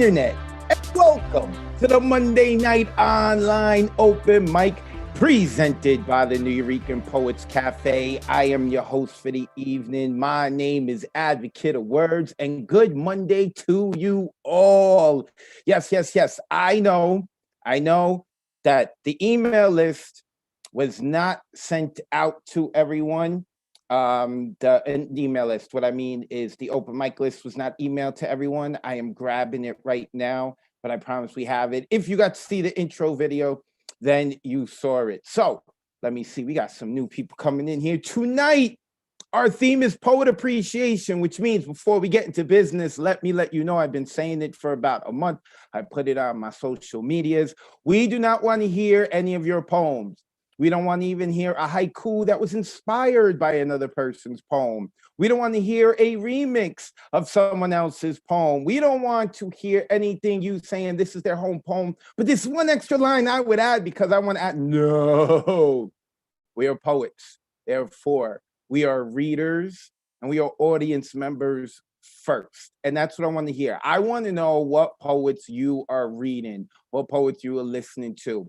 internet, and welcome to the Monday Night Online Open Mic presented by the New Eurekan Poets Cafe. I am your host for the evening. My name is Advocate of Words, and good Monday to you all. Yes. I know that the email list was not sent out to everyone. The email list, what I mean is the open mic list was not emailed to everyone. I am grabbing it right now, but I promise we have it. If you got to see the intro video, then you saw it. So let me see. We got some new people coming in here tonight. Our theme is poet appreciation, which means before we get into business, let you know I've been saying it for about a month. I put it on my social medias. We do not want to hear any of your poems. We don't want to even hear a haiku that was inspired by another person's poem. We don't want to hear a remix of someone else's poem. We don't want to hear anything you saying this is their home poem. But this one extra line I would add because I want to add, no, we are poets. Therefore, we are readers and we are audience members first. And that's what I want to hear. I want to know what poets you are reading, what poets you are listening to.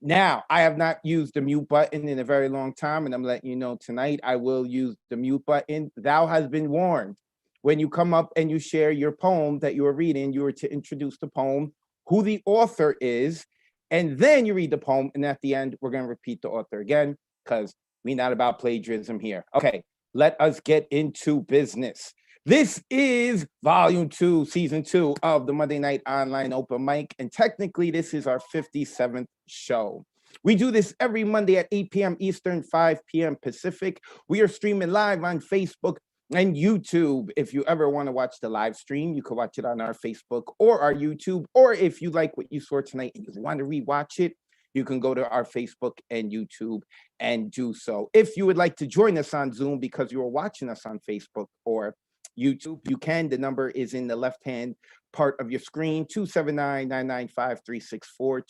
Now, I have not used the mute button in a very long time, and I'm letting you know tonight I will use the mute button. Thou has been warned. When you come up and you share your poem that you are reading, you are to introduce the poem, who the author is, and then you read the poem, and at the end, we're going to repeat the author again, because we're not about plagiarism here. Okay, let us get into business. This is Volume 2, Season 2 of the Monday Night Online Open Mic, and technically this is our 57th show. We do this every Monday at 8 p.m. Eastern, 5 p.m. Pacific. We are streaming live on Facebook and YouTube. If you ever want to watch the live stream, you can watch it on our Facebook or our YouTube, or if you like what you saw tonight and you want to rewatch it, you can go to our Facebook and YouTube and do so. If you would like to join us on Zoom because you are watching us on Facebook or YouTube, you can. The number is in the left-hand part of your screen, 279-995-364,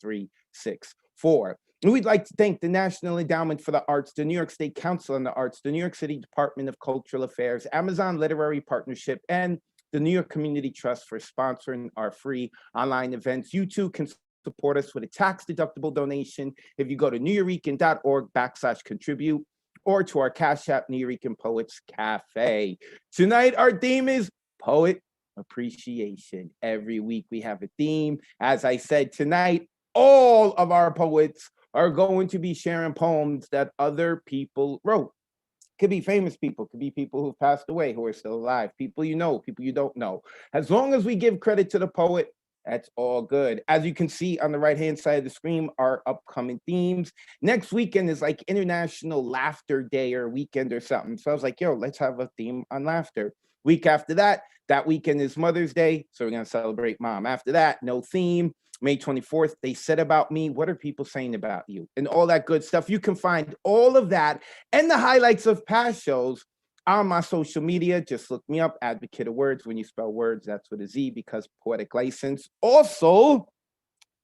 279-995-364. And we'd like to thank the National Endowment for the Arts, the New York State Council on the Arts, the New York City Department of Cultural Affairs, Amazon Literary Partnership, and the New York Community Trust for sponsoring our free online events. You too can support us with a tax-deductible donation if you go to neweurekan.org/contribute. or to our Cash App, New Eurekan Poets Cafe. Tonight, our theme is poet appreciation. Every week we have a theme. As I said, tonight, all of our poets are going to be sharing poems that other people wrote. Could be famous people, could be people who've passed away, who are still alive, people you know, people you don't know. As long as we give credit to the poet, that's all good. As you can see on the right-hand side of the screen, our upcoming themes. Next weekend is like International Laughter Day or weekend or something. So I was like, yo, let's have a theme on laughter. Week after that weekend is Mother's Day. So we're going to celebrate mom. After that, no theme. May 24th, they said about me. What are people saying about you? And all that good stuff. You can find all of that and the highlights of past shows on my social media. Just look me up, Advocate of Words. When you spell words, that's with a Z because poetic license. Also,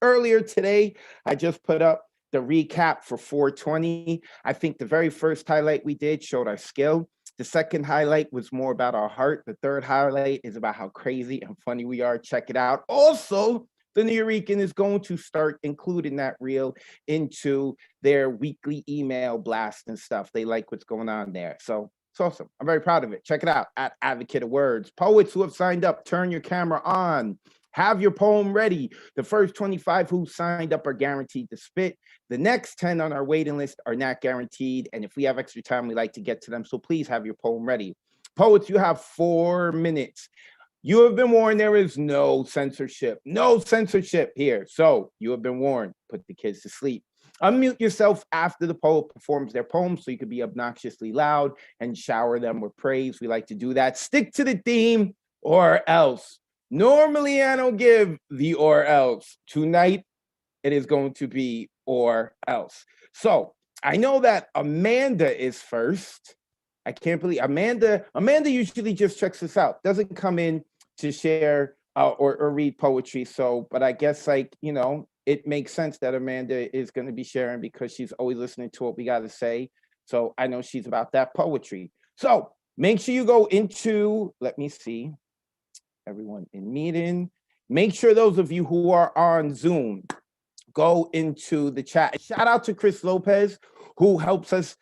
earlier today, I just put up the recap for 420. I think the very first highlight we did showed our skill. The second highlight was more about our heart. The third highlight is about how crazy and funny we are. Check it out. Also, the New Eurekan is going to start including that reel into their weekly email blast and stuff. They like what's going on there. So it's awesome. I'm very proud of it. Check it out at Advocate of Words. Poets who have signed up, turn your camera on. Have your poem ready. The first 25 who signed up are guaranteed to spit. The next 10 on our waiting list are not guaranteed. And if we have extra time, we like to get to them. So please have your poem ready. Poets, you have 4 minutes. You have been warned there is no censorship. No censorship here. So you have been warned. Put the kids to sleep. Unmute yourself after the poet performs their poem so you can be obnoxiously loud and shower them with praise. We like to do that. Stick to the theme or else. Normally, I don't give the or else. Tonight, it is going to be or else. So I know that Amanda is first. I can't believe Amanda usually just checks us out. Doesn't come in to share or read poetry. So, but I guess it makes sense that Amanda is going to be sharing because she's always listening to what we got to say. So I know she's about that poetry. So make sure you go into, let me see. everyone in meeting. Make sure those of you who are on Zoom go into the chat. Shout out to Chris Lopez, who helps us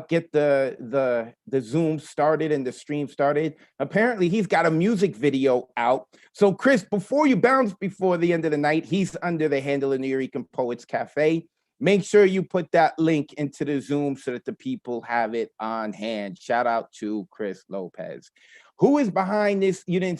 get the Zoom started and the stream started. Apparently, he's got a music video out. So, Chris, before you bounce before the end of the night, he's under the handle of New York Poets Cafe. Make sure you put that link into the Zoom so that the people have it on hand. Shout out to Chris Lopez. Who is behind this? You didn't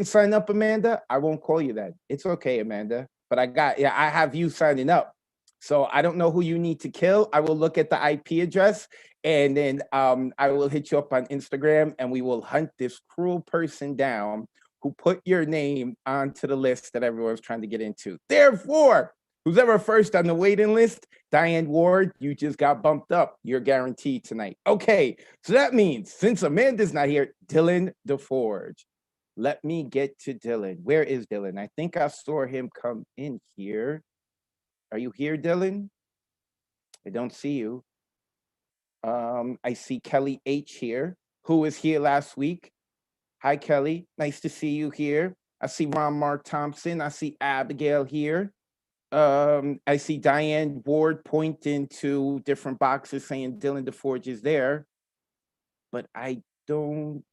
sign up, Amanda? I won't call you that. It's okay, Amanda. But I have you signing up. So I don't know who you need to kill. I will look at the IP address and then I will hit you up on Instagram and we will hunt this cruel person down who put your name onto the list that everyone's trying to get into. Therefore, who's ever first on the waiting list, Diane Ward, you just got bumped up. You're guaranteed tonight. Okay, so that means since Amanda's not here, Dylan DeForge. Let me get to Dylan. Where is Dylan? I think I saw him come in here. Are you here, Dylan? I don't see you. I see Kelly H here, who was here last week. Hi, Kelly. Nice to see you here. I see Ron Mark Thompson. I see Abigail here. I see Diane Ward pointing to different boxes saying Dylan DeForge is there. But I don't.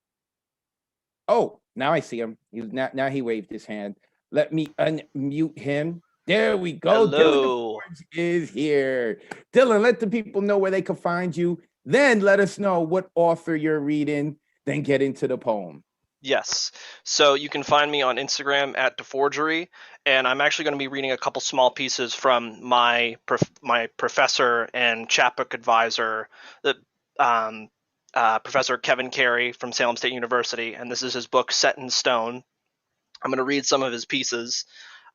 Oh, now I see him. Now he waved his hand. Let me unmute him. There we go. Hello. Dylan DeForge is here. Dylan, let the people know where they can find you. Then let us know what author you're reading. Then get into the poem. Yes. So you can find me on Instagram at DeForgery, and I'm actually going to be reading a couple small pieces from my professor and chapbook advisor, Professor Kevin Carey from Salem State University, and this is his book Set in Stone. I'm going to read some of his pieces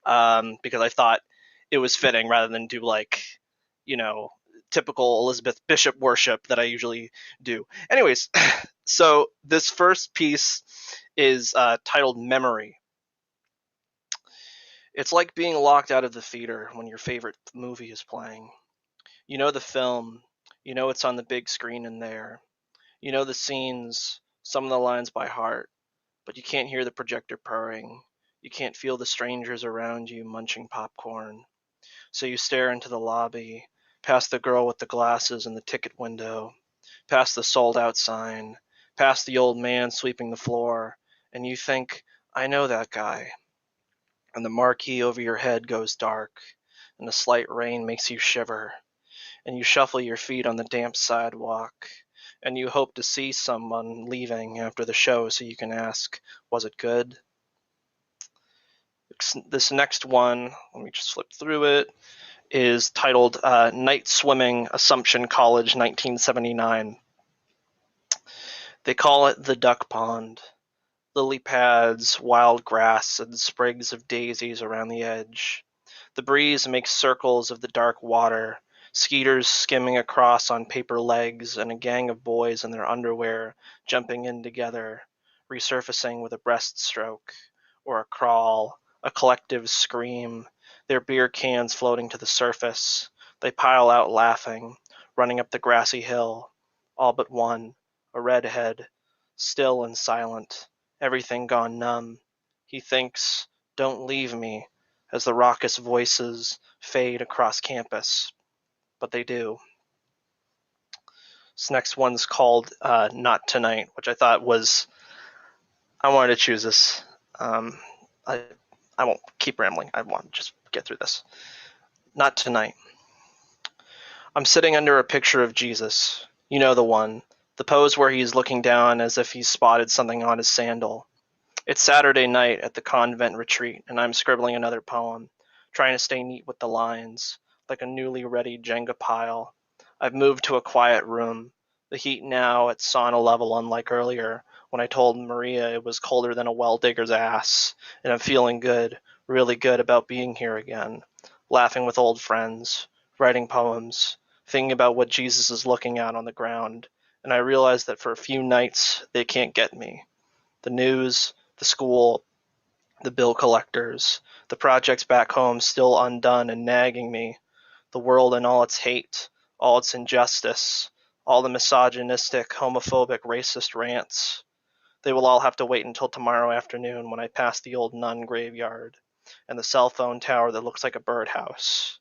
because I thought it was fitting rather than do typical Elizabeth Bishop worship that I usually do. Anyways, so this first piece is titled Memory. It's like being locked out of the theater when your favorite movie is playing. You know the film, you know it's on the big screen in there. You know the scenes, some of the lines by heart, but you can't hear the projector purring. You can't feel the strangers around you munching popcorn. So you stare into the lobby, past the girl with the glasses in the ticket window, past the sold-out sign, past the old man sweeping the floor, and you think, I know that guy. And the marquee over your head goes dark, and the slight rain makes you shiver, and you shuffle your feet on the damp sidewalk, and you hope to see someone leaving after the show so you can ask, was it good? This next one, let me just flip through it, is titled Night Swimming, Assumption College, 1979. They call it the Duck Pond. Lily pads, wild grass, and sprigs of daisies around the edge. The breeze makes circles of the dark water, skeeters skimming across on paper legs, and a gang of boys in their underwear jumping in together, resurfacing with a breaststroke, or a crawl, a collective scream, their beer cans floating to the surface. They pile out laughing, running up the grassy hill, all but one, a redhead, still and silent, everything gone numb. He thinks, don't leave me, as the raucous voices fade across campus. But they do. This next one's called Not Tonight, which I thought was, I wanted to choose this. I won't keep rambling. I want to just get through this. Not tonight. I'm sitting under a picture of Jesus. You know the one. The pose where he's looking down as if he's spotted something on his sandal. It's Saturday night at the convent retreat, and I'm scribbling another poem, trying to stay neat with the lines, like a newly ready Jenga pile. I've moved to a quiet room, the heat now at sauna level unlike earlier, when I told Maria it was colder than a well digger's ass, and I'm feeling good, really good about being here again, laughing with old friends, writing poems, thinking about what Jesus is looking at on the ground, and I realize that for a few nights they can't get me. The news, the school, the bill collectors, the projects back home still undone and nagging me, the world and all its hate, all its injustice, all the misogynistic, homophobic, racist rants. They will all have to wait until tomorrow afternoon when I pass the old nun graveyard and the cell phone tower that looks like a birdhouse.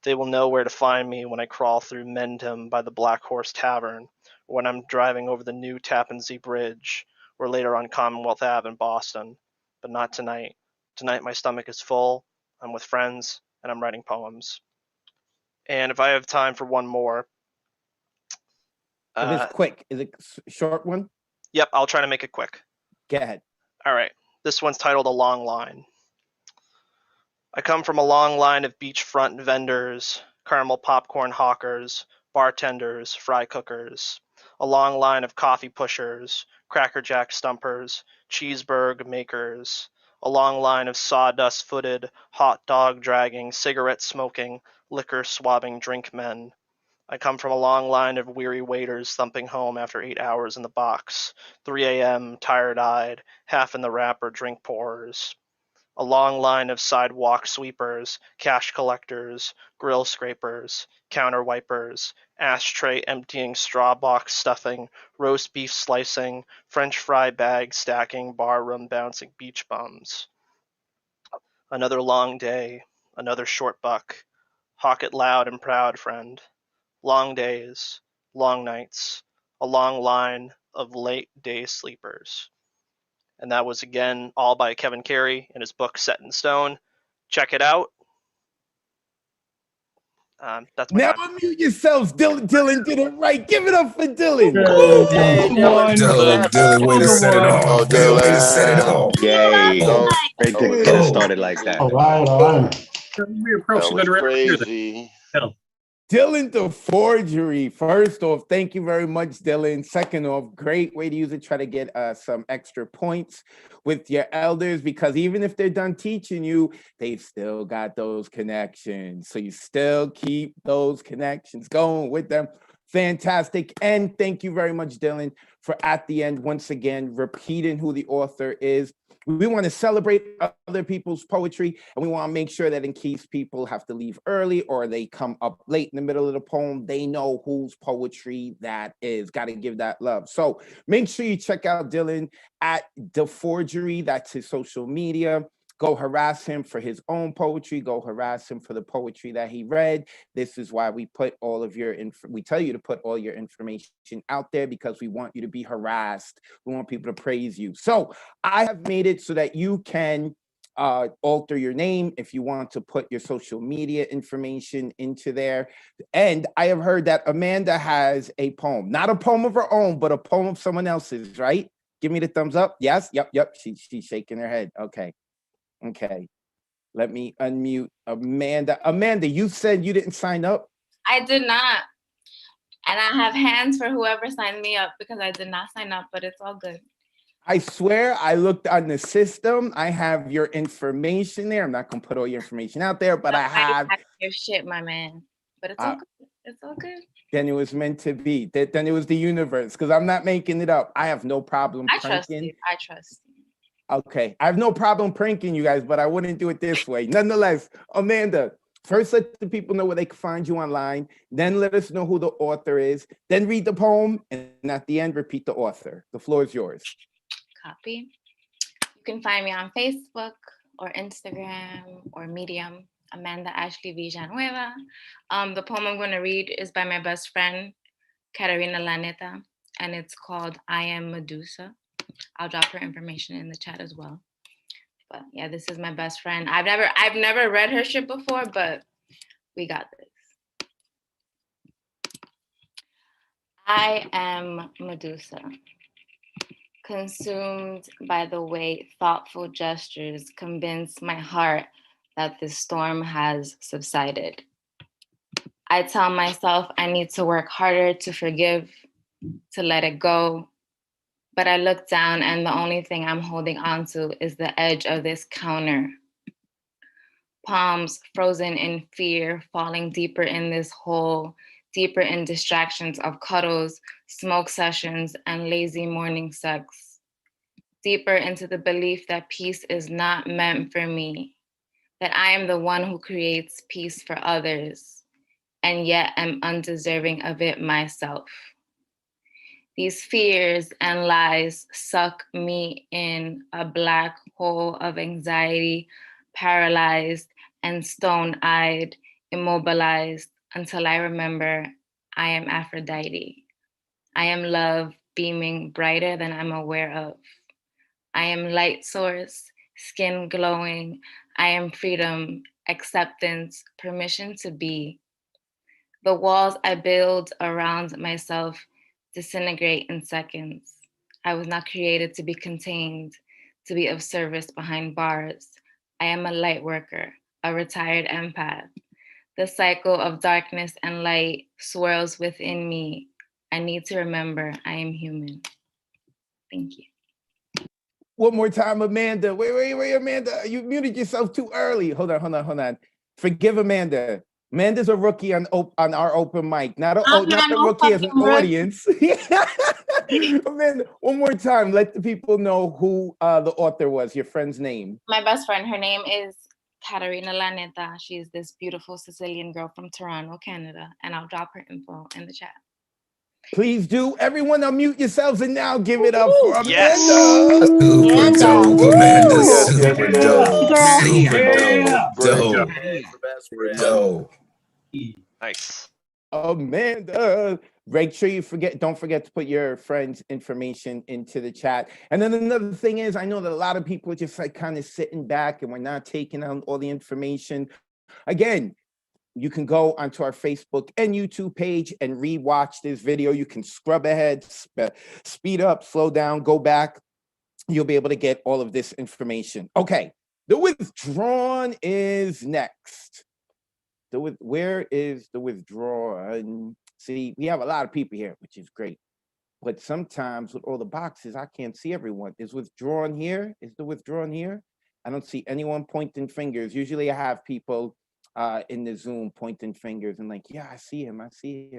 They will know where to find me when I crawl through Mendham by the Black Horse Tavern, or when I'm driving over the new Tappan Zee Bridge, or later on Commonwealth Ave in Boston. But not tonight. Tonight my stomach is full, I'm with friends, and I'm writing poems. And if I have time for one more, If it's quick, is it short one? Yep, I'll try to make it quick. Go ahead. All right, this one's titled A Long Line. I come from a long line of beachfront vendors, caramel popcorn hawkers, bartenders, fry cookers, a long line of coffee pushers, Cracker Jack stumpers, cheeseburger makers, a long line of sawdust-footed, hot dog dragging, cigarette smoking, liquor swabbing drink men. I come from a long line of weary waiters thumping home after 8 hours in the box, 3 a.m., tired-eyed, half in the wrapper drink pourers. A long line of sidewalk sweepers, cash collectors, grill scrapers, counter wipers, ashtray emptying, straw box stuffing, roast beef slicing, French fry bag stacking, barroom bouncing beach bums. Another long day, another short buck. Hawk it loud and proud, friend. Long days, long nights, a long line of late day sleepers. And that was again all by Kevin Carey in his book Set in Stone. Check it out. That's my Now time. unmute yourselves. Dylan did it right. Give it up for Dylan. Hey, Dylan. Dylan, way to set it off. Oh, Dylan, way to set it Dylan. off. Yay. Oh, Great oh, to get us oh, started like that. All right. We approach That the was good river here. crazy. Dylan the forgery. First off, thank you very much, Dylan. Second off, great way to use it. Try to get some extra points with your elders, because even if they're done teaching you, they've still got those connections. So you still keep those connections going with them. Fantastic. And thank you very much, Dylan, for at the end, once again, repeating who the author is. We want to celebrate other people's poetry, and we want to make sure that in case people have to leave early or they come up late in the middle of the poem, they know whose poetry that is. Got to give that love. So make sure you check out Dylan at The Forgery. That's his social media. Go harass him for his own poetry. Go harass him for the poetry that he read. This is why we put all of your we tell you to put all your information out there, because we want you to be harassed. We want people to praise you. So I have made it so that you can alter your name if you want to put your social media information into there. And I have heard that Amanda has a poem, not a poem of her own, but a poem of someone else's, right? Give me the thumbs up. Yes. Yep. She's shaking her head. Okay. Let me unmute Amanda. Amanda, you said you didn't sign up? I did not. And I have hands for whoever signed me up, because I did not sign up, but it's all good. I swear I looked on the system. I have your information there. I'm not going to put all your information out there, but I have your shit, my man. But it's all good. It's all good. Then it was meant to be. Then it was the universe, because I'm not making it up. I have no problem I pranking. trust you. I trust you. Okay. I have no problem pranking you guys, but I wouldn't do it this way. Nonetheless, Amanda, first let the people know where they can find you online. Then let us know who the author is. Then read the poem. And at the end, repeat the author. The floor is yours. Copy. You can find me on Facebook or Instagram or Medium, Amanda Ashley Villanueva. The poem I'm going to read is by my best friend, Katarina Laneta, and it's called I Am Medusa. I'll drop her information in the chat as well. But yeah, this is my best friend. I've never read her shit before, but we got this. I am Medusa, consumed by the way thoughtful gestures convince my heart that the storm has subsided. I tell myself I need to work harder to forgive, to let it go. But I look down and the only thing I'm holding on to is the edge of this counter. Palms frozen in fear, falling deeper in this hole, deeper in distractions of cuddles, smoke sessions, and lazy morning sex. Deeper into the belief that peace is not meant for me, that I am the one who creates peace for others, and yet am undeserving of it myself. These fears and lies suck me in a black hole of anxiety, paralyzed and stone-eyed, immobilized until I remember I am Aphrodite. I am love beaming brighter than I'm aware of. I am light source, skin glowing. I am freedom, acceptance, permission to be. The walls I build around myself disintegrate in seconds. I was not created to be contained, to be of service behind bars. I am a light worker, a retired empath. The cycle of darkness and light swirls within me. I need to remember I am human. Thank you. One more time, Amanda. Wait, Amanda. You muted yourself too early. Hold on. Forgive Amanda. Amanda's a rookie on our open mic. Not a rookie as an audience. Amanda, one more time. Let the people know who the author was, your friend's name. My best friend, her name is Katarina Laneta. She's this beautiful Sicilian girl from Toronto, Canada. And I'll drop her info in the chat. Please do. Everyone unmute yourselves and now give it up for Amanda. Yes. Super dope, Amanda. Yes, Super yes, dope. yes. Super dope. Nice. Amanda. Make sure don't forget to put your friend's information into the chat. And then another thing is, I know that a lot of people are just like kind of sitting back and we're not taking out all the information. Again, you can go onto our Facebook and YouTube page and rewatch this video. You can scrub ahead, speed up, slow down, go back. You'll be able to get all of this information. Okay, The Withdrawn is next. Where is The Withdrawn? See, we have a lot of people here, which is great. But sometimes with all the boxes, I can't see everyone. Is Withdrawn here? Is The Withdrawn here? I don't see anyone pointing fingers. Usually I have people in the Zoom pointing fingers and like, yeah, I see him. I see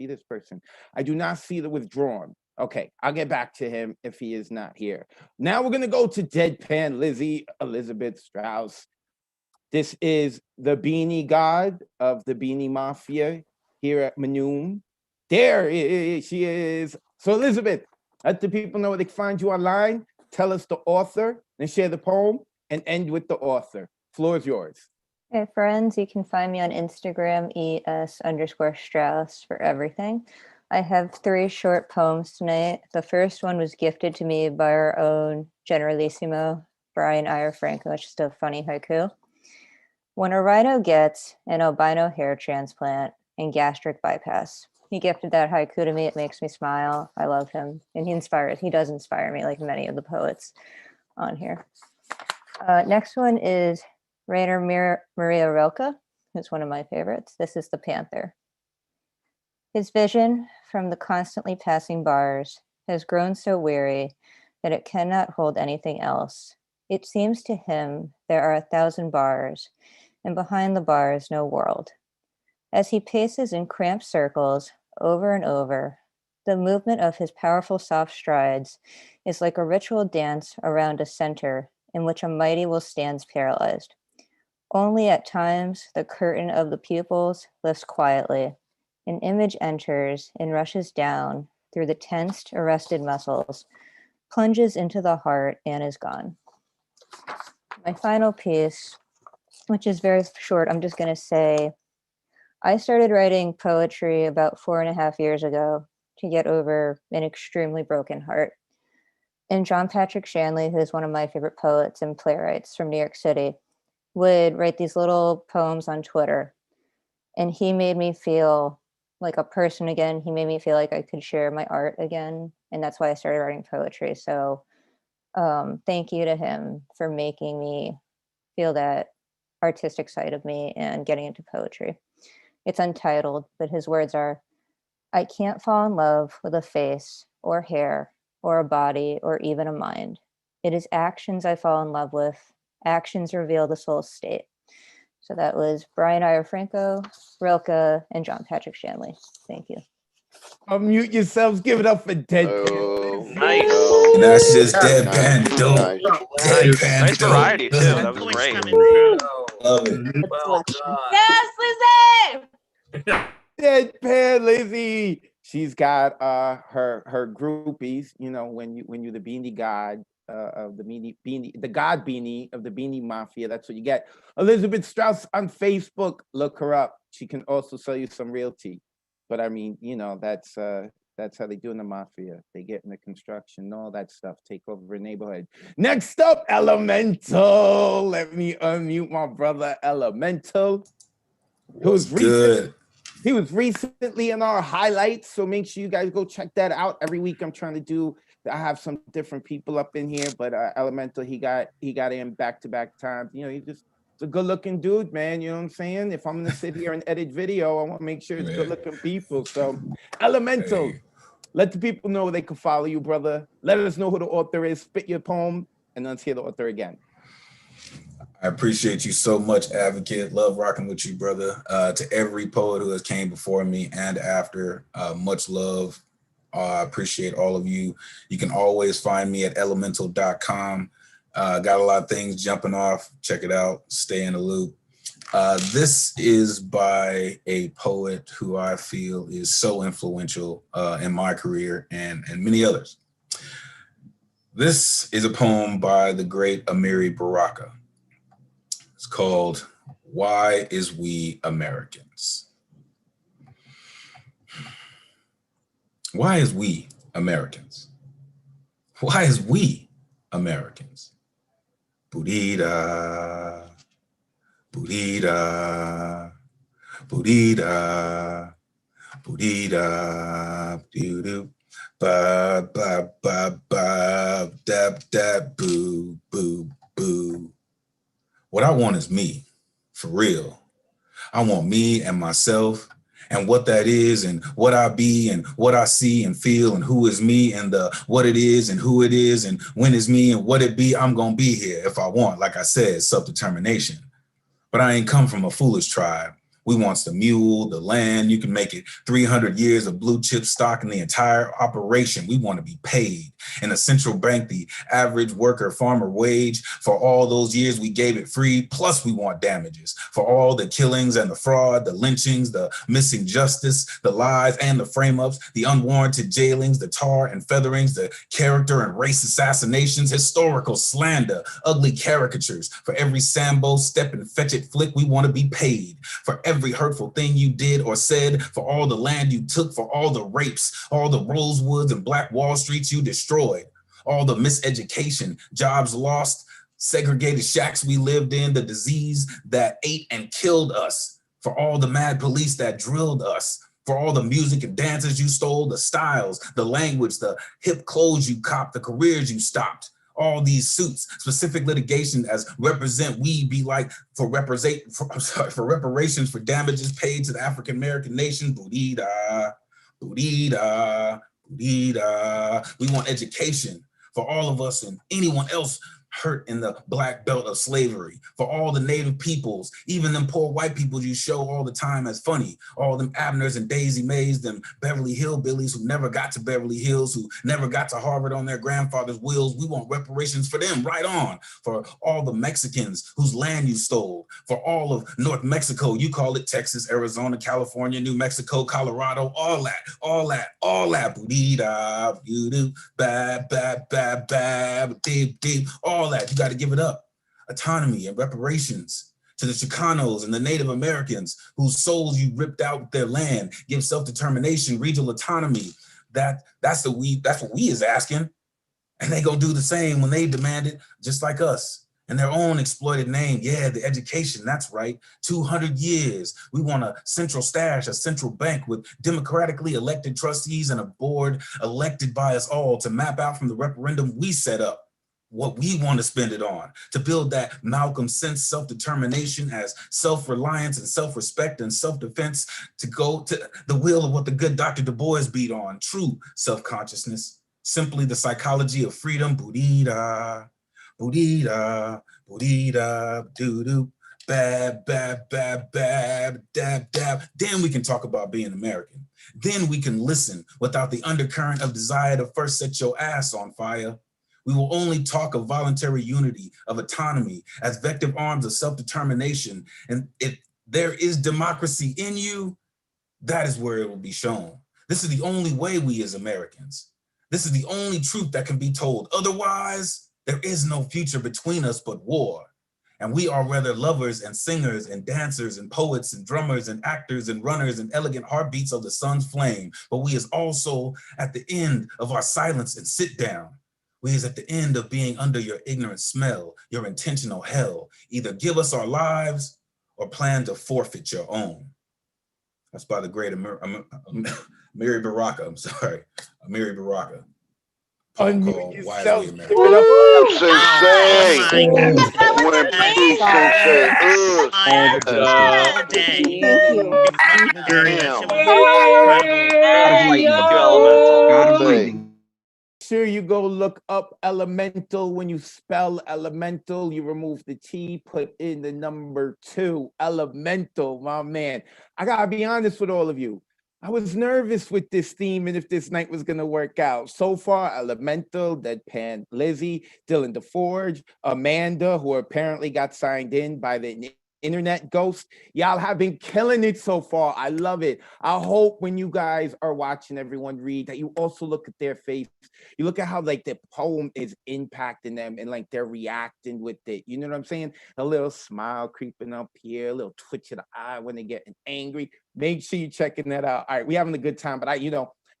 this person. I do not see The Withdrawn. Okay, I'll get back to him if he is not here. Now we're gonna go to Deadpan Lizzie Elizabeth Strauss. This is the Beanie God of the Beanie Mafia here at Manoom. There she is. So Elizabeth, let the people know where they can find you online. Tell us the author and share the poem and end with the author. Floor is yours. Hey friends, you can find me on Instagram, ES_Strauss for everything. I have 3 short poems tonight. The first one was gifted to me by our own Generalissimo, Brian Franco, which is a funny haiku. When a rhino gets an albino hair transplant and gastric bypass, he gifted that haiku to me. It makes me smile. I love him. And he does inspire me like many of the poets on here. Next one is Rainer Maria Rilke, who's one of my favorites. This is The Panther. His vision from the constantly passing bars has grown so weary that it cannot hold anything else. It seems to him there are 1,000 bars, and behind the bars no world. As he paces in cramped circles over and over, the movement of his powerful soft strides is like a ritual dance around a center in which a mighty will stands paralyzed. Only at times the curtain of the pupils lifts quietly. An image enters and rushes down through the tensed, arrested muscles, plunges into the heart, and is gone. My final piece, which is very short, I'm just going to say, I started writing poetry about 4.5 years ago to get over an extremely broken heart. And John Patrick Shanley, who's one of my favorite poets and playwrights from New York City, would write these little poems on Twitter. And he made me feel like a person again. He made me feel like I could share my art again. And that's why I started writing poetry. So thank you to him for making me feel that artistic side of me and getting into poetry. It's untitled, but his words are, I can't fall in love with a face or hair or a body or even a mind. It is actions I fall in love with. Actions reveal the soul's state. So that was Brian Franco, Rilke, and John Patrick Shanley. Thank you. Unmute yourselves. Give it up for Deadpan. Oh, Nice. oh, That's just nice, Deadpan dope. nice. Deadpan Nice dope. variety too. That was great. Love it. Well done. Yes, Lizzie! Deadpan Lizzie. She's got her groupies, you know, when you're the beanie god of the the god beanie of the beanie mafia, that's what you get. Elizabeth Strauss on Facebook, look her up. She can also sell you some realty. But I mean, you know, that's how they do in the mafia. They get in the construction, all that stuff, take over a neighborhood. Next up, Elemental. Let me unmute my brother Elemental. What's good? He was recently in our highlights, so make sure you guys go check that out. Every week I'm trying to do, I have some different people up in here, but Elemental, he got in back-to-back times. You know, he's a good-looking dude, man. You know what I'm saying? If I'm gonna sit here and edit video, I want to make sure it's good-looking people. So, Elemental, let the people know they can follow you, brother. Let us know who the author is. Spit your poem, and let's hear the author again. I appreciate you so much, Advocate. Love rocking with you, brother. To every poet who has came before me and after, much love. I appreciate all of you. You can always find me at elemental.com. Got a lot of things jumping off. Check it out. Stay in the loop. This is by a poet who I feel is so influential in my career and many others. This is a poem by the great Amiri Baraka. It's called Why Is We Americans? Why is we Americans? Why is we Americans? Boudita, boudita, boudita, boudita, doo-doo, ba, ba, ba, ba, dab, dab, boo, boo, boo. What I want is me, for real. I want me and myself and what that is and what I be and what I see and feel and who is me and the what it is and who it is and when is me and what it be. I'm gonna be here if I want, like I said, self-determination. But I ain't come from a foolish tribe. We wants the mule, the land. You can make it 300 years of blue chip stock in the entire operation. We want to be paid. In the central bank, the average worker farmer wage for all those years we gave it free. Plus we want damages for all the killings and the fraud, the lynchings, the missing justice, the lies and the frame ups, the unwarranted jailings, the tar and featherings, the character and race assassinations, historical slander, ugly caricatures. For every Sambo step and fetch it flick, we want to be paid. For every hurtful thing you did or said, for all the land you took, for all the rapes, all the Rosewoods and Black Wall Streets you destroyed, all the miseducation, jobs lost, segregated shacks we lived in, the disease that ate and killed us, for all the mad police that drilled us, for all the music and dances you stole, the styles, the language, the hip clothes you copped, the careers you stopped. All these suits, specific litigation as represent we be like for reparations for damages paid to the African American nation. Boudita, boudita, boudita. We want education for all of us and anyone else hurt in the black belt of slavery, for all the native peoples, even them poor white people you show all the time as funny, all them Abners and Daisy Mays, them Beverly Hillbillies who never got to Beverly Hills, who never got to Harvard on their grandfather's wills. We want reparations for them, right on. For all the Mexicans whose land you stole, for all of North Mexico, you call it Texas, Arizona, California, New Mexico, Colorado, all that, boudita, you bad, bad, bad, bad, deep, deep, all that. You got to give it up. Autonomy and reparations to the Chicanos and the Native Americans whose souls you ripped out with their land. Give self-determination, regional autonomy. That's what we is asking. And they gonna do the same when they demand it, just like us. In their own exploited name. Yeah, the education, that's right. 200 years. We want a central stash, a central bank with democratically elected trustees and a board elected by us all to map out from the referendum we set up what we want to spend it on, to build that Malcolm sense self-determination as self-reliance and self-respect and self-defense, to go to the will of what the good Dr. Du Bois beat on, true self-consciousness, simply the psychology of freedom, boudita, boudita, boudita, doo-doo, bab, bab, bab, bab, dab, dab. Then we can talk about being American. Then we can listen without the undercurrent of desire to first set your ass on fire. We will only talk of voluntary unity, of autonomy, as vective arms of self-determination. And if there is democracy in you, that is where it will be shown. This is the only way we as Americans. This is the only truth that can be told. Otherwise, there is no future between us but war. And we are rather lovers and singers and dancers and poets and drummers and actors and runners and elegant heartbeats of the sun's flame. But we is also at the end of our silence and sit down. We is at the end of being under your ignorant smell, your intentional hell. Either give us our lives or plan to forfeit your own. That's by the great Amiri Baraka. I'm sorry, Amiri Baraka. Poem called Wisely America. Woo, Sensei! OMG, Sensei. All day. Thank you. Very Damn. much. It was incredible. Thank you, Elemental. Sensei. Sure, you go look up elemental. When you spell elemental, you remove the T, put in the number 2, elemental, my man. I gotta be honest with all of you. I was nervous with this theme and if this night was gonna work out. So far, Elemental, Deadpan Lizzie, Dylan DeForge, Amanda, who apparently got signed in by the internet ghost. Y'all have been killing it so far. I love it. I hope when you guys are watching everyone read that you also look at their face. You look at how like the poem is impacting them and like they're reacting with it. You know what I'm saying? A little smile creeping up here, a little twitch of the eye when they're getting angry. Make sure you're checking that out. All right, we're having a good time, but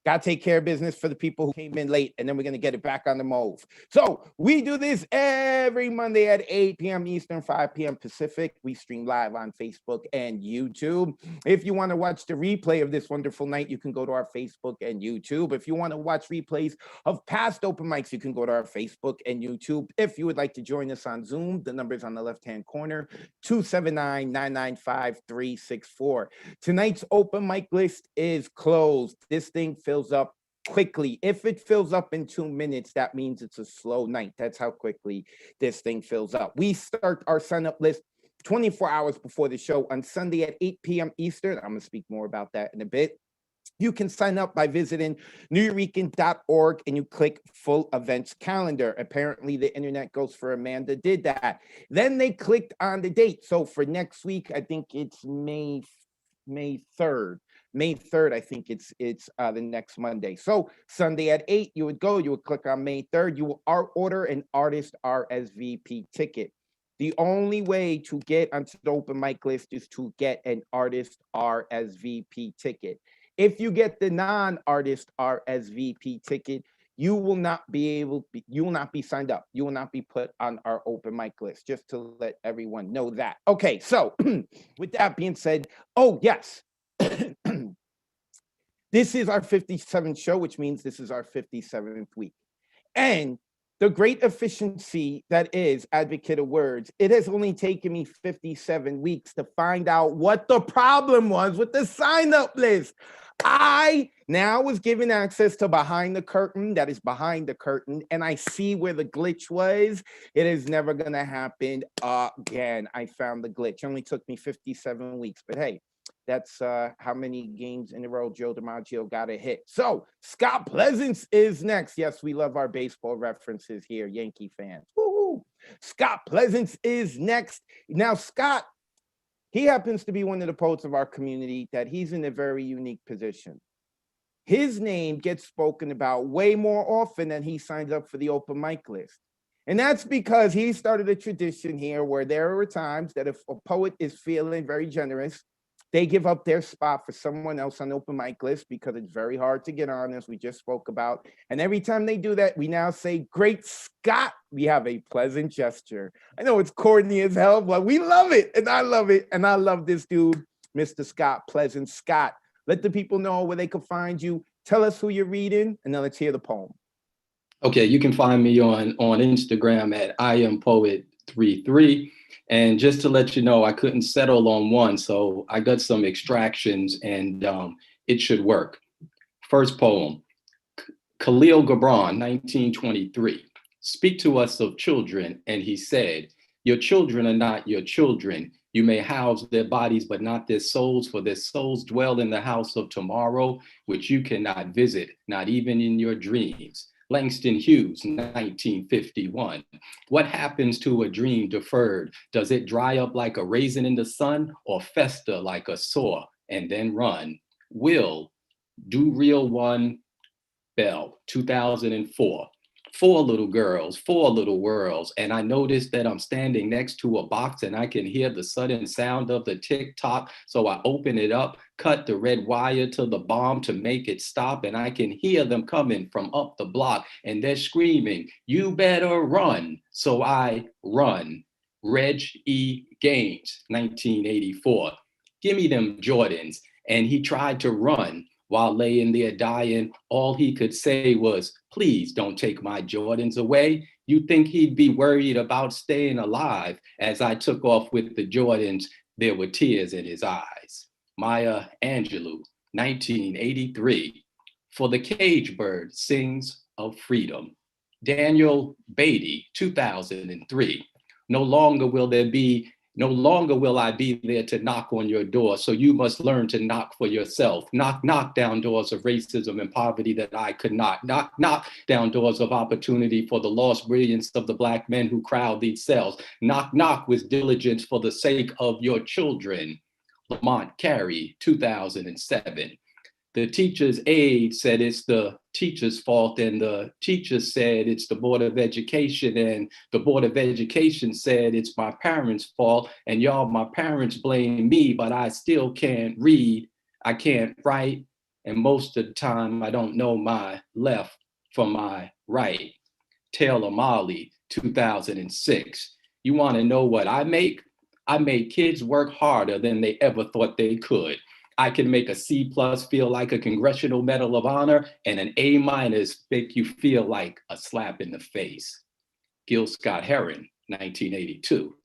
gotta take care of business for the people who came in late, and then we're gonna get it back on the move. So we do this every Monday at 8 p.m. Eastern, 5 p.m. Pacific. We stream live on Facebook and YouTube. If you want to watch the replay of this wonderful night, you can go to our Facebook and YouTube. If you want to watch replays of past open mics, you can go to our Facebook and YouTube. If you would like to join us on Zoom, the number's on the left-hand corner, 279-995-364. Tonight's open mic list is closed. This thing fills up quickly. If it fills up in 2 minutes, that means it's a slow night. That's how quickly this thing fills up. We start our sign-up list 24 hours before the show on Sunday at 8 p.m. Eastern. I'm going to speak more about that in a bit. You can sign up by visiting nuyorican.org and you click full events calendar. Apparently the internet ghost for Amanda did that. Then they clicked on the date. So for next week, I think it's May 3rd. May 3rd, I think it's the next Monday. So Sunday at 8, you would click on May 3rd. You will order an artist RSVP ticket. The only way to get onto the open mic list is to get an artist RSVP ticket. If you get the non-artist RSVP ticket, you will not be signed up. You will not be put on our open mic list, just to let everyone know that. Okay, so with that being said, oh yes, this is our 57th show, which means this is our 57th week. And the great efficiency that is Advocate of Words, it has only taken me 57 weeks to find out what the problem was with the sign-up list. I now was given access to behind the curtain, that is behind the curtain, and I see where the glitch was. It is never going to happen again. I found the glitch. It only took me 57 weeks, but hey, that's how many games in a row Joe DiMaggio got a hit. So Scott Pleasance is next. Yes, we love our baseball references here, Yankee fans. Woo-hoo. Scott Pleasance is next. Now, Scott, he happens to be one of the poets of our community that he's in a very unique position. His name gets spoken about way more often than he signs up for the open mic list. And that's because he started a tradition here where there are times that if a poet is feeling very generous, they give up their spot for someone else on the open mic list because it's very hard to get on, as we just spoke about. And every time they do that, we now say, "Great Scott." We have a pleasant gesture. I know it's corny as hell, but we love it. And I love it. And I love this dude, Mr. Scott Pleasance. Scott, let the people know where they can find you. Tell us who you're reading, and then let's hear the poem. Okay, you can find me on Instagram at IamPoet33. And just to let you know, I couldn't settle on one, so I got some extractions and it should work. First poem, Khalil Gibran, 1923. Speak to us of children, and he said, your children are not your children. You may house their bodies, but not their souls, for their souls dwell in the house of tomorrow, which you cannot visit, not even in your dreams. Langston Hughes, 1951. What happens to a dream deferred? Does it dry up like a raisin in the sun or fester like a sore and then run? Will Do Real One, Bell, 2004. Four little girls, four little worlds. And I noticed that I'm standing next to a box and I can hear the sudden sound of the tick tock. So I open it up, cut the red wire to the bomb to make it stop. And I can hear them coming from up the block and they're screaming, "You better run." So I run. Reg E. Gaines, 1984. Give me them Jordans. And he tried to run. While laying there dying, all he could say was, "Please don't take my Jordans away." You'd think he'd be worried about staying alive. As I took off with the Jordans, there were tears in his eyes. Maya Angelou, 1983. For the Cage Bird Sings of Freedom. Daniel Beatty, 2003. No longer will I be there to knock on your door, so you must learn to knock for yourself. Knock down doors of racism and poverty that I could not. Knock down doors of opportunity for the lost brilliance of the Black men who crowd these cells. Knock with diligence for the sake of your children. Lamont Carey, 2007. The teacher's aide said it's the teacher's fault, and the teacher said it's the Board of Education, and the Board of Education said it's my parents' fault, and y'all, my parents blame me, but I still can't read, I can't write, and most of the time I don't know my left from my right. Taylor Mali, 2006. You want to know what I make? I make kids work harder than they ever thought they could. I can make a C+ feel like a Congressional Medal of Honor, and an A- make you feel like a slap in the face. Gil Scott-Heron, 1982.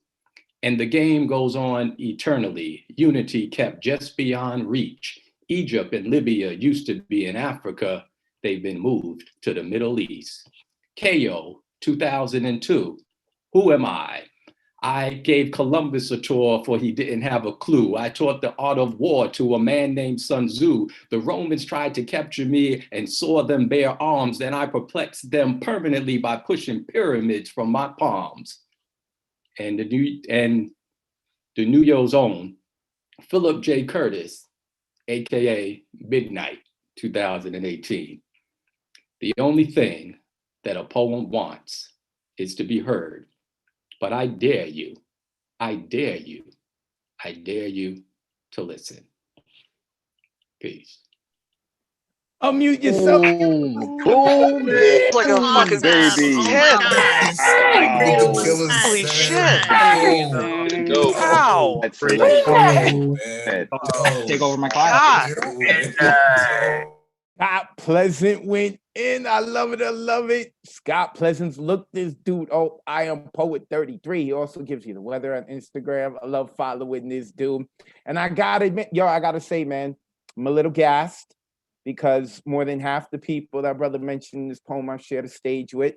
And the game goes on eternally. Unity kept just beyond reach. Egypt and Libya used to be in Africa. They've been moved to the Middle East. KO, 2002. Who am I? I gave Columbus a tour for he didn't have a clue. I taught the art of war to a man named Sun Tzu. The Romans tried to capture me and saw them bare arms, and I perplexed them permanently by pushing pyramids from my palms. And the New York's own Philip J. Curtis, AKA Midnight, 2018. The only thing that a poem wants is to be heard. But I dare you to listen. Peace. Unmute yourself. Boom. It's like a fucking Baby. Oh 10. my Holy shit. Dope. Wow. That's Pretty hilarious. dope. Take over my class. Scott Pleasant went in. I love it. I love it. Scott Pleasant, look this dude. Oh, I am Poet 33. He also gives you the weather on Instagram. I love following this dude. And I gotta admit, I gotta say, man, I'm a little gassed because more than half the people that brother mentioned in this poem I've shared a stage with.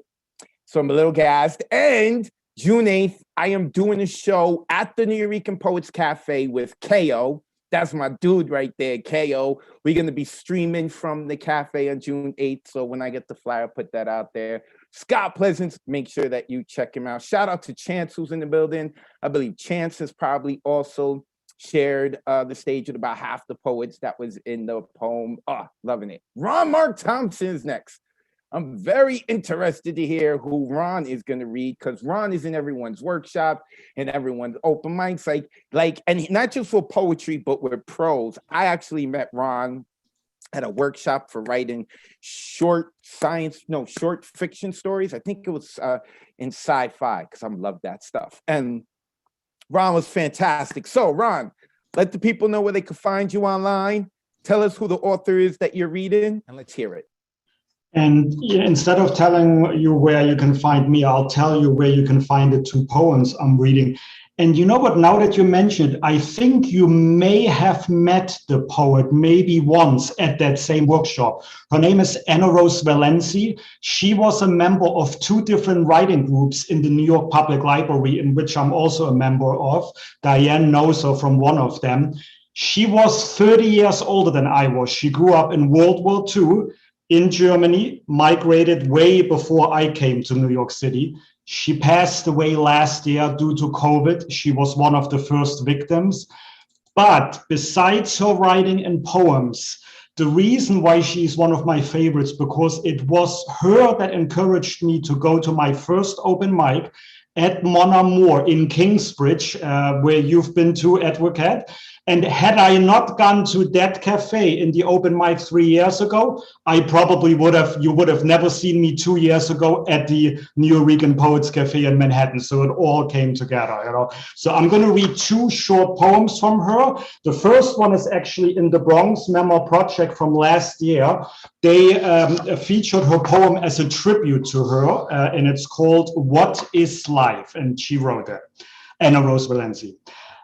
So I'm a little gassed. And June 8th, I am doing a show at the Nuyorican Poets Cafe with KO. That's my dude right there, KO. We're going to be streaming from the cafe on June 8th. So when I get the flyer, put that out there. Scott Pleasant, make sure that you check him out. Shout out to Chance, who's in the building. I believe Chance has probably also shared the stage with about half the poets that was in the poem. Oh, loving it. Ron Mark Thompson is next. I'm very interested to hear who Ron is going to read, because Ron is in everyone's workshop and everyone's open mics, like, and not just for poetry, but with prose. I actually met Ron at a workshop for writing short fiction stories. I think it was in sci-fi, because I love that stuff. And Ron was fantastic. So Ron, let the people know where they can find you online. Tell us who the author is that you're reading, and let's hear it. And instead of telling you where you can find me, I'll tell you where you can find the two poems I'm reading. And you know what, now that you mentioned, I think you may have met the poet maybe once at that same workshop. Her name is Anna Rose Valenci. She was a member of two different writing groups in the New York Public Library, in which I'm also a member of. Diane knows her from one of them. She was 30 years older than I was. She grew up in World War II. In Germany, migrated way before I came to New York City. She passed away last year due to COVID. She was one of the first victims. But besides her writing and poems, The reason why she's one of my favorites, because it was her that encouraged me to go to my first open mic at Mon Amour in Kingsbridge, where you've been to, Advocate. And had I not gone to that cafe in the open mic 3 years ago, I probably you would have never seen me 2 years ago at the Nuyorican Poets Cafe in Manhattan. So it all came together, you know. So I'm going to read 2 short poems from her. The first one is actually in the Bronx Memo Project from last year. They featured her poem as a tribute to her, and it's called What is Life? And she wrote it, Anna Rose Valenci.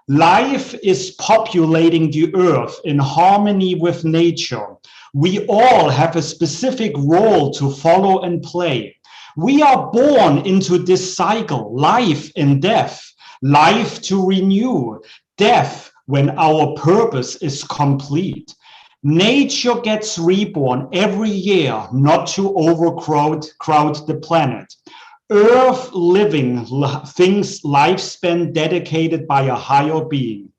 Life is populating the earth in harmony with nature. We all have a specific role to follow and play. We are born into this cycle, life and death, life to renew, death when our purpose is complete. Nature gets reborn every year, not to overcrowd the planet. Earth living things lifespan dedicated by a higher being.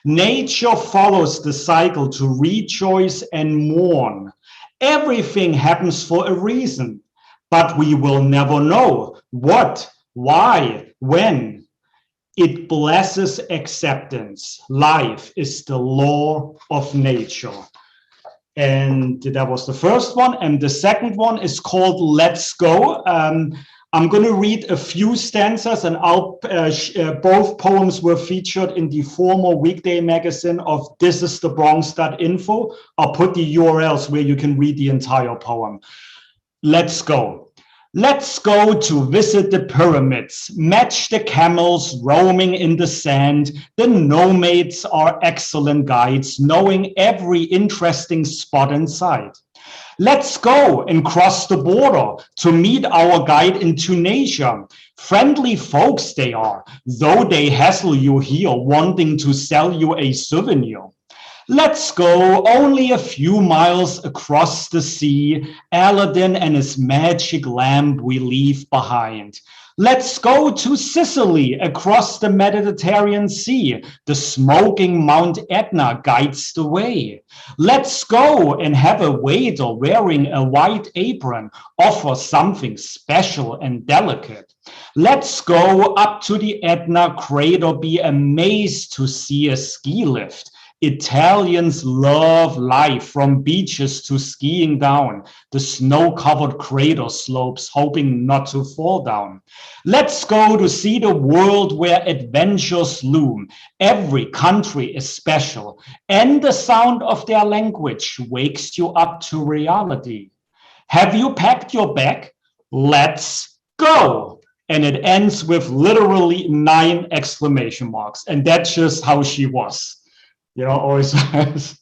Nature follows the cycle to rejoice and mourn. Everything happens for a reason, but we will never know what, why, when. It blesses acceptance. Life is the law of nature. And that was the first one. And the second one is called Let's Go. I'm going to read a few stanzas, and both poems were featured in the former weekday magazine of thisisthebronx.info. I'll put the URLs where you can read the entire poem. Let's go. Let's go to visit the pyramids, match the camels roaming in the sand. The nomads are excellent guides, knowing every interesting spot in sight. Let's go and cross the border to meet our guide in Tunisia. Friendly folks they are, though they hassle you here, wanting to sell you a souvenir. Let's go only a few miles across the sea. Aladdin and his magic lamp we leave behind. Let's go to Sicily across the Mediterranean Sea. The smoking Mount Etna guides the way. Let's go and have a waiter wearing a white apron offer something special and delicate. Let's go up to the Etna crater, be amazed to see a ski lift. Italians love life, from beaches to skiing down the snow-covered crater slopes, hoping not to fall down. Let's go to see the world where adventures loom. Every country is special, and the sound of their language wakes you up to reality. Have you packed your bag? Let's go. And it ends with literally 9 exclamation marks. And that's just how she was. You know, always says,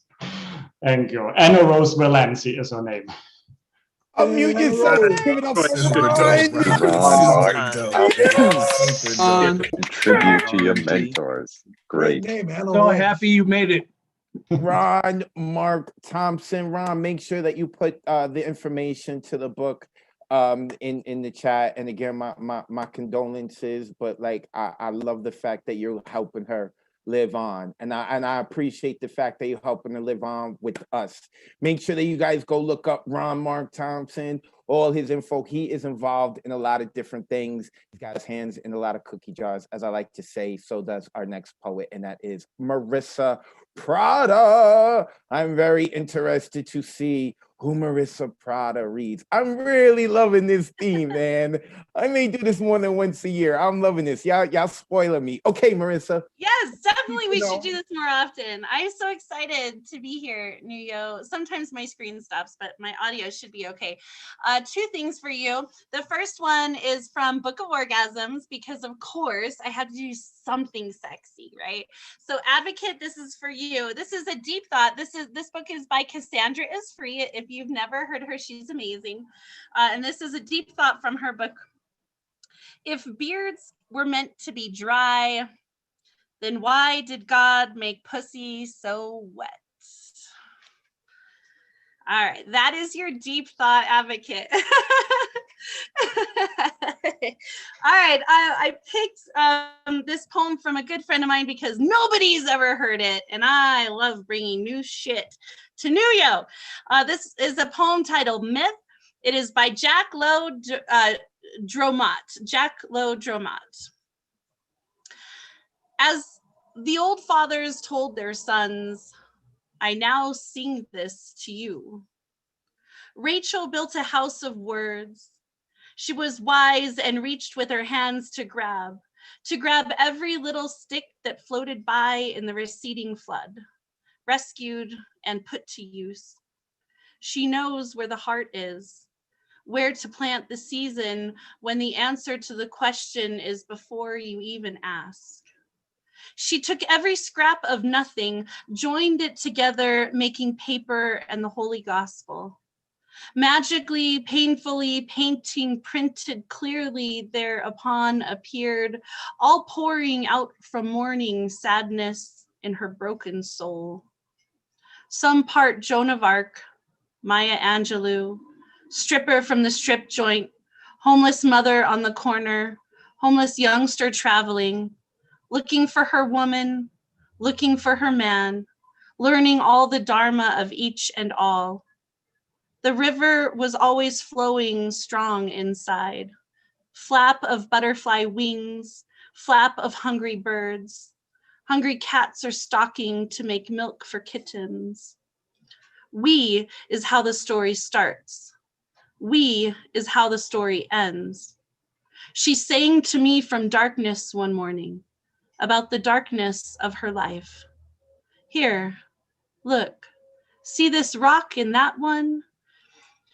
thank you. Anna Rose Valenci is her name. Unmute yourself. Give it up for Ron. Tribute to your mentors. Great. So happy you made it. Ron Mark Thompson. Ron, make sure that you put the information to the book in the chat. And again, my condolences, but like I love the fact that you're helping her live on, and I appreciate the fact that you're helping her live on with us. Make sure that you guys go look up Ron Mark Thompson, all his info. He is involved in a lot of different things. He's got his hands in a lot of cookie jars, as I like to say. So does our next poet, and that is Marissa Prada. I'm very interested to see who Marissa Prada reads. I'm really loving this theme, man. I may do this more than once a year. I'm loving this. Y'all spoiling me. Okay, Marissa. Yes, definitely we should do this more often. I'm so excited to be here, Nuyo. Sometimes my screen stops, but my audio should be okay. 2 things for you. The first one is from Book of Orgasms, because of course I had to do something sexy, right? So Advocate, this is for you. This is a deep thought. This book is by Cassandra Is Free. If you've never heard her, she's amazing. And this is a deep thought from her book. If beards were meant to be dry, then why did God make pussy so wet? All right, that is your deep thought advocate. All right, I picked this poem from a good friend of mine because nobody's ever heard it, and I love bringing new shit to Nuyo. This is a poem titled Myth. It is by Jack Lowe Dromat. Jack Lowe Dromat. As the old fathers told their sons, I now sing this to you. Rachel built a house of words. She was wise and reached with her hands to grab every little stick that floated by in the receding flood, rescued and put to use. She knows where the heart is, where to plant the season when the answer to the question is before you even ask. She took every scrap of nothing, joined it together, making paper and the Holy Gospel. Magically, painfully, painting printed clearly thereupon appeared, all pouring out from mourning sadness in her broken soul. Some part Joan of Arc, Maya Angelou, stripper from the strip joint, homeless mother on the corner, homeless youngster traveling, looking for her woman, looking for her man, learning all the dharma of each and all. The river was always flowing strong inside. Flap of butterfly wings, flap of hungry birds. Hungry cats are stalking to make milk for kittens. We is how the story starts. We is how the story ends. She sang to me from darkness one morning about the darkness of her life. Here, look, see this rock in that one?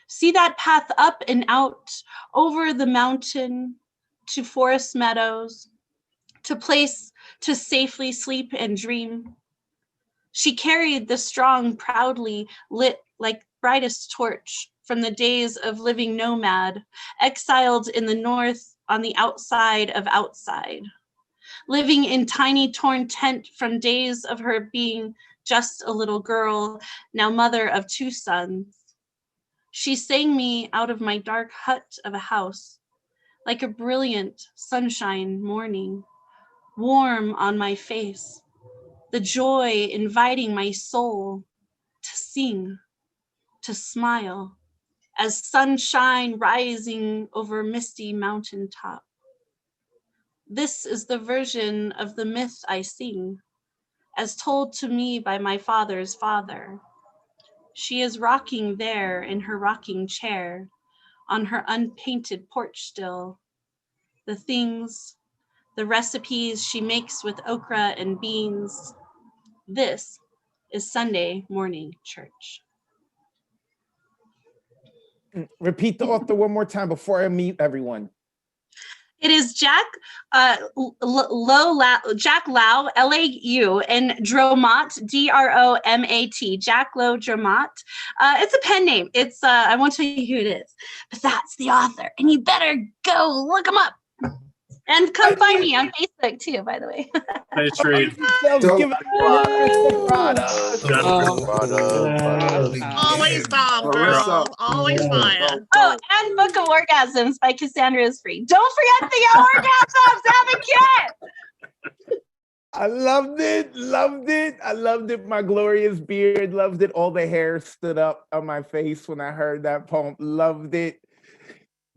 See that path up and out over the mountain to forest meadows, to place to safely sleep and dream. She carried the strong proudly lit like brightest torch from the days of living nomad, exiled in the north on the outside of outside, living in tiny torn tent from days of her being just a little girl, now mother of 2 sons. She sang me out of my dark hut of a house, like a brilliant sunshine morning, warm on my face, the joy inviting my soul to sing, to smile, as sunshine rising over misty mountaintop. This is the version of the myth I sing, as told to me by my father's father. She is rocking there in her rocking chair, on her unpainted porch still. The things, the recipes she makes with okra and beans. This is Sunday morning church. Repeat the author one more time before I meet everyone. It is Jack Lau, L-A-U, and Dromat, D-R-O-M-A-T, Jack Lowe Dromat. It's a pen name. It's I won't tell you who it is, but that's the author, and you better go look him up. And come find me on Facebook too, by the way. Nice read. Give it Always bomb, girl. Always fire. Oh, and Book of Orgasms by Cassandra is free. Don't forget the orgasms, advocate. I loved it. Loved it. I loved it. My glorious beard. Loved it. All the hair stood up on my face when I heard that poem. Loved it.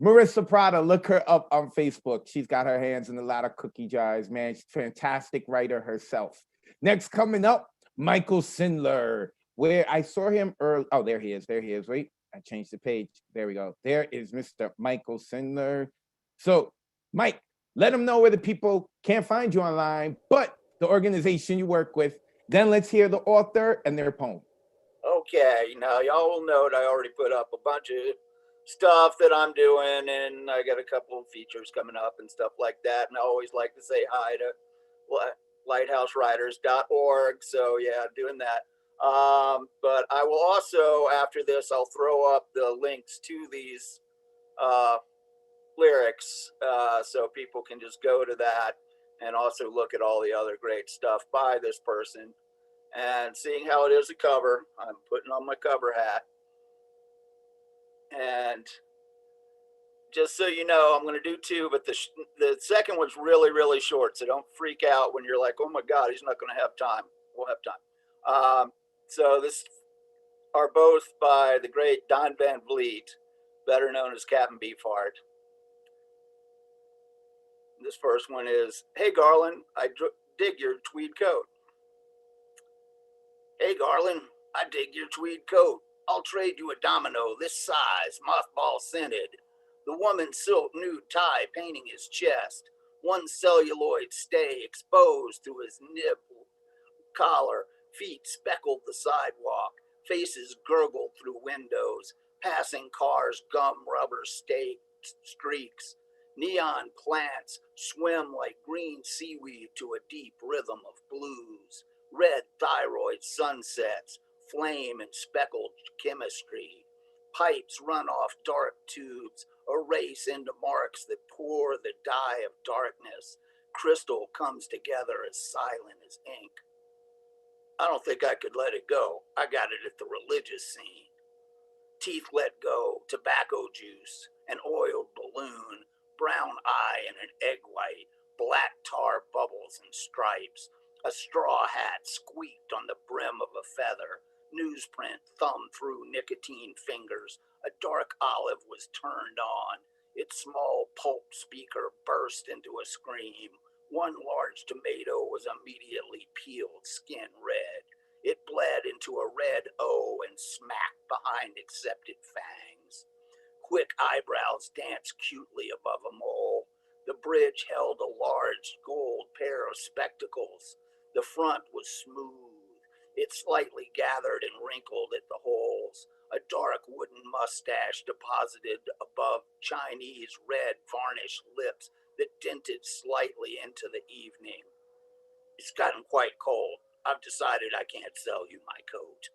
Marissa Prada, look her up on Facebook. She's got her hands in a lot of cookie jars, man. She's a fantastic writer herself. Next coming up, Michael Sindler, where I saw him early. Oh, there he is. There he is. Wait, I changed the page. There we go. There is Mr. Michael Sindler. So, Mike, let them know where the people can't find you online, but the organization you work with. Then let's hear the author and their poem. Okay, now y'all will note I already put up a bunch of stuff that I'm doing, and I got a couple of features coming up and stuff like that. And I always like to say hi to lighthousewriters.org. So yeah, doing that. But I will also, after this, I'll throw up the links to these lyrics so people can just go to that and also look at all the other great stuff by this person. And seeing how it is a cover, I'm putting on my cover hat. And just so you know, I'm going to do 2, but the second one's really, really short. So don't freak out when you're like, oh my God, he's not going to have time. We'll have time. So this are both by the great Don Van Vliet, better known as Captain Beefheart. This first one is, hey Garland, I dig your tweed coat. Hey Garland, I dig your tweed coat. I'll trade you a domino this size, mothball scented. The woman's silk nude tie painting his chest. One celluloid stay exposed through his nipple collar. Feet speckled the sidewalk. Faces gurgled through windows. Passing cars gum rubber streaks. Neon plants swim like green seaweed to a deep rhythm of blues. Red thyroid sunsets flame and speckled chemistry. Pipes run off dark tubes, erase into marks that pour the dye of darkness. Crystal comes together as silent as ink. I don't think I could let it go. I got it at the religious scene. Teeth let go, tobacco juice, an oiled balloon, brown eye and an egg white, black tar bubbles and stripes. A straw hat squeaked on the brim of a feather. Newsprint thumbed through nicotine fingers. A dark olive was turned on. Its small pulp speaker burst into a scream. One large tomato was immediately peeled skin red. It bled into a red O and smacked behind accepted fangs. Quick eyebrows danced cutely above a mole. The bridge held a large gold pair of spectacles. The front was smooth. It slightly gathered and wrinkled at the holes. A dark wooden mustache deposited above Chinese red varnished lips that dented slightly into the evening. It's gotten quite cold. I've decided I can't sell you my coat.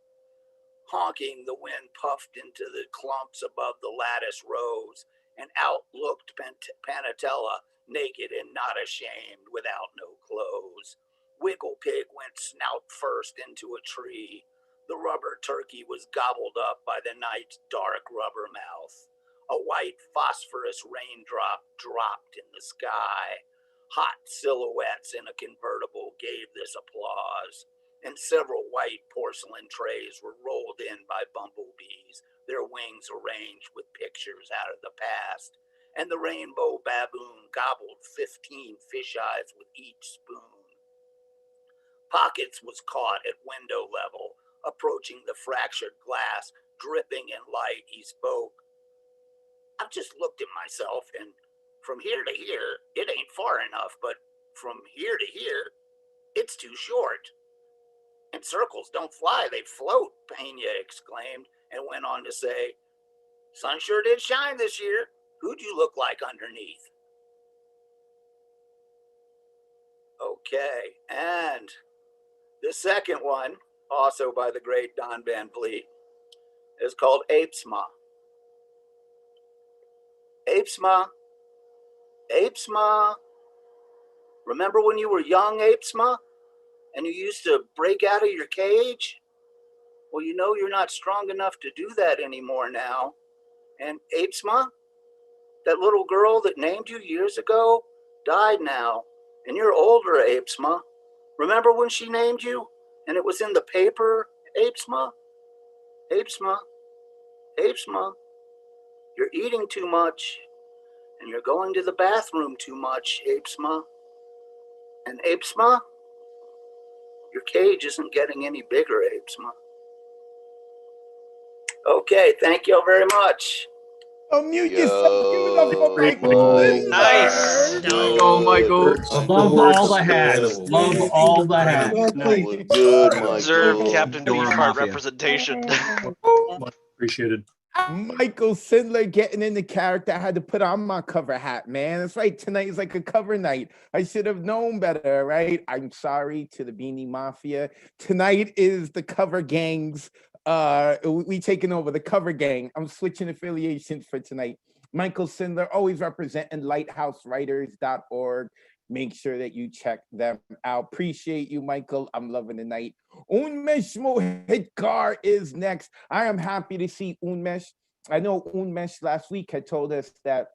Honking, the wind puffed into the clumps above the lattice rows, and out looked Panatella, naked and not ashamed, without no clothes. Wiggle Pig went snout first into a tree. The rubber turkey was gobbled up by the night's dark rubber mouth. A white phosphorus raindrop dropped in the sky. Hot silhouettes in a convertible gave this applause, and several white porcelain trays were rolled in by bumblebees, their wings arranged with pictures out of the past, and the rainbow baboon gobbled 15 fish eyes with each spoon. Pockets was caught at window level. Approaching the fractured glass, dripping in light, he spoke. I've just looked at myself, and from here to here, it ain't far enough, but from here to here, it's too short. And circles don't fly, they float, Pena exclaimed, and went on to say, sun sure did shine this year. Who'd you look like underneath? Okay, and the second one, also by the great Don Van Vliet, is called Apesma. Apesma, Apesma. Remember when you were young, Apesma, and you used to break out of your cage? Well, you know you're not strong enough to do that anymore now. And Apesma, that little girl that named you years ago, died now. And you're older, Apesma. Remember when she named you? And it was in the paper, Apesma? Apesma, Apesma, you're eating too much, and you're going to the bathroom too much, Apesma. And Apesma, your cage isn't getting any bigger, Apesma. Okay, thank you very much. Unmute yourself. Give it up for Michael. Nice. Go, Michael. Love all the hats. Love all the hats. Was good, Michael. Deserved Captain Dora Beefheart Mafia. representation. Much appreciated. Michael Sindler getting into character. I had to put on my cover hat, man. It's right. Tonight is like a cover night. I should have known better, right? I'm sorry to the Beanie Mafia. Tonight is the cover gangs. We taking over the cover gang. I'm switching affiliations for tonight. Michael Sindler, always representing lighthousewriters.org. Make sure that you check them out. Appreciate you, Michael. I'm loving the night. Unmesh Mohidkar is next. I am happy to see Unmesh. I know Unmesh last week had told us that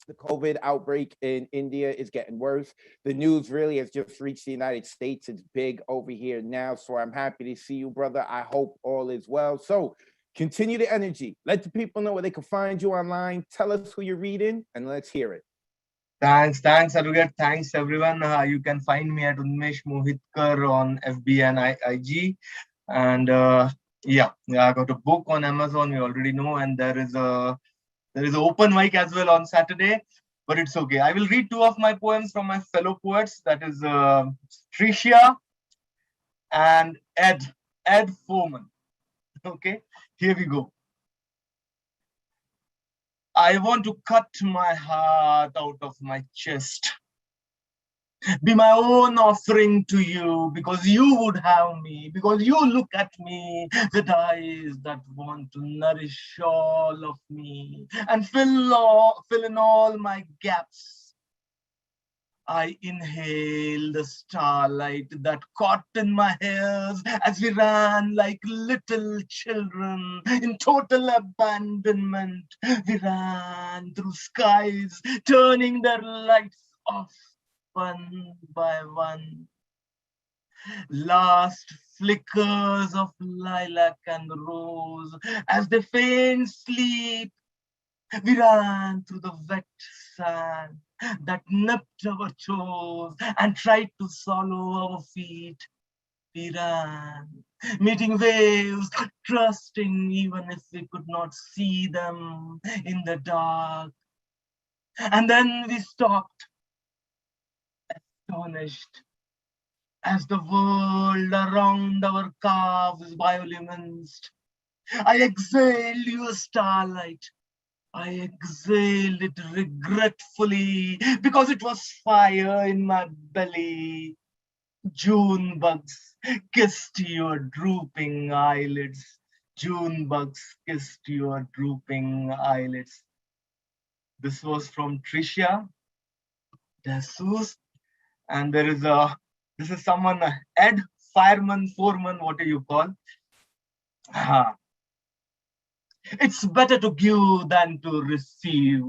the COVID outbreak in India is getting worse. The news really has just reached the United States. It's big over here now. So I'm happy to see you, brother. I hope all is well. So continue the energy. Let the people know where they can find you online. Tell us who you're reading and let's hear it. Thanks, Arugat. Thanks, everyone. You can find me at Unmesh Mohitkar on FB and IG. And yeah, I got a book on Amazon. You already know, and there is an open mic as well on Saturday. But it's okay. I will read two of my poems from my fellow poets. That is Tricia and Ed Foreman. Okay, here we go. I want to cut my heart out of my chest, be my own offering to you, because you would have me, because you look at me with eyes that want to nourish all of me and fill in all my gaps. I inhale the starlight that caught in my hairs as we ran like little children in total abandonment. We ran through skies, turning their lights off one by one. Last flickers of lilac and rose as they feigned sleep. We ran through the wet sand that nipped our toes and tried to swallow our feet. We ran, meeting waves, trusting even if we could not see them in the dark. And then we stopped, astonished, as the world around our calves bioluminesced. I exhaled your starlight. I exhaled it regretfully because it was fire in my belly. June bugs kissed your drooping eyelids. June bugs kissed your drooping eyelids. This was from Tricia Jesus. And this is someone, Ed Foreman, what do you call? It's better to give than to receive.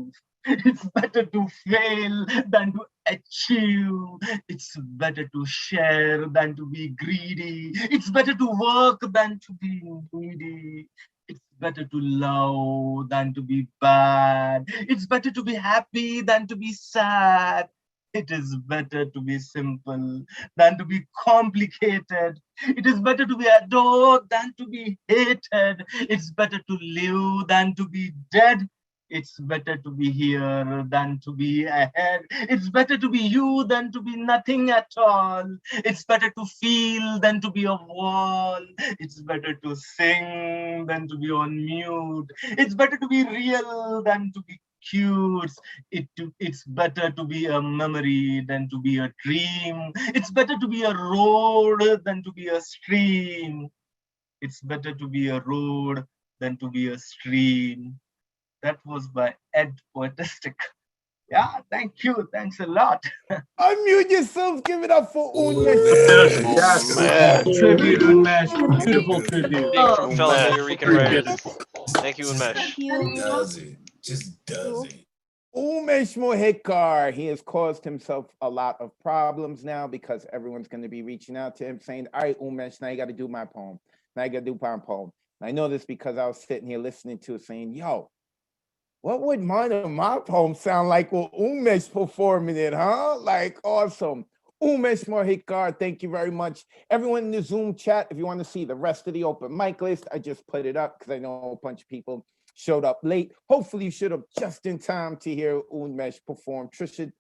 It's better to fail than to achieve. It's better to share than to be greedy. It's better to work than to be needy. It's better to love than to be bad. It's better to be happy than to be sad. It is better to be simple than to be complicated. It is better to be adored than to be hated. It's better to live than to be dead. It's better to be here than to be ahead. It's better to be you than to be nothing at all. It's better to feel than to be a wall. It's better to sing than to be on mute. It's better to be real than to be cute. It's better to be a memory than to be a dream. It's better to be a road than to be a stream. It's better to be a road than to be a stream. That was by Ed Poetistic. Yeah, thank you. Thanks a lot. Unmute yourselves. Give it up for Unmesh. Tribute, Unmesh. Beautiful tribute. Big from fellow New Rican writers. Thank you, Unmesh. Does it. Just does it. Unmesh Mohitkar, he has caused himself a lot of problems now because everyone's going to be reaching out to him saying, all right, Unmesh, now you got to do my poem. Now you got to do my poem. And I know this because I was sitting here listening to it saying, yo, what would my poem sound like with Unmesh performing it, huh? Like, awesome. Unmesh Mohitkar, thank you very much. Everyone in the Zoom chat, if you want to see the rest of the open mic list, I just put it up because I know a bunch of people showed up late. Hopefully you showed up just in time to hear Unmesh perform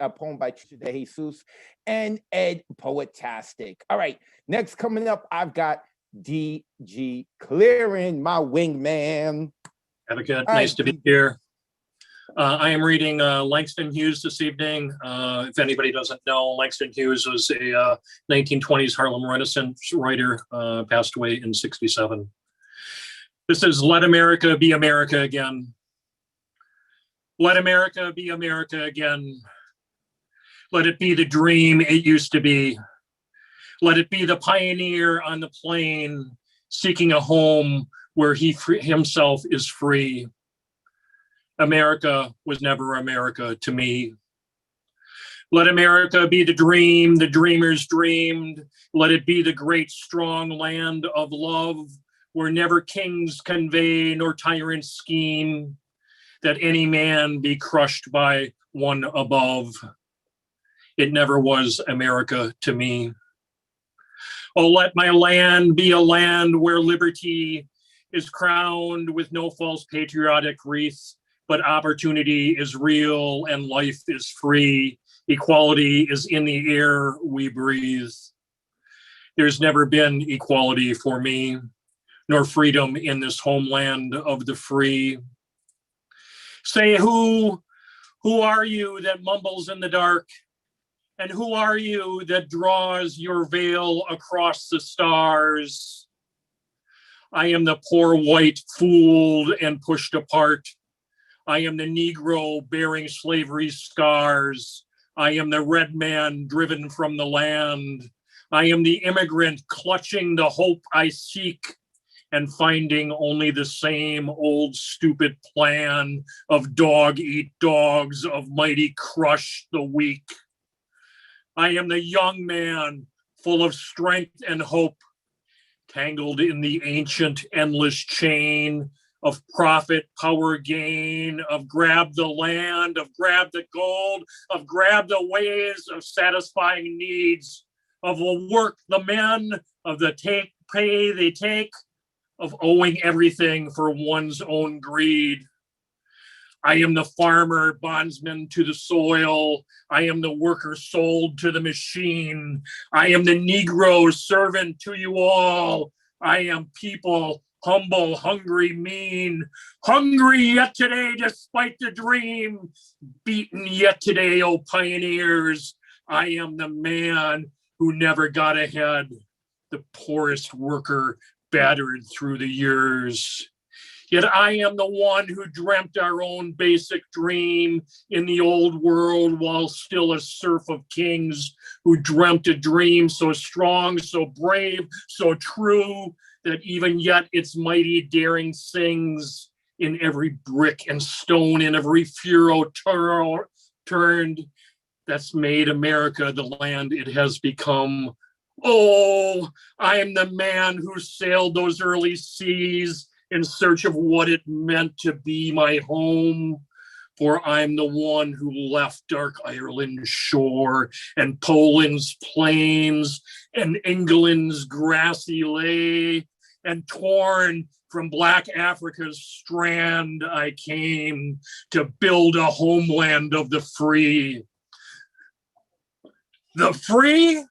a poem by Tricia de Jesus and Ed Poetastic. All right, next coming up, I've got DG Clearing, my wingman. Advocate, nice to be here. I am reading Langston Hughes this evening. If anybody doesn't know, Langston Hughes was a 1920s Harlem Renaissance writer, passed away in '67. This is Let America Be America Again. Let America be America again. Let it be the dream it used to be. Let it be the pioneer on the plain seeking a home where he himself is free. America was never America to me. Let America be the dream the dreamers dreamed. Let it be the great strong land of love, where never kings convey nor tyrants scheme, that any man be crushed by one above. It never was America to me. Oh, let my land be a land where liberty is crowned with no false patriotic wreath, but opportunity is real and life is free. Equality is in the air we breathe. There's never been equality for me, nor freedom in this homeland of the free. Say, who are you that mumbles in the dark? And who are you that draws your veil across the stars? I am the poor white fooled and pushed apart. I am the Negro bearing slavery's scars. I am the red man driven from the land. I am the immigrant clutching the hope I seek and finding only the same old stupid plan of dog eat dogs, of mighty crush the weak. I am the young man full of strength and hope, tangled in the ancient endless chain of profit, power gain, of grab the land, of grab the gold, of grab the ways of satisfying needs, of work the men, of the pay they take, of owing everything for one's own greed. I am the farmer, bondsman to the soil. I am the worker sold to the machine. I am the Negro servant to you all. I am people, humble, hungry, mean, hungry yet today despite the dream, beaten yet today, oh pioneers. I am the man who never got ahead, the poorest worker battered through the years. Yet I am the one who dreamt our own basic dream in the old world while still a serf of kings, who dreamt a dream so strong, so brave, so true, that even yet its mighty daring sings in every brick and stone, in every furrow turned, that's made America the land it has become. Oh, I am the man who sailed those early seas in search of what it meant to be my home. For I'm the one who left dark Ireland's shore and Poland's plains and England's grassy lay, and torn from black Africa's strand, I came to build a homeland of the free. The free?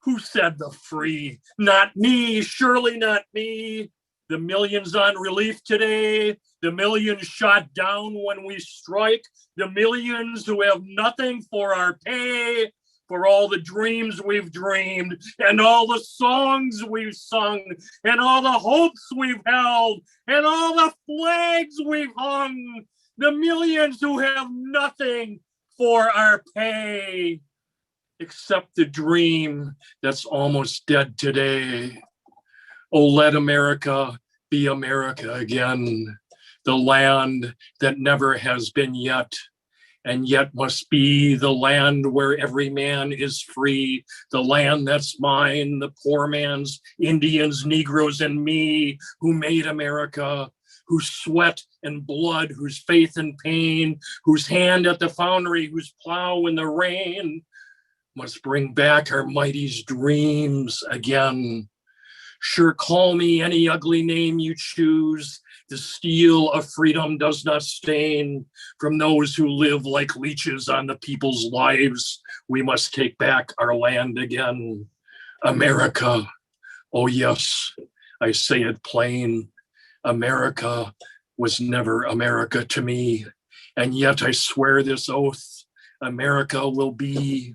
Who said the free? Not me, surely not me. The millions on relief today, the millions shot down when we strike, the millions who have nothing for our pay, for all the dreams we've dreamed, and all the songs we've sung, and all the hopes we've held, and all the flags we've hung, the millions who have nothing for our pay, except the dream that's almost dead today. Oh, let America be America again, the land that never has been yet, and yet must be the land where every man is free, the land that's mine, the poor man's, Indians, Negroes, and me, who made America, whose sweat and blood, whose faith and pain, whose hand at the foundry, whose plow in the rain, must bring back our mighty's dreams again. Sure, call me any ugly name you choose. The steel of freedom does not stain. From those who live like leeches on the people's lives, we must take back our land again. America, oh yes, I say it plain. America was never America to me. And yet I swear this oath, America will be.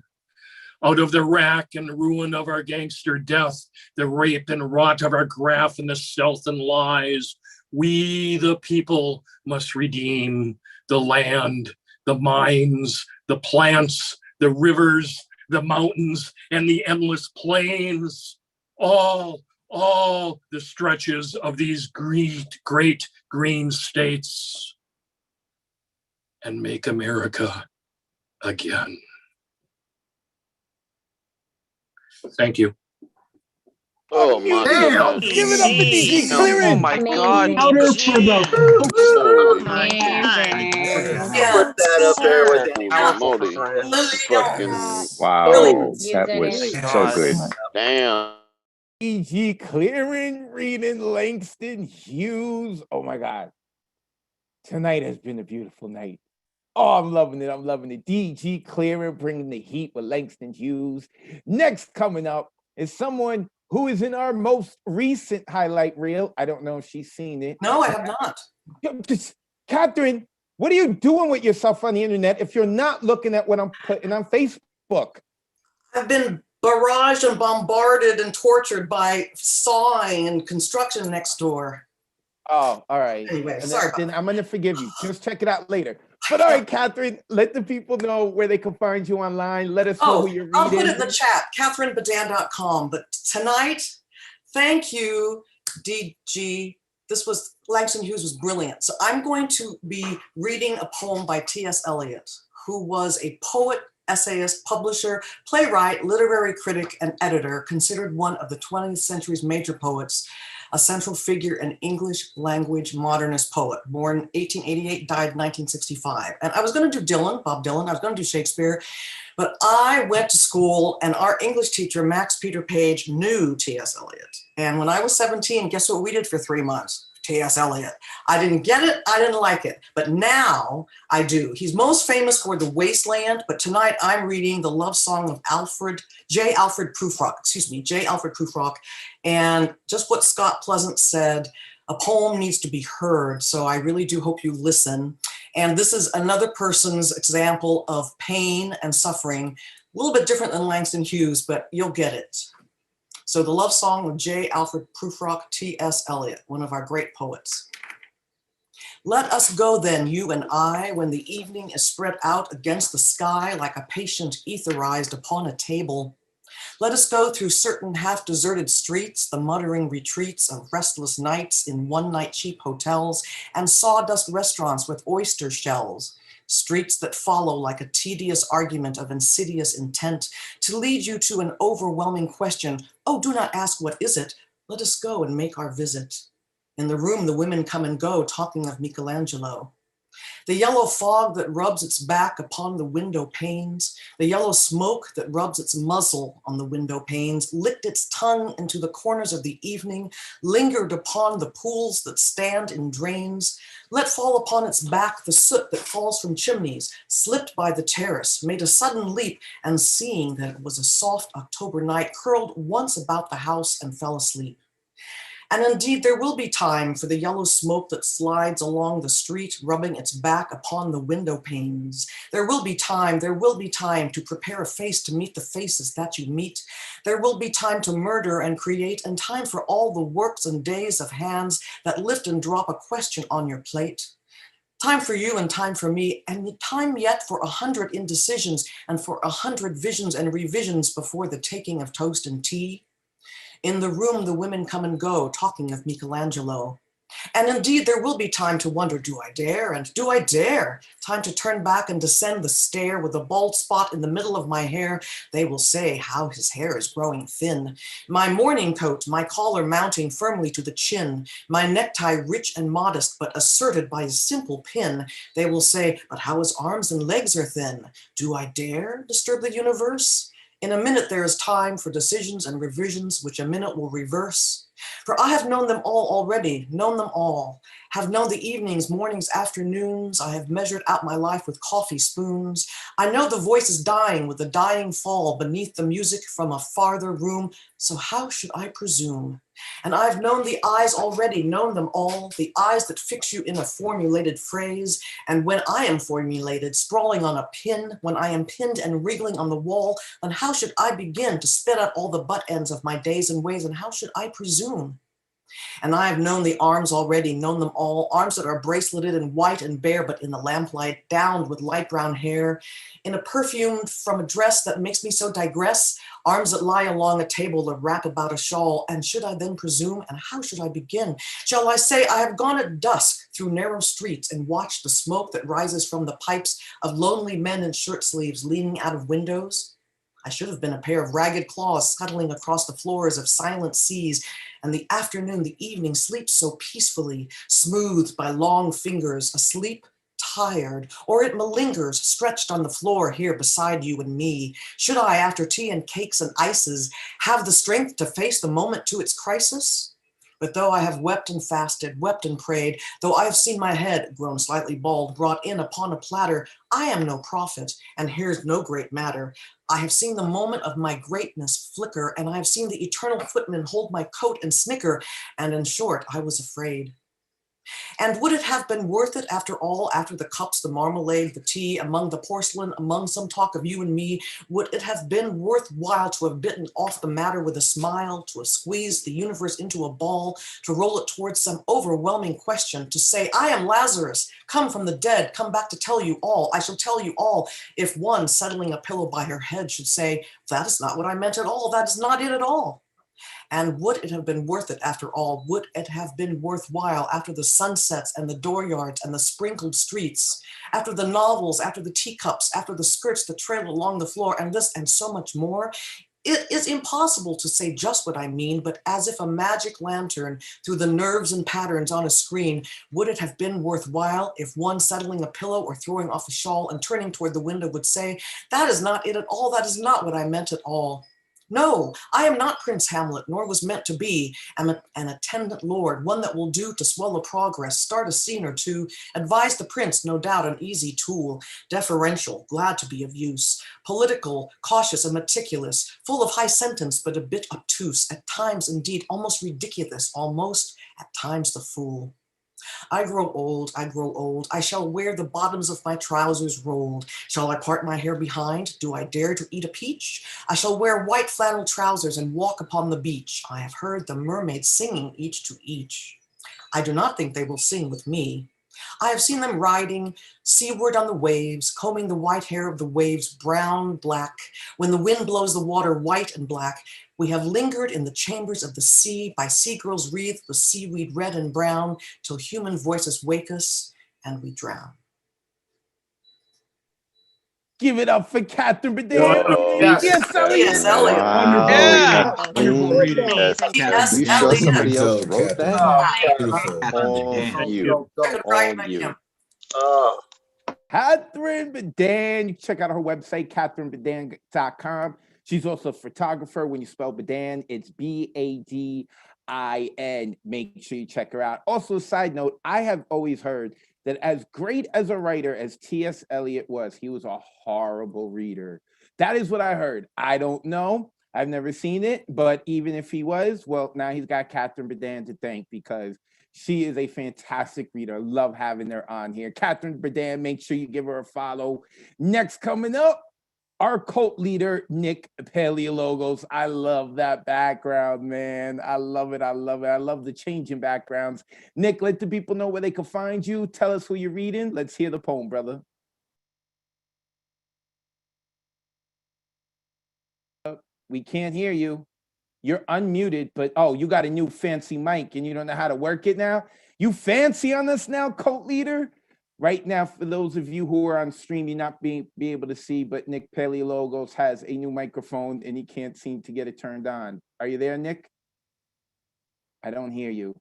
Out of the rack and ruin of our gangster death, the rape and rot of our graft and the stealth and lies, we, the people, must redeem the land, the mines, the plants, the rivers, the mountains, and the endless plains. All the stretches of these great green states. and make America again. Thank you. Oh my Damn! goodness. Give it up for DG Damn. Clearing! Oh my God, Louder DG. for the Oh Holy my Amazing. God. Yeah, Put that up there with Sir. any Powerful moly. performance. Fucking Wow, You that did was it. so God. good. damn. DG Clearing, reading Langston Hughes. Oh my God. Tonight has been a beautiful night. Oh, I'm loving it. I'm loving it. DG Clearing, bringing the heat with Langston Hughes. Next coming up is someone who is in our most recent highlight reel. I don't know if she's seen it. No, I have not. Catherine, what are you doing with yourself on the internet if you're not looking at what I'm putting on Facebook? I've been barraged and bombarded and tortured by sawing and construction next door. Oh, all right. Anyway, And sorry about then that. I'm going to forgive you. Just check it out later. But all right, Catherine, let the people know where they can find you online. Let us know who you're reading. I'll put it in the chat, catherinebadan.com. But tonight, thank you, DG. This was, Langston Hughes was brilliant. So I'm going to be reading a poem by T.S. Eliot, who was a poet, essayist, publisher, playwright, literary critic, and editor, considered one of the 20th century's major poets, a central figure in English language modernist poet, born 1888, died 1965. And I was going to do Bob Dylan, I was going to do Shakespeare, but I went to school and our English teacher, Max Peter Page, knew T.S. Eliot. And when I was 17, guess what we did for 3 months? T.S. Eliot. I didn't get it, I didn't like it, but now I do. He's most famous for The Wasteland, but tonight I'm reading the love song of J. Alfred Prufrock. And just what Scott Pleasant said, a poem needs to be heard, so I really do hope you listen. And this is another person's example of pain and suffering, a little bit different than Langston Hughes, but you'll get it. So the love song of J. Alfred Prufrock, T.S. Eliot, one of our great poets. Let us go then, you and I, when the evening is spread out against the sky like a patient etherized upon a table. Let us go through certain half-deserted streets, the muttering retreats of restless nights in one-night cheap hotels and sawdust restaurants with oyster shells. Streets that follow like a tedious argument of insidious intent to lead you to an overwhelming question. Oh, do not ask what is it? Let us go and make our visit. In the room, the women come and go, talking of Michelangelo. The yellow fog that rubs its back upon the window panes, the yellow smoke that rubs its muzzle on the window panes, licked its tongue into the corners of the evening, lingered upon the pools that stand in drains, let fall upon its back the soot that falls from chimneys, slipped by the terrace, made a sudden leap, and seeing that it was a soft October night, curled once about the house and fell asleep. And indeed, there will be time for the yellow smoke that slides along the street, rubbing its back upon the window panes. There will be time to prepare a face to meet the faces that you meet. There will be time to murder and create, and time for all the works and days of hands that lift and drop a question on your plate. Time for you and time for me, and time yet for 100 indecisions and for 100 visions and revisions before the taking of toast and tea. In the room, the women come and go, talking of Michelangelo. And indeed, there will be time to wonder, do I dare? And do I dare? Time to turn back and descend the stair with a bald spot in the middle of my hair. They will say how his hair is growing thin. My morning coat, my collar mounting firmly to the chin. My necktie rich and modest, but asserted by a simple pin. They will say, but how his arms and legs are thin. Do I dare disturb the universe? In a minute, there is time for decisions and revisions, which a minute will reverse. For I have known them all already, known them all, have known the evenings, mornings, afternoons. I have measured out my life with coffee spoons. I know the voice is dying with a dying fall beneath the music from a farther room. So how should I presume? And I've known the eyes already, known them all, the eyes that fix you in a formulated phrase. And when I am formulated, sprawling on a pin, when I am pinned and wriggling on the wall, then how should I begin to spit out all the butt ends of my days and ways, and how should I presume? And I have known the arms already, known them all, arms that are braceleted and white and bare, but in the lamplight, downed with light brown hair, in a perfume from a dress that makes me so digress, arms that lie along a table that wrap about a shawl. And should I then presume, and how should I begin? Shall I say I have gone at dusk, through narrow streets and watch the smoke that rises from the pipes of lonely men in shirt sleeves leaning out of windows? I should have been a pair of ragged claws scuttling across the floors of silent seas, and the afternoon, the evening sleeps so peacefully, smoothed by long fingers, asleep, tired, or it malingers, stretched on the floor here beside you and me. Should I, after tea and cakes and ices, have the strength to face the moment to its crisis? But though I have wept and fasted, wept and prayed, though I have seen my head, grown slightly bald, brought in upon a platter, I am no prophet, and here's no great matter. I have seen the moment of my greatness flicker, and I have seen the eternal footman hold my coat and snicker, and in short, I was afraid. And would it have been worth it after all, after the cups, the marmalade, the tea, among the porcelain, among some talk of you and me, would it have been worthwhile to have bitten off the matter with a smile, to have squeezed the universe into a ball, to roll it towards some overwhelming question, to say, I am Lazarus, come from the dead, come back to tell you all, I shall tell you all, if one, settling a pillow by her head, should say, that is not what I meant at all, that is not it at all. And would it have been worth it after all? Would it have been worthwhile after the sunsets and the dooryards and the sprinkled streets, after the novels, after the teacups, after the skirts that trailed along the floor, and this and so much more? It is impossible to say just what I mean, but as if a magic lantern through the nerves and patterns on a screen, would it have been worthwhile if one settling a pillow or throwing off a shawl and turning toward the window would say, that is not it at all, that is not what I meant at all. No, I am not Prince Hamlet, nor was meant to be. I'm an attendant lord, one that will do to swell a progress, start a scene or two, advise the prince, no doubt an easy tool, deferential, glad to be of use, political, cautious and meticulous, full of high sentence, but a bit obtuse, at times indeed almost ridiculous, almost at times the fool. I grow old, I shall wear the bottoms of my trousers rolled. Shall I part my hair behind? Do I dare to eat a peach? I shall wear white flannel trousers and walk upon the beach. I have heard the mermaids singing each to each. I do not think they will sing with me. I have seen them riding seaward on the waves, combing the white hair of the waves brown, black. When the wind blows the water white and black, we have lingered in the chambers of the sea by sea girls wreathed with seaweed red and brown till human voices wake us and we drown. Give it up for Catherine Badan. Whoa. Yes, Elliot. Yes, Elliot. Wonderful reading. Yes, You sure Elliot. somebody else wrote that? Beautiful. On you. On you. Catherine Badan. You can check out her website, catherinebadan.com. She's also a photographer. When you spell Badan, it's Badin. Make sure you check her out. Also, a side note, I have always heard that as great as a writer as T.S. Eliot was, he was a horrible reader. That is what I heard. I don't know. I've never seen it, but even if he was, well, now he's got Catherine Badan to thank because she is a fantastic reader. Love having her on here. Catherine Badan, make sure you give her a follow. Next coming up, our cult leader, Nick Paleologos. I love that background, man. I love it. I love it. I love the changing backgrounds. Nick, let the people know where they can find you. Tell us who you're reading. Let's hear the poem, brother. We can't hear you. You're unmuted, but oh, you got a new fancy mic and you don't know how to work it now? You fancy on us now, cult leader? Right now, for those of you who are on stream, you're not be able to see, but Nick Paleologos has a new microphone and he can't seem to get it turned on. Are you there, Nick? I don't hear you.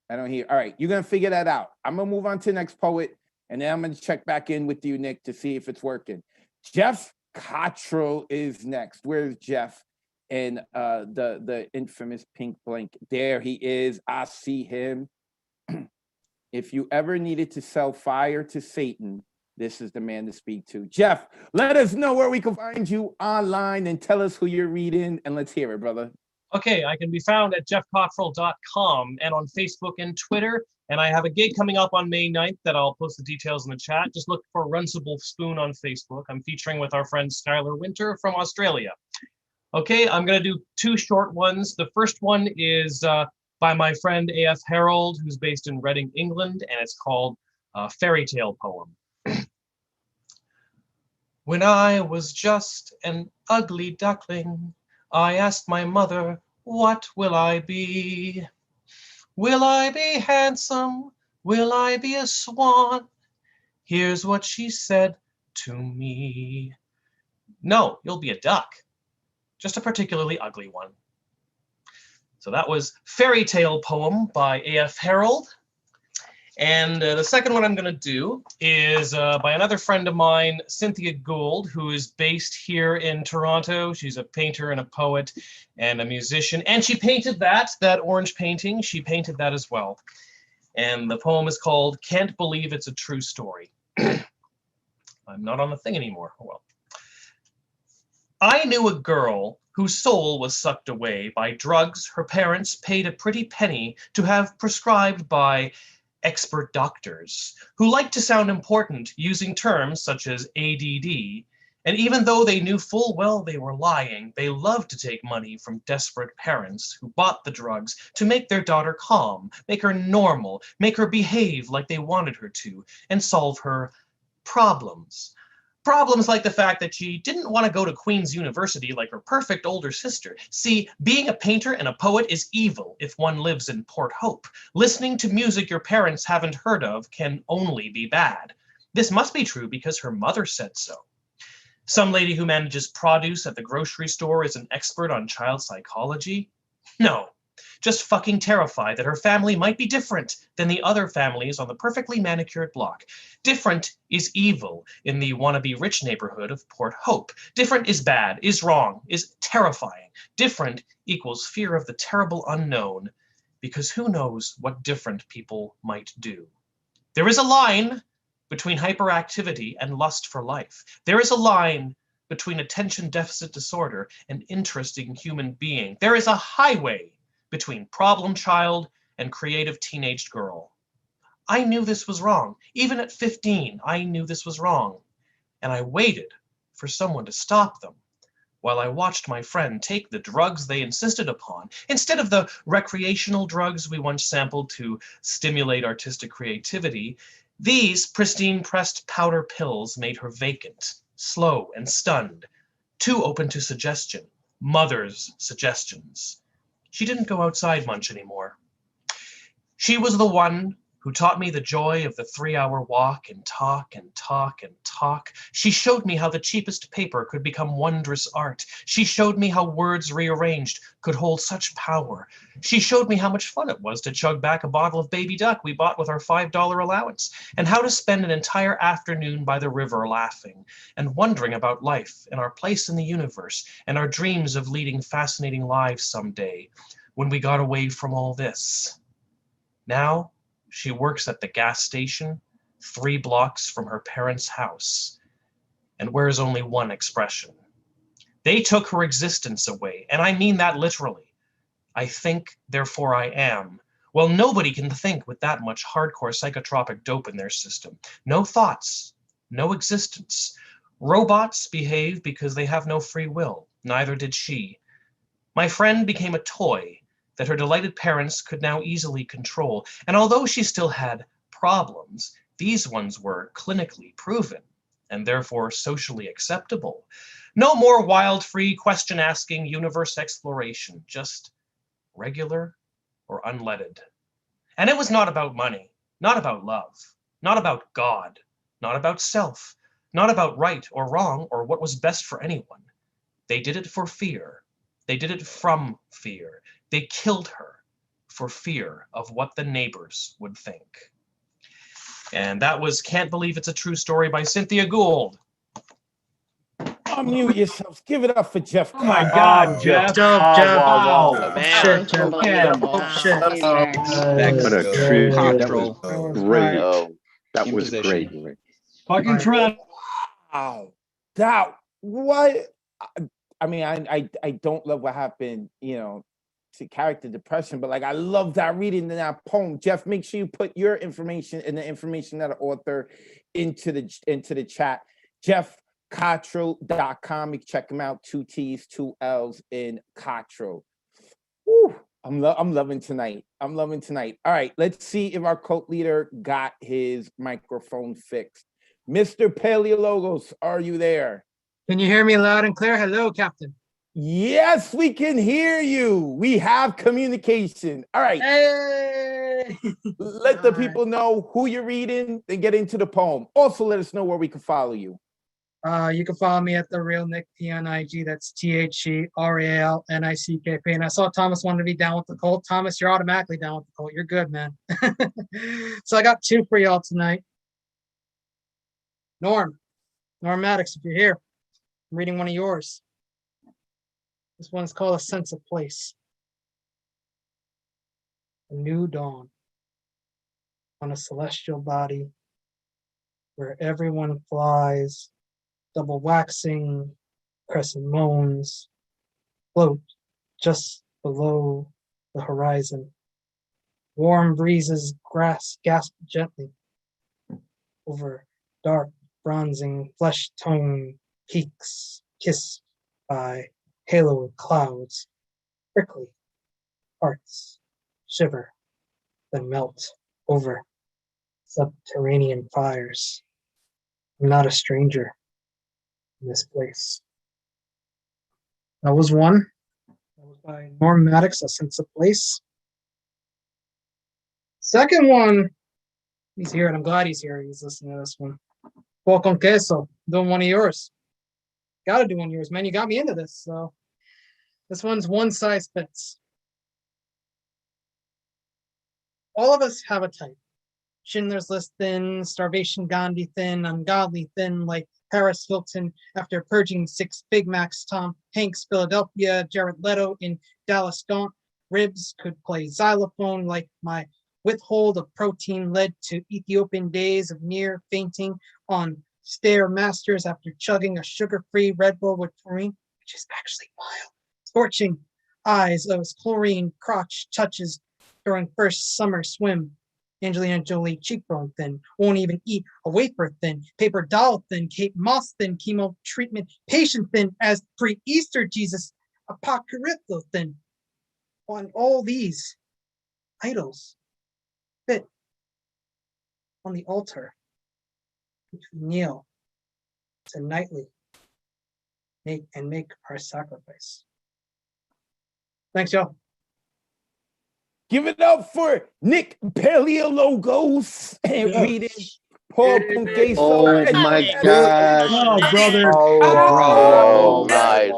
I don't hear. All right, you're going to figure that out. I'm going to move on to the next poet, and then I'm going to check back in with you, Nick, to see if it's working. Jeff Cottrell is next. Where's Jeff? And the infamous pink blank. There he is. I see him. If you ever needed to sell fire to Satan, this is the man to speak to. Jeff, let us know where we can find you online and tell us who you're reading, and let's hear it, brother. Okay, I can be found at jeffcottrell.com and on Facebook and Twitter. And I have a gig coming up on May 9th that I'll post the details in the chat. Just look for Runcible Spoon on Facebook. I'm featuring with our friend Skylar Winter from Australia. Okay, I'm going to do two short ones. The first one is by my friend A.F. Harold, who's based in Reading, England, and it's called Fairy Tale Poem. When I was just an ugly duckling, I asked my mother, what will I be? Will I be handsome? Will I be a swan? Here's what she said to me. No, you'll be a duck. Just a particularly ugly one. So that was Fairy Tale Poem by A.F. Harold. And the second one I'm going to do is by another friend of mine, Cynthia Gould, who is based here in Toronto. She's a painter and a poet and a musician. And she painted that orange painting. She painted that as well. And the poem is called Can't Believe It's a True Story. I'm not on the thing anymore. Oh well. I knew a girl whose soul was sucked away by drugs her parents paid a pretty penny to have prescribed by expert doctors who liked to sound important using terms such as ADD. And even though they knew full well they were lying, they loved to take money from desperate parents who bought the drugs to make their daughter calm, make her normal, make her behave like they wanted her to, and solve her problems. Problems like the fact that she didn't want to go to Queen's University like her perfect older sister. See, being a painter and a poet is evil if one lives in Port Hope. Listening to music your parents haven't heard of can only be bad. This must be true because her mother said so. Some lady who manages produce at the grocery store is an expert on child psychology? No. Just fucking terrified that her family might be different than the other families on the perfectly manicured block. Different is evil in the wannabe rich neighborhood of Port Hope. Different is bad, is wrong, is terrifying. Different equals fear of the terrible unknown, because who knows what different people might do. There is a line between hyperactivity and lust for life. There is a line between attention deficit disorder and interesting human being. There is a highway between problem child and creative teenage girl. I knew this was wrong. Even at 15, I knew this was wrong. And I waited for someone to stop them while I watched my friend take the drugs they insisted upon instead of the recreational drugs we once sampled to stimulate artistic creativity. These pristine pressed powder pills made her vacant, slow and stunned, too open to suggestion, mother's suggestions. She didn't go outside much anymore. She was the one who taught me the joy of the 3-hour walk and talk and talk and talk. She showed me how the cheapest paper could become wondrous art. She showed me how words rearranged could hold such power. She showed me how much fun it was to chug back a bottle of baby duck we bought with our $5 allowance, and how to spend an entire afternoon by the river laughing and wondering about life and our place in the universe and our dreams of leading fascinating lives someday when we got away from all this. Now, she works at the gas station 3 blocks from her parents' house and wears only one expression. They took her existence away, and I mean that literally. I think, therefore I am. Well, nobody can think with that much hardcore psychotropic dope in their system. No thoughts, no existence. Robots behave because they have no free will. Neither did she. My friend became a toy that her delighted parents could now easily control. And although she still had problems, these ones were clinically proven and therefore socially acceptable. No more wild, free, question-asking universe exploration, just regular or unleaded. And it was not about money, not about love, not about God, not about self, not about right or wrong or what was best for anyone. They did it for fear. They did it from fear. They killed her for fear of what the neighbors would think. And that was Can't Believe It's a True Story by Cynthia Gould. Unmute yourselves. Give it up for Jeff. Oh my God, Jeff. Dope, Jeff. Wow. Shit, Jeff. Shit. What a tribute. That was great. No, that In was position. great. Fucking Trent. Wow. That what I mean, I don't love what happened, you know, to character depression, but like I love that reading in that poem. Jeff, make sure you put your information and the information of the author into the chat. JeffCottrell.com. You can check him out. 2 T's, 2 L's in Cottrell. Woo, I'm loving tonight. I'm loving tonight. All right, let's see if our cult leader got his microphone fixed. Mr. Paleologos, are you there? Can you hear me loud and clear? Hello, Captain. Yes, we can hear you. We have communication. All right. Hey! Let the people know who you're reading, then get into the poem. Also, let us know where we can follow you. You can follow me at The Real Nick P on IG. That's TheRealNickP. And I saw Thomas wanted to be down with the cult. Thomas, you're automatically down with the cult. You're good, man. So I got 2 for y'all tonight. Norm Maddox, if you're here, I'm reading one of yours. This one's called A Sense of Place. A new dawn on a celestial body where everyone flies, double waxing, crescent moans, float just below the horizon. Warm breezes gasp gently over dark, bronzing, flesh-toned peaks kissed by haloed clouds. Prickly hearts shiver, then melt over subterranean fires. I'm not a stranger in this place. That was one. That was by Norm Maddox, A Sense of Place. Second one, he's here, and I'm glad he's here. He's listening to this one. Paul con queso, doing one of yours. Gotta do one of yours, man. You got me into this. So this one's One Size Fits. All of us have a type. Schindler's List thin, Starvation Gandhi thin, ungodly thin, like Paris Hilton after purging 6 Big Macs, Tom Hanks, Philadelphia, Jared Leto in Dallas Gaunt. Ribs could play xylophone like my withhold of protein led to Ethiopian days of near fainting on Stairmasters after chugging a sugar-free Red Bull with taurine, which is actually wild. Scorching eyes as chlorine crotch touches during first summer swim. Angelina Jolie cheekbone thin, won't even eat a wafer thin, paper doll thin, Kate Moss thin, chemo treatment patient thin as pre-Easter Jesus, apocalypto thin. On all these idols fit on the altar, which we kneel to nightly make our sacrifice. Thanks, y'all. Give it up for Nick Paleologos and reading Paul con queso. Oh my God. Oh, brother. Oh, nice.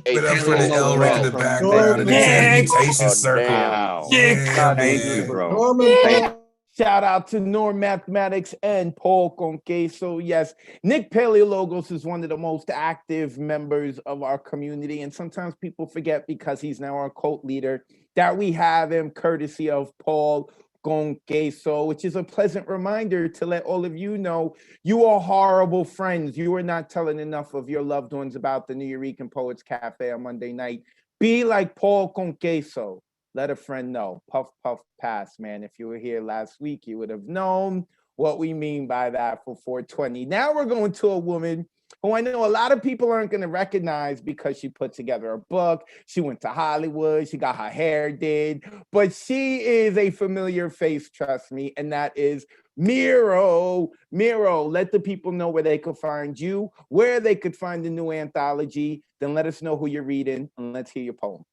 Give it up for the Elric in the back, bro. The transmutation circle. Yeah, Thank you, man. bro. Norman Paul. Shout out to Norm Mathematics and Paul con queso. Yes, Nick Paleologos is one of the most active members of our community. And sometimes people forget because he's now our cult leader that we have him courtesy of Paul con queso, which is a pleasant reminder to let all of you know you are horrible friends. You are not telling enough of your loved ones about the New Eurekan Poets Cafe on Monday night. Be like Paul con queso. Let a friend know. Puff, puff, pass, man. If you were here last week, you would have known what we mean by that for 420. Now we're going to a woman who I know a lot of people aren't going to recognize because she put together a book. She went to Hollywood. She got her hair did. But she is a familiar face, trust me, and that is Miro. Miro, let the people know where they could find you, where they could find the new anthology. Then let us know who you're reading, and let's hear your poem. All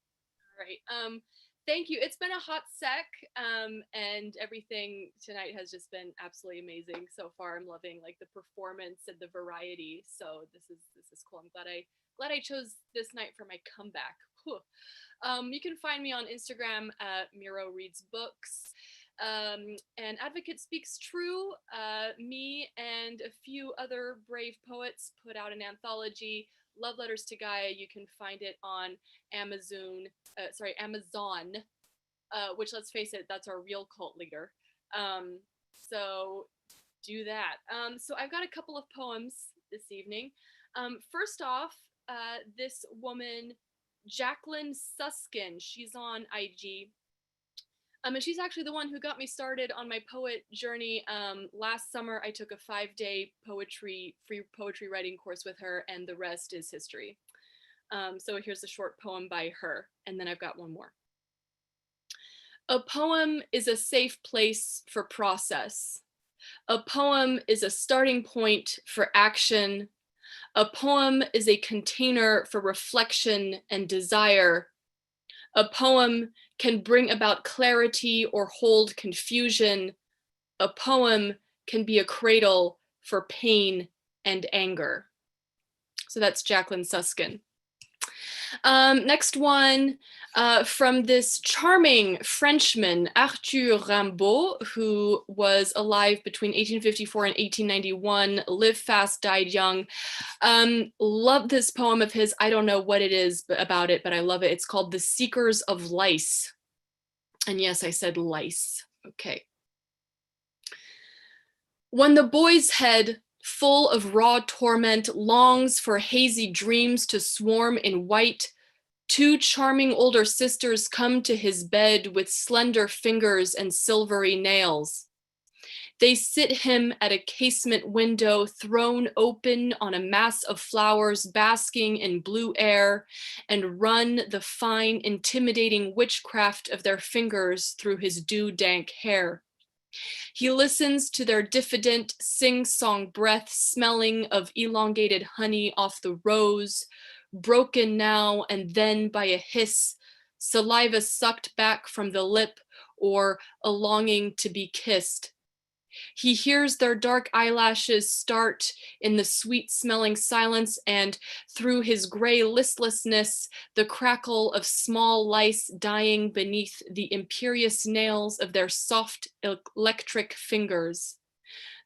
right. Thank you. It's been a hot sec, and everything tonight has just been absolutely amazing so far. I'm loving like the performance and the variety. So this is cool. I'm glad I chose this night for my comeback. Whew. You can find me on Instagram at Miro Reads Books. And Advocate Speaks True. Me and a few other brave poets put out an anthology, Love Letters to Gaia. You can find it on Amazon, which, let's face it, that's our real cult leader. So do that. So I've got a couple of poems this evening. First off, this woman, Jacqueline Suskin, she's on IG. And she's actually the one who got me started on my poet journey. Last summer, I took a 5-day free poetry writing course with her, and the rest is history. So here's a short poem by her, and then I've got one more. A poem is a safe place for process. A poem is a starting point for action. A poem is a container for reflection and desire. A poem can bring about clarity or hold confusion. A poem can be a cradle for pain and anger. So that's Jacqueline Susskind. Next one from this charming Frenchman, Arthur Rimbaud, who was alive between 1854 and 1891, lived fast, died young. Love this poem of his. I don't know what it is about it, but I love it. It's called The Seekers of Lice. And yes, I said lice. Okay. When the boy's head, full of raw torment, longs for hazy dreams to swarm in white, two charming older sisters come to his bed with slender fingers and silvery nails. They sit him at a casement window thrown open on a mass of flowers basking in blue air, and run the fine, intimidating witchcraft of their fingers through his dew-dank hair. He listens to their diffident sing-song breath smelling of elongated honey off the rose, broken now and then by a hiss, saliva sucked back from the lip, or a longing to be kissed. He hears their dark eyelashes start in the sweet-smelling silence, and through his gray listlessness, the crackle of small lice dying beneath the imperious nails of their soft electric fingers.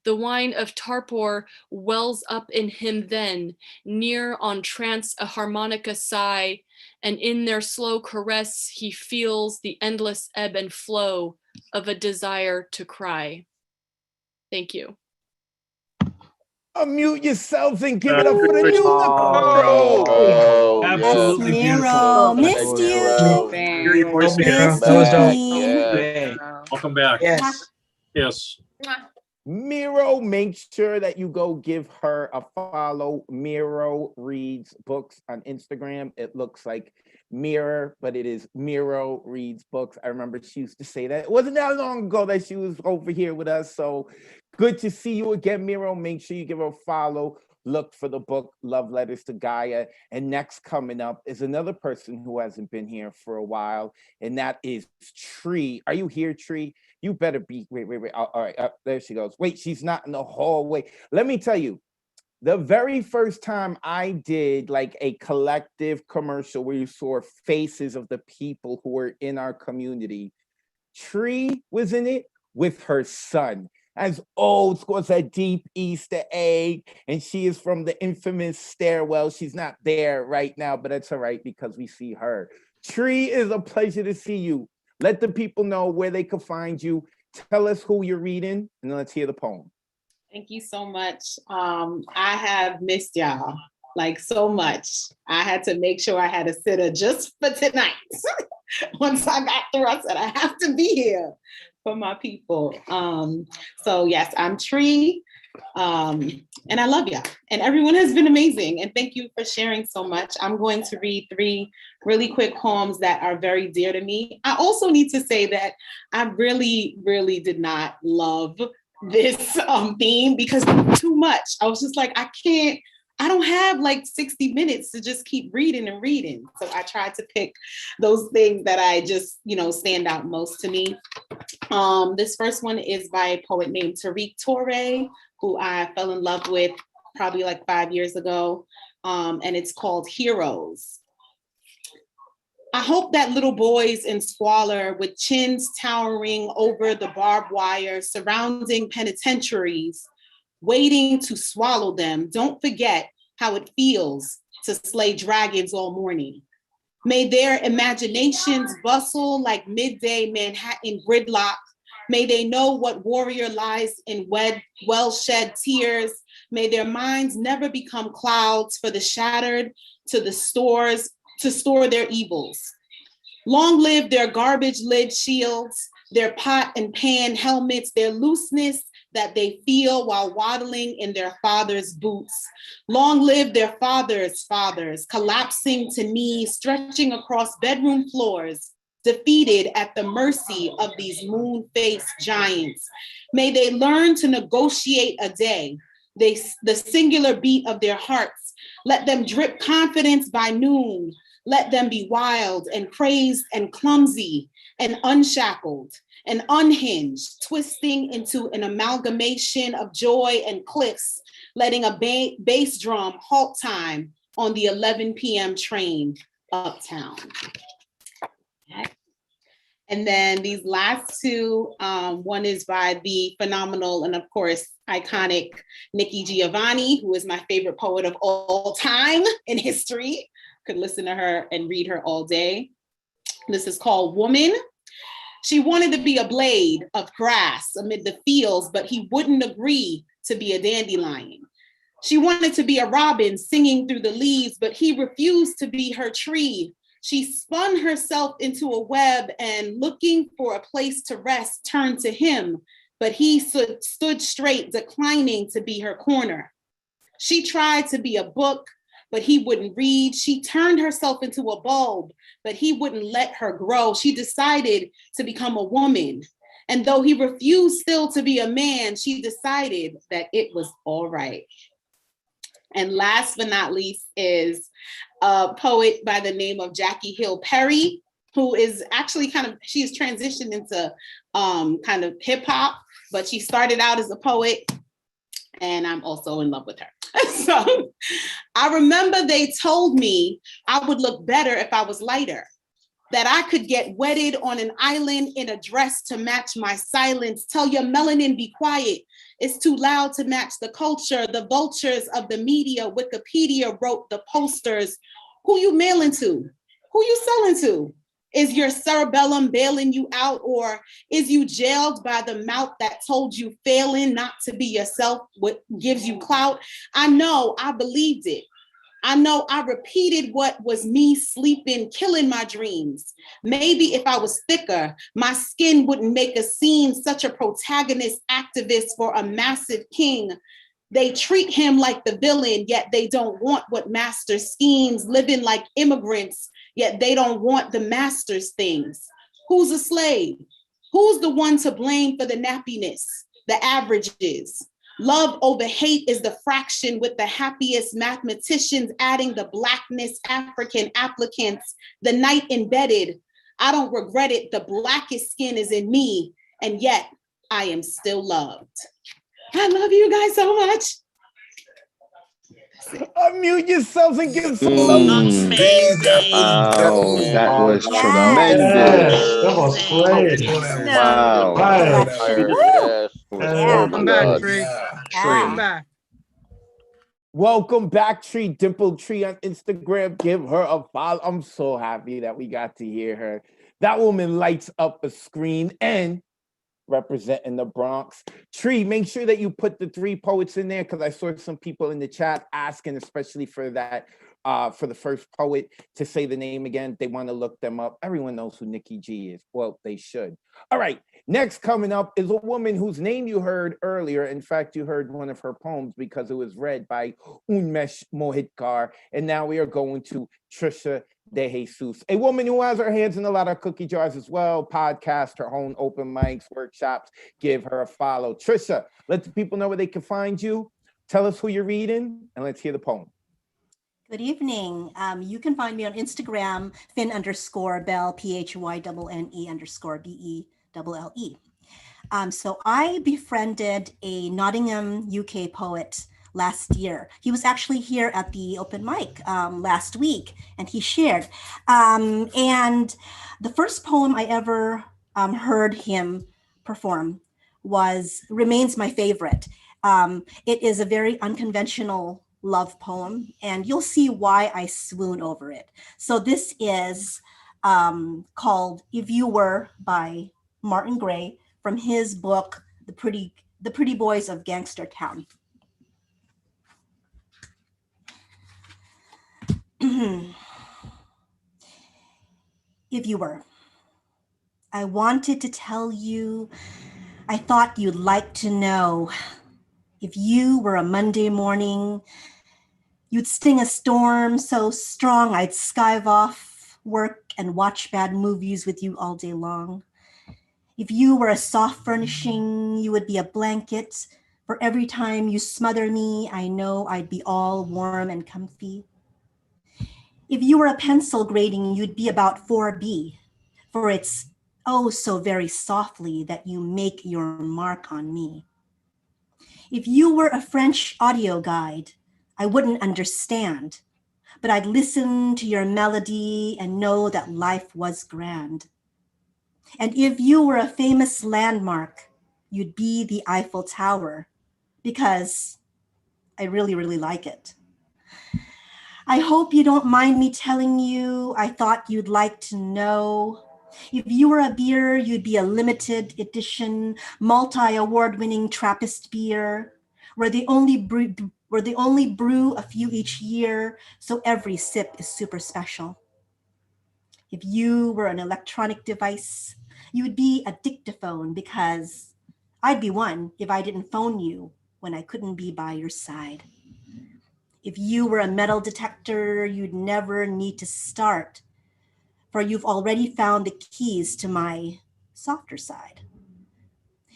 The wine of torpor wells up in him then, near on trance a harmonica sigh, and in their slow caress he feels the endless ebb and flow of a desire to cry. Thank you. Unmute yourselves and give it up for the Good new Oh, Absolutely Miro, beautiful. missed you. Hear your voice again. Missed That was dope. you. Welcome back. Yes. Yes. Miro, make sure that you go give her a follow. Miro Reads Books on Instagram. It looks like Mirror, but it is Miro Reads Books. I remember she used to say that. It wasn't that long ago that she was over here with us. So good to see you again, Miro. Make sure you give her a follow. Look for the book, Love Letters to Gaia. And next coming up is another person who hasn't been here for a while, and that is Tree. Are you here, Tree? You better be. Wait. All right, there she goes. Wait, she's not in the hallway. Let me tell you, the very first time I did like a collective commercial where you saw faces of the people who were in our community, Tree was in it with her son. As old school, it's a deep Easter egg, and she is from the infamous Stairwell. She's not there right now, but that's all right because we see her. Tree, is a pleasure to see you. Let the people know where they can find you. Tell us who you're reading, and then let's hear the poem. Thank you so much. I have missed y'all like so much. I had to make sure I had a sitter just for tonight. Once I got through, I said, I have to be here for my people. So yes, I'm Tree, and I love y'all. And everyone has been amazing. And thank you for sharing so much. I'm going to read 3 really quick poems that are very dear to me. I also need to say that I really, really did not love this theme because too much. I was just like, I don't have like 60 minutes to just keep reading and reading. So I tried to pick those things that I just, stand out most to me. This first one is by a poet named Tariq Touré, who I fell in love with probably like 5 years ago. And it's called Heroes. I hope that little boys in squalor with chins towering over the barbed wire surrounding penitentiaries, waiting to swallow them, don't forget how it feels to slay dragons all morning. May their imaginations bustle like midday Manhattan gridlock. May they know what warrior lies in well-shed tears. May their minds never become clouds for the shattered to store their evils. Long live their garbage lid shields, their pot and pan helmets, their looseness that they feel while waddling in their father's boots. Long live their fathers' fathers, collapsing to knees, stretching across bedroom floors, defeated at the mercy of these moon-faced giants. May they learn to negotiate a day, the singular beat of their hearts, Let them drip confidence by noon. Let them be wild and crazed and clumsy and unshackled and unhinged, twisting into an amalgamation of joy and cliffs, letting a bass drum halt time on the 11 p.m. train uptown. Okay. And then these last two, one is by the phenomenal and of course iconic Nikki Giovanni, who is my favorite poet of all time in history. Could listen to her and read her all day. This is called Woman. She wanted to be a blade of grass amid the fields, but he wouldn't agree to be a dandelion. She wanted to be a robin singing through the leaves, but he refused to be her tree. She spun herself into a web and looking for a place to rest, turned to him, but he stood straight, declining to be her corner. She tried to be a book, but he wouldn't read. She turned herself into a bulb, but he wouldn't let her grow. She decided to become a woman. And though he refused still to be a man, she decided that it was all right. And last but not least is a poet by the name of Jackie Hill Perry, who is actually she's transitioned into kind of hip hop, but she started out as a poet and I'm also in love with her. So I remember they told me I would look better if I was lighter, that I could get wedded on an island in a dress to match my silence. Tell your melanin be quiet. It's too loud to match the culture. The vultures of the media, Wikipedia wrote the posters. Who you mailing to? Who you selling to? Is your cerebellum bailing you out, or is you jailed by the mouth that told you failing not to be yourself, what gives you clout? I know I believed it. I know I repeated what was me sleeping, killing my dreams. Maybe if I was thicker, my skin wouldn't make a scene, such a protagonist activist for a massive king. They treat him like the villain, yet they don't want what master schemes, living like immigrants, yet they don't want the master's things. Who's a slave? Who's the one to blame for the nappiness, the averages? Love over hate is the fraction with the happiest mathematicians adding the blackness, African applicants, the night embedded. I don't regret it. The blackest skin is in me, and yet I am still loved. I love you guys so much. Unmute yourselves and give some love. Wow, that was Yes, tremendous. that was great. Wow. Right. Yes, it was Welcome back, well Tree. done. Welcome back. Welcome back, Tree. Dimple Tree on Instagram. Give her a follow. I'm so happy that we got to hear her. That woman lights up a screen and representing the Bronx. Tree, make sure that you put the 3 poets in there because I saw some people in the chat asking, especially for that, for the first poet to say the name again. They want to look them up. Everyone knows who Nikki G is. Well, they should. All right. Next coming up is a woman whose name you heard earlier. In fact, you heard one of her poems because it was read by Unmesh Mohitkar. And now we are going to Trisha De Jesus, a woman who has her hands in a lot of cookie jars as well, podcast, her own open mics, workshops. Give her a follow. Trisha, let the people know where they can find you. Tell us who you're reading, and let's hear the poem. Good evening. You can find me on Instagram, Finn_Bell, PHYNNE_BELLE. So I befriended a Nottingham, UK poet last year. He was actually here at the open mic last week, and he shared. And the first poem I ever heard him perform remains my favorite. It is a very unconventional love poem, and you'll see why I swoon over it. So this is called If You Were by Martin Gray from his book, The Pretty Boys of Gangster Town. If you were, I wanted to tell you, I thought you'd like to know. If you were a Monday morning, you'd sting a storm so strong I'd skive off work and watch bad movies with you all day long. If you were a soft furnishing, you would be a blanket For every time you smother me, I know I'd be all warm and comfy. If you were a pencil grading, you'd be about 4B, for it's oh so very softly that you make your mark on me. If you were a French audio guide, I wouldn't understand, but I'd listen to your melody and know that life was grand. And if you were a famous landmark, you'd be the Eiffel Tower, because I really, really like it. I hope you don't mind me telling you I thought you'd like to know. If you were a beer, you'd be a limited edition, multi-award-winning Trappist beer, where they only brew a few each year, so every sip is super special. If you were an electronic device, you would be a dictaphone, because I'd be one if I didn't phone you when I couldn't be by your side. If you were a metal detector, you'd never need to start, for you've already found the keys to my softer side.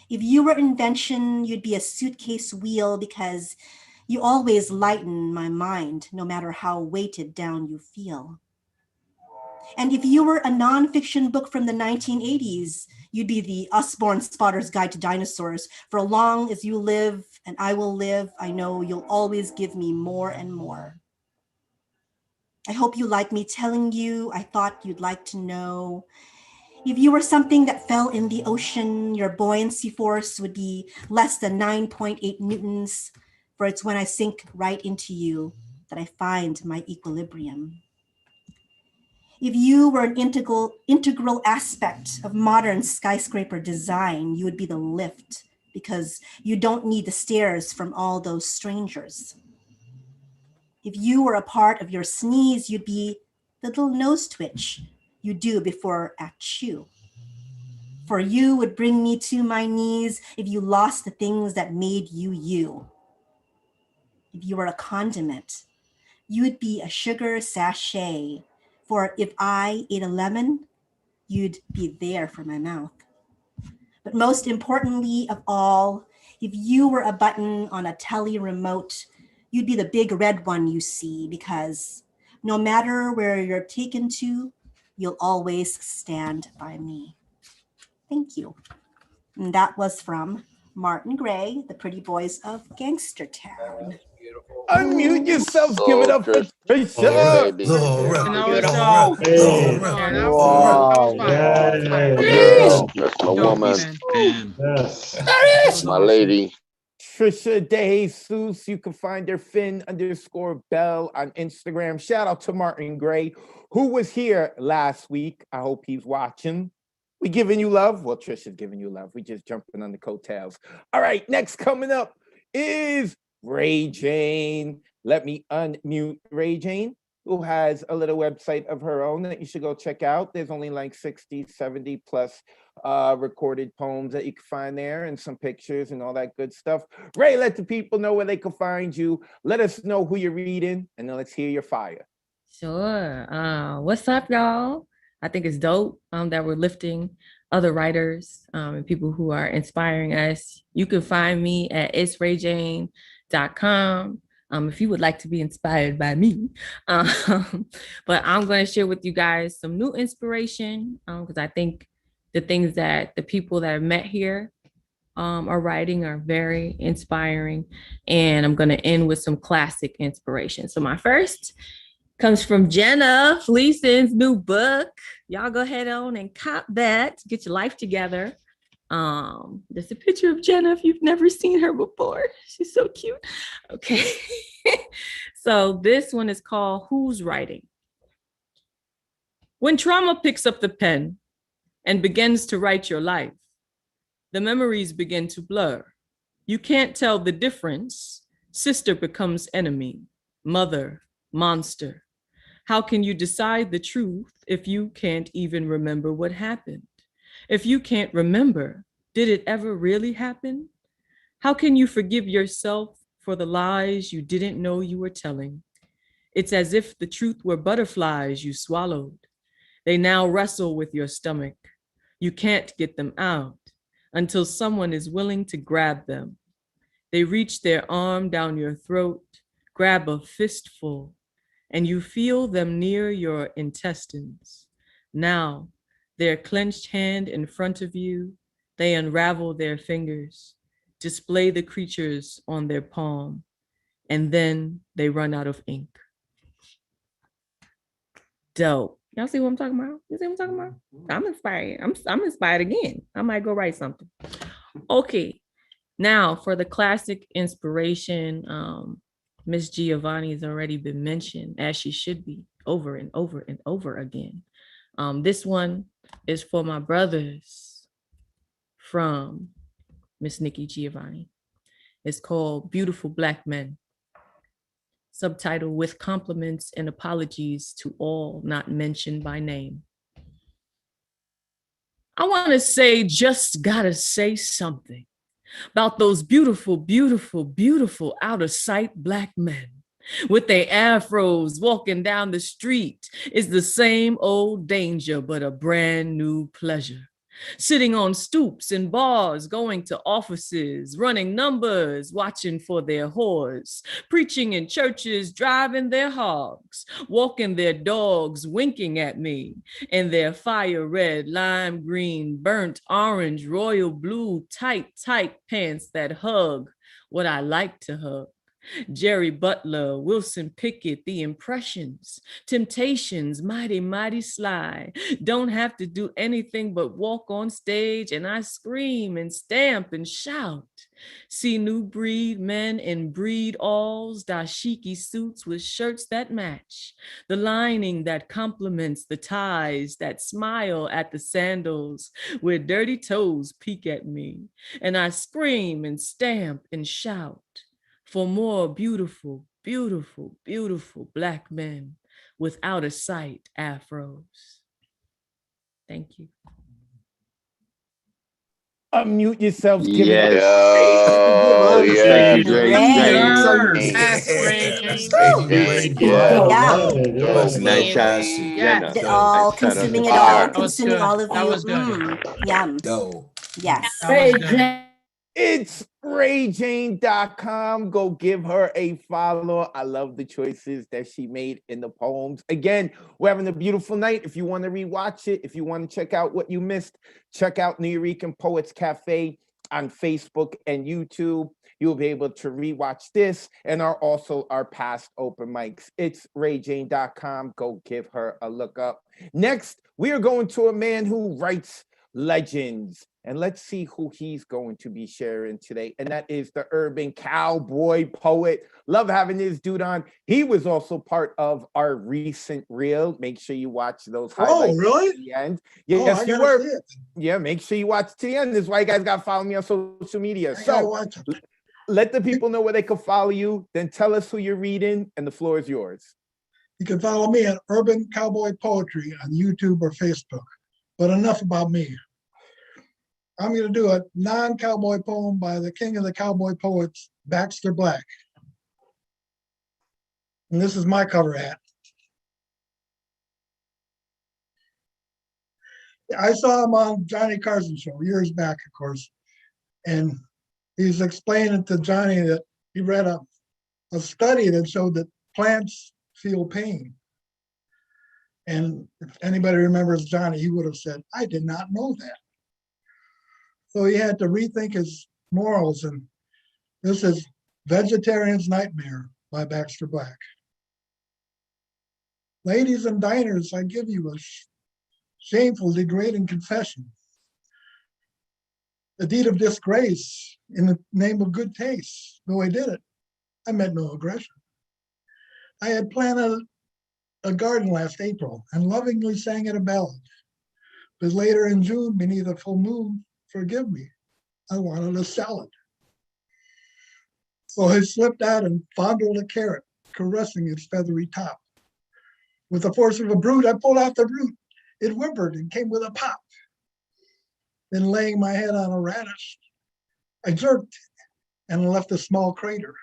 If you were an invention, you'd be a suitcase wheel, because you always lighten my mind, no matter how weighted down you feel. And if you were a nonfiction book from the 1980s, you'd be the Usborne Spotter's Guide to Dinosaurs. For as long as you live and I will live, I know you'll always give me more and more. I hope you like me telling you I thought you'd like to know. If you were something that fell in the ocean, your buoyancy force would be less than 9.8 newtons, for it's when I sink right into you that I find my equilibrium. If you were an integral aspect of modern skyscraper design, you would be the lift, because you don't need the stairs from all those strangers. If you were a part of your sneeze, you'd be the little nose twitch you do before achoo. For you would bring me to my knees if you lost the things that made you you. If you were a condiment, you would be a sugar sachet, for if I ate a lemon, you'd be there for my mouth. But most importantly of all, if you were a button on a tele remote, you'd be the big red one you see, because no matter where you're taken to, you'll always stand by me. Thank you. And that was from Martin Gray, The Pretty Boys of Gangstertown. Unmute yourselves. Give it up for Trisha. That's my woman. Yes. My lady. Trisha De Jesus. You can find her Finn_Bell on Instagram. Shout out to Martin Gray, who was here last week. I hope he's watching. We giving you love. Well, Trisha's giving you love. We just jumping on the coattails. All right, next coming up is Ray Jane. Let me unmute Ray Jane, who has a little website of her own that you should go check out. There's only like 60, 70 plus recorded poems that you can find there, and some pictures and all that good stuff. Ray, let the people know where they can find you. Let us know who you're reading, and then let's hear your fire. Sure. What's up, y'all? I think it's dope that we're lifting other writers and people who are inspiring us. You can find me at itsrayjane.com if you would like to be inspired by me. But I'm going to share with you guys some new inspiration, because I think the things that the people that I've met here are writing are very inspiring. And I'm going to end with some classic inspiration. So my first comes from Jenna Fleeson's new book. Y'all go ahead on and cop that. Get your life together. There's a picture of Jenna if you've never seen her before. She's so cute. Okay. So this one is called Who's Writing? When trauma picks up the pen and begins to write your life, the memories begin to blur. You can't tell the difference. Sister becomes enemy, mother, monster. How can you decide the truth if you can't even remember what happened? If you can't remember, did it ever really happen? How can you forgive yourself for the lies you didn't know you were telling? It's as if the truth were butterflies you swallowed. They now wrestle with your stomach. You can't get them out until someone is willing to grab them. They reach their arm down your throat, grab a fistful, and you feel them near your intestines. Now, their clenched hand in front of you, they unravel their fingers, display the creatures on their palm, and then they run out of ink. Dope. Y'all see what I'm talking about? You see what I'm talking about? I'm inspired. I'm inspired again. I might go write something. Okay. Now for the classic inspiration, Miss Giovanni's already been mentioned, as she should be, over and over and over again. This one is for my brothers from Miss Nikki Giovanni. It's called Beautiful Black Men. Subtitle, with compliments and apologies to all not mentioned by name. I want to say, just gotta say something about those beautiful, beautiful, beautiful out of sight Black men with their afros walking down the street. Is the same old danger, but a brand new pleasure. Sitting on stoops in bars, going to offices, running numbers, watching for their whores, preaching in churches, driving their hogs, walking their dogs, winking at me in their fire red, lime green, burnt orange, royal blue, tight, tight pants that hug what I like to hug. Jerry Butler, Wilson Pickett, The Impressions, Temptations, Mighty, Mighty Sly. Don't have to do anything but walk on stage and I scream and stamp and shout. See new breed men in breed alls, dashiki suits with shirts that match. The lining that complements the ties, that smile at the sandals where dirty toes peek at me. And I scream and stamp and shout for more beautiful, beautiful, beautiful Black men with out of sight afros. Thank you. Unmute yourself. Give Yes. it Yes. Yes. Nice shot, Jenna. All Nice shot on consuming the it all, bar. consuming all of you. Yum. Yes. It's RayJane.com. Go give her a follow. I love the choices that she made in the poems. Again, we're having a beautiful night. If you want to rewatch it, if you want to check out what you missed, check out Nuyorican Poets Cafe on Facebook and YouTube. You'll be able to rewatch this and also our past open mics. It's RayJane.com. Go give her a look up. Next, we are going to a man who writes legends. And let's see who he's going to be sharing today. And that is the urban cowboy poet. Love having this dude on. He was also part of our recent reel. Make sure you watch those highlights. Oh, really? At the end. Yes, I you gotta were. see it. Yeah, make sure you watch to the end. This is why you guys got to follow me on social media. I gotta So watch it. let the people know where they can follow you. Then tell us who you're reading, and the floor is yours. You can follow me at Urban Cowboy Poetry on YouTube or Facebook. But enough about me. I'm going to do a non-cowboy poem by the king of the cowboy poets, Baxter Black. And this is my cover hat. I saw him on Johnny Carson's show years back, of course. And he's explaining to Johnny that he read a study that showed that plants feel pain. And if anybody remembers Johnny, he would have said, I did not know that. So he had to rethink his morals, and this is Vegetarian's Nightmare by Baxter Black. Ladies and diners, I give you a shameful, degrading confession. A deed of disgrace in the name of good taste. Though I did it, I meant no aggression. I had planted a garden last April and lovingly sang it a ballad. But later in June, beneath a full moon, forgive me, I wanted a salad. So I slipped out and fondled a carrot, caressing its feathery top. With the force of a brute, I pulled out the root. It whimpered and came with a pop. Then laying my head on a radish, I jerked and left a small crater.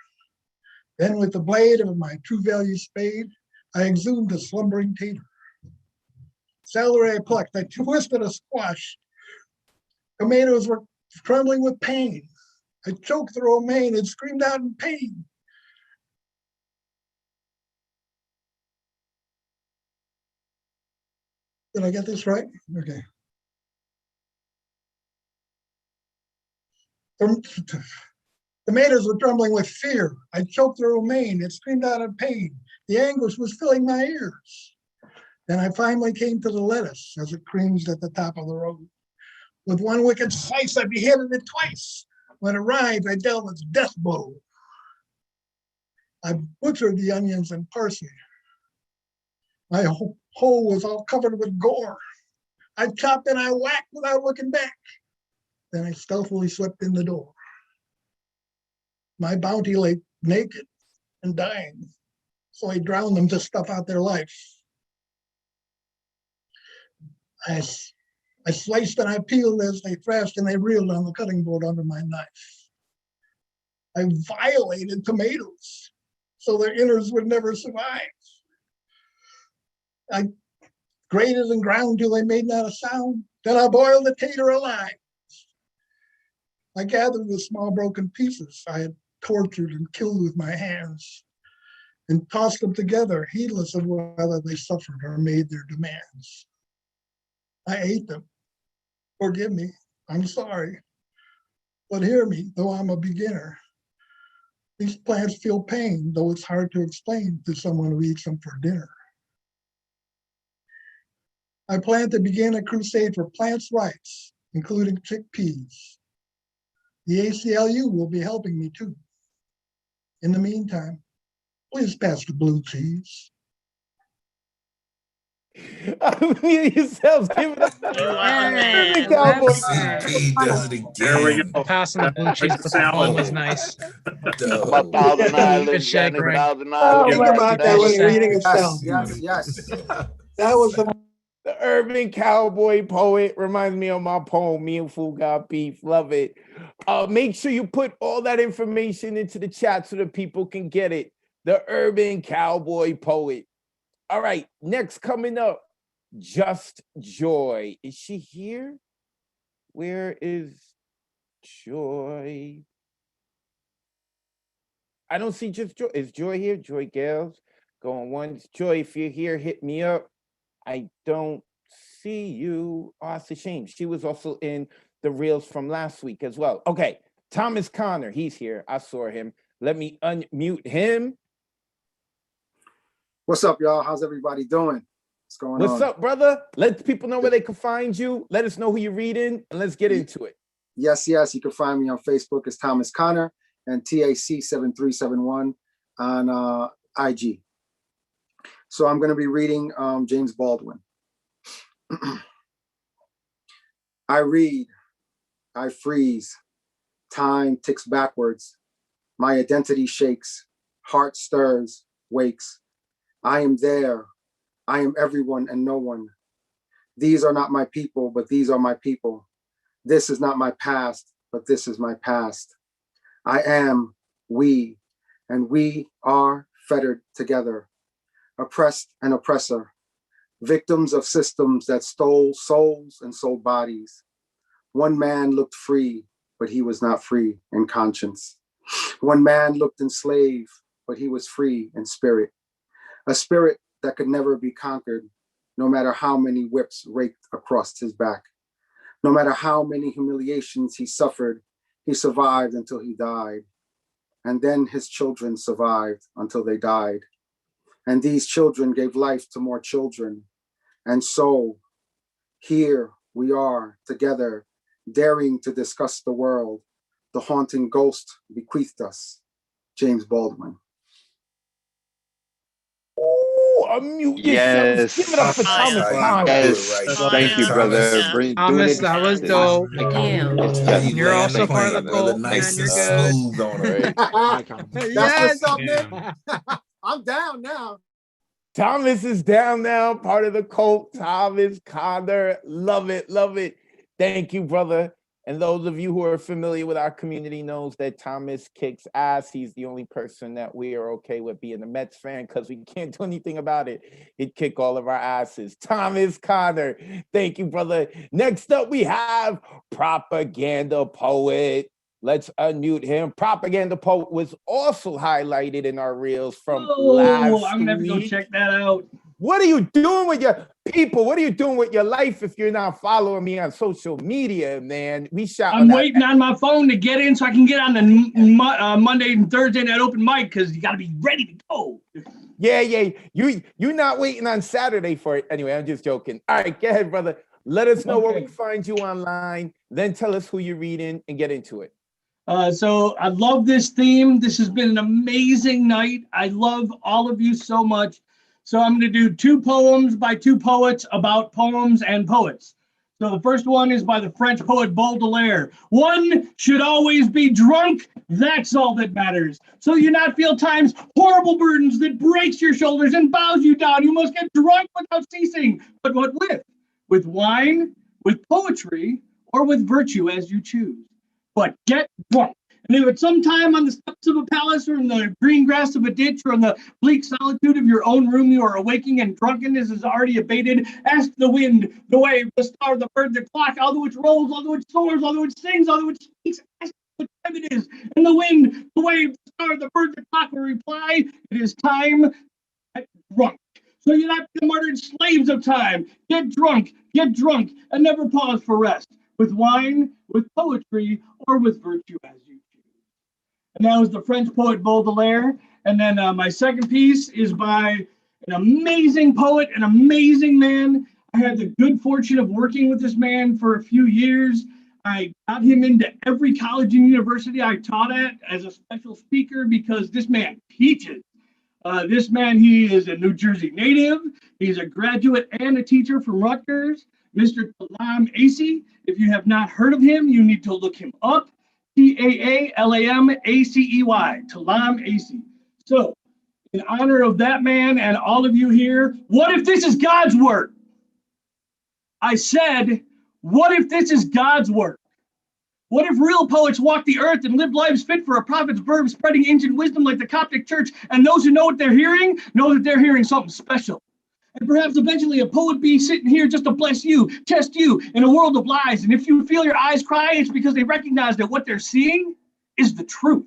Then with the blade of my true value spade, I exhumed a slumbering tater. Celery I plucked, I twisted a squash. Tomatoes were trembling with pain. I choked the romaine and screamed out in pain. Did I get this right? Okay. Tomatoes were trembling with fear. I choked the romaine and screamed out in pain. The anguish was filling my ears. Then I finally came to the lettuce as it cringed at the top of the road. With one wicked slice, I beheaded it twice. When it arrived, I dealt its death blow. I butchered the onions and parsley. My hole was all covered with gore. I chopped and I whacked without looking back. Then I stealthily slipped in the door. My bounty lay naked and dying, so I drowned them to stuff out their life. I sliced and I peeled as they thrashed and they reeled on the cutting board under my knife. I violated tomatoes so their innards would never survive. I grated and ground till they made not a sound. Then I boiled the tater alive. I gathered the small broken pieces I had tortured and killed with my hands and tossed them together, heedless of whether they suffered or made their demands. I ate them. Forgive me, I'm sorry. But hear me, though I'm a beginner. These plants feel pain, though it's hard to explain to someone who eats them for dinner. I plan to begin a crusade for plants' rights, including chickpeas. The ACLU will be helping me too. In the meantime, please pass the blue cheese. Unmute yourselves. Give it up. Yeah, Cowboy. CP does it again. There we go. Passing the blue cheese with the phone was nice. About Thousand Good Island, shake, Danny, Ray. Thousand Oh, Island. think about that when you're reading it down. Yes. That was the urban cowboy poet. Reminds me of my poem, Me and Fool Got Beef. Love it. Make sure you put all that information into the chat so that people can get it. The urban cowboy poet. All right, next coming up, Just Joy. Is she here? Where is Joy? I don't see Just Joy. Is Joy here? Joy Gales going once. Joy, if you're here, hit me up. I don't see you. Oh, it's a shame. She was also in the reels from last week as well. Okay, Thomas Connor, he's here. I saw him. Let me unmute him. What's up, y'all? How's everybody doing? What's going on? What's up, brother? Let people know where they can find you. Let us know who you're reading, and let's get into it. Yes. You can find me on Facebook as Thomas Connor and TAC7371 on IG. So I'm going to be reading James Baldwin. I read, I freeze, time ticks backwards, my identity shakes, heart stirs, wakes. I am there, I am everyone and no one. These are not my people, but these are my people. This is not my past, but this is my past. I am, we, and we are fettered together, oppressed and oppressor, victims of systems that stole souls and sold bodies. One man looked free, but he was not free in conscience. One man looked enslaved, but he was free in spirit. A spirit that could never be conquered, no matter how many whips raked across his back. No matter how many humiliations he suffered, he survived until he died. And then his children survived until they died. And these children gave life to more children. And so, here we are together, daring to discuss the world. The haunting ghost bequeathed us, James Baldwin. Unmute yourselves. Give it up for Thomas Connor. Yes. Thank you, brother. Thomas, that was dope. Damn. You're also part of the cult, man. Nice You're and good. smooth on it, right? That's what's up, man. I'm down now. Thomas is down now, part of the cult. Thomas Connor. Love it, love it. Thank you, brother. And those of you who are familiar with our community knows that Thomas kicks ass. He's the only person that we are okay with being a Mets fan because we can't do anything about it. He'd kick all of our asses. Thomas Connor. Thank you, brother. Next up, we have Propaganda Poet. Let's unmute him. Propaganda Poet was also highlighted in our reels from last I'm gonna have to go week. check that out. What are you doing with your people? What are you doing with your life if you're not following me on social media, man? We shot. I'm waiting on my phone to get in so I can get on the Monday and Thursday night open mic because you got to be ready to go. Yeah. You're not waiting on Saturday for it. Anyway, I'm just joking. All right, go ahead, brother. Let us know where we find you online. Then tell us who you're reading and get into it. So I love this theme. This has been an amazing night. I love all of you so much. So I'm going to do 2 poems by 2 poets about poems and poets. So the first one is by the French poet Baudelaire. One should always be drunk. That's all that matters. So you not feel time's horrible burdens that breaks your shoulders and bows you down. You must get drunk without ceasing. But what with? With wine, with poetry, or with virtue as you choose. But get drunk. And if it's sometime on the steps of a palace or in the green grass of a ditch or in the bleak solitude of your own room you are awaking and drunkenness is already abated, ask the wind, the wave, the star, the bird, the clock, although it rolls, although it soars, although it sings, although it speaks, ask what time it is. And the wind, the wave, the star, the bird, the clock will reply, it is time to get drunk. So you're not the murdered slaves of time. Get drunk, and never pause for rest. With wine, with poetry, or with virtue as you choose. And that was the French poet Baudelaire. And then my second piece is by an amazing poet, an amazing man. I had the good fortune of working with this man for a few years. I got him into every college and university I taught at as a special speaker because this man teaches. This man, he is a New Jersey native. He's a graduate and a teacher from Rutgers, Mr. Talam Acey. If you have not heard of him, you need to look him up. Taalamacey, Talam Acey. So, in honor of that man and all of you here, what if this is God's work? I said, what if this is God's work? What if real poets walk the earth and live lives fit for a prophet's verb, spreading ancient wisdom like the Coptic Church, and those who know what they're hearing know that they're hearing something special? And perhaps eventually a poet be sitting here just to bless you, test you in a world of lies. And if you feel your eyes cry, it's because they recognize that what they're seeing is the truth.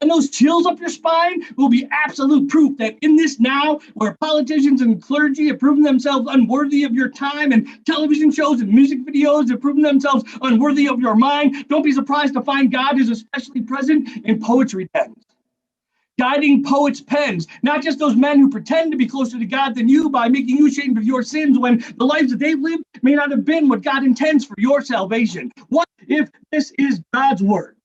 And those chills up your spine will be absolute proof that in this now, where politicians and clergy have proven themselves unworthy of your time, and television shows and music videos have proven themselves unworthy of your mind, don't be surprised to find God is especially present in poetry pens. Guiding poets' pens, not just those men who pretend to be closer to God than you by making you ashamed of your sins when the lives that they've lived may not have been what God intends for your salvation. What if this is God's work?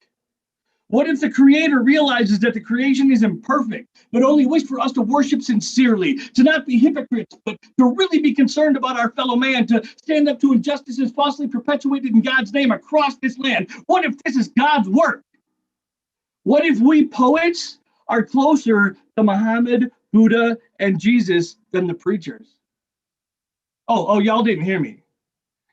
What if the Creator realizes that the creation is imperfect, but only wished for us to worship sincerely, to not be hypocrites, but to really be concerned about our fellow man, to stand up to injustices falsely perpetuated in God's name across this land? What if this is God's work? What if we poets are closer to Muhammad, Buddha, and Jesus than the preachers? Oh, y'all didn't hear me.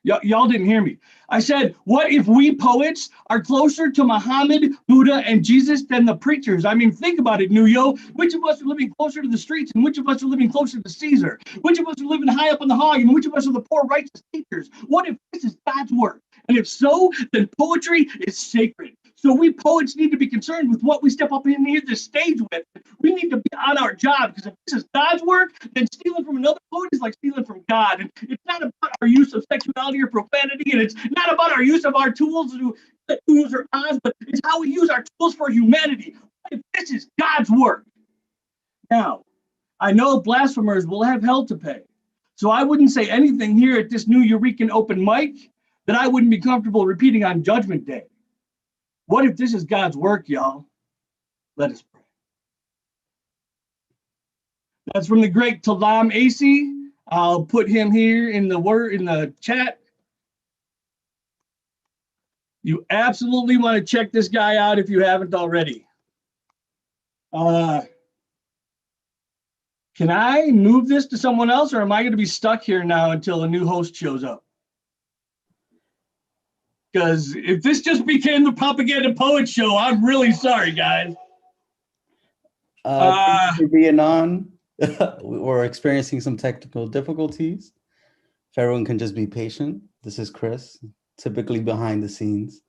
Y'all didn't hear me. I said, what if we poets are closer to Muhammad, Buddha, and Jesus than the preachers? I mean, think about it, Nuyo. Which of us are living closer to the streets and which of us are living closer to Caesar? Which of us are living high up on the hog and which of us are the poor righteous teachers? What if this is God's work? And if so, then poetry is sacred. So we poets need to be concerned with what we step up in here this stage with. We need to be on our job, because if this is God's work, then stealing from another poet is like stealing from God. And it's not about our use of sexuality or profanity, and it's not about our use of our tools to use or odds, but it's how we use our tools for humanity. What if this is God's work? Now, I know blasphemers will have hell to pay, so I wouldn't say anything here at this new Eurekan open mic that I wouldn't be comfortable repeating on Judgment Day. What if this is God's work, y'all? Let us pray. That's from the great Talam Acey. I'll put him here in the chat. You absolutely want to check this guy out if you haven't already. Can I move this to someone else, or am I going to be stuck here now until a new host shows up? Because if this just became the Propaganda Poet Show, I'm really sorry, guys. Thank you for being on. We're experiencing some technical difficulties. If everyone can just be patient. This is Chris, typically behind the scenes.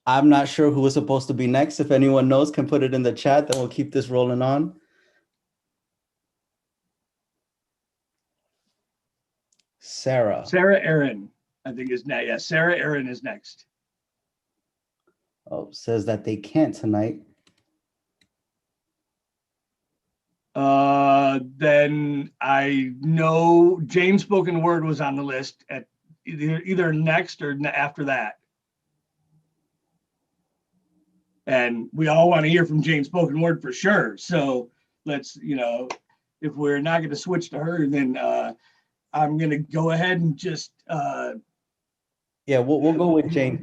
I'm not sure who was supposed to be next. If anyone knows, can put it in the chat, then we'll keep this rolling on. Sarah. Sarah Aaron, I think is next. Yeah, Sarah Aaron is next. Oh, says that they can't tonight. Then I know Jane's spoken word was on the list at either next or after that. And we all want to hear from Jane's spoken word for sure. So let's, if we're not going to switch to her, then I'm going to go ahead and just. Yeah, we'll go with Jane.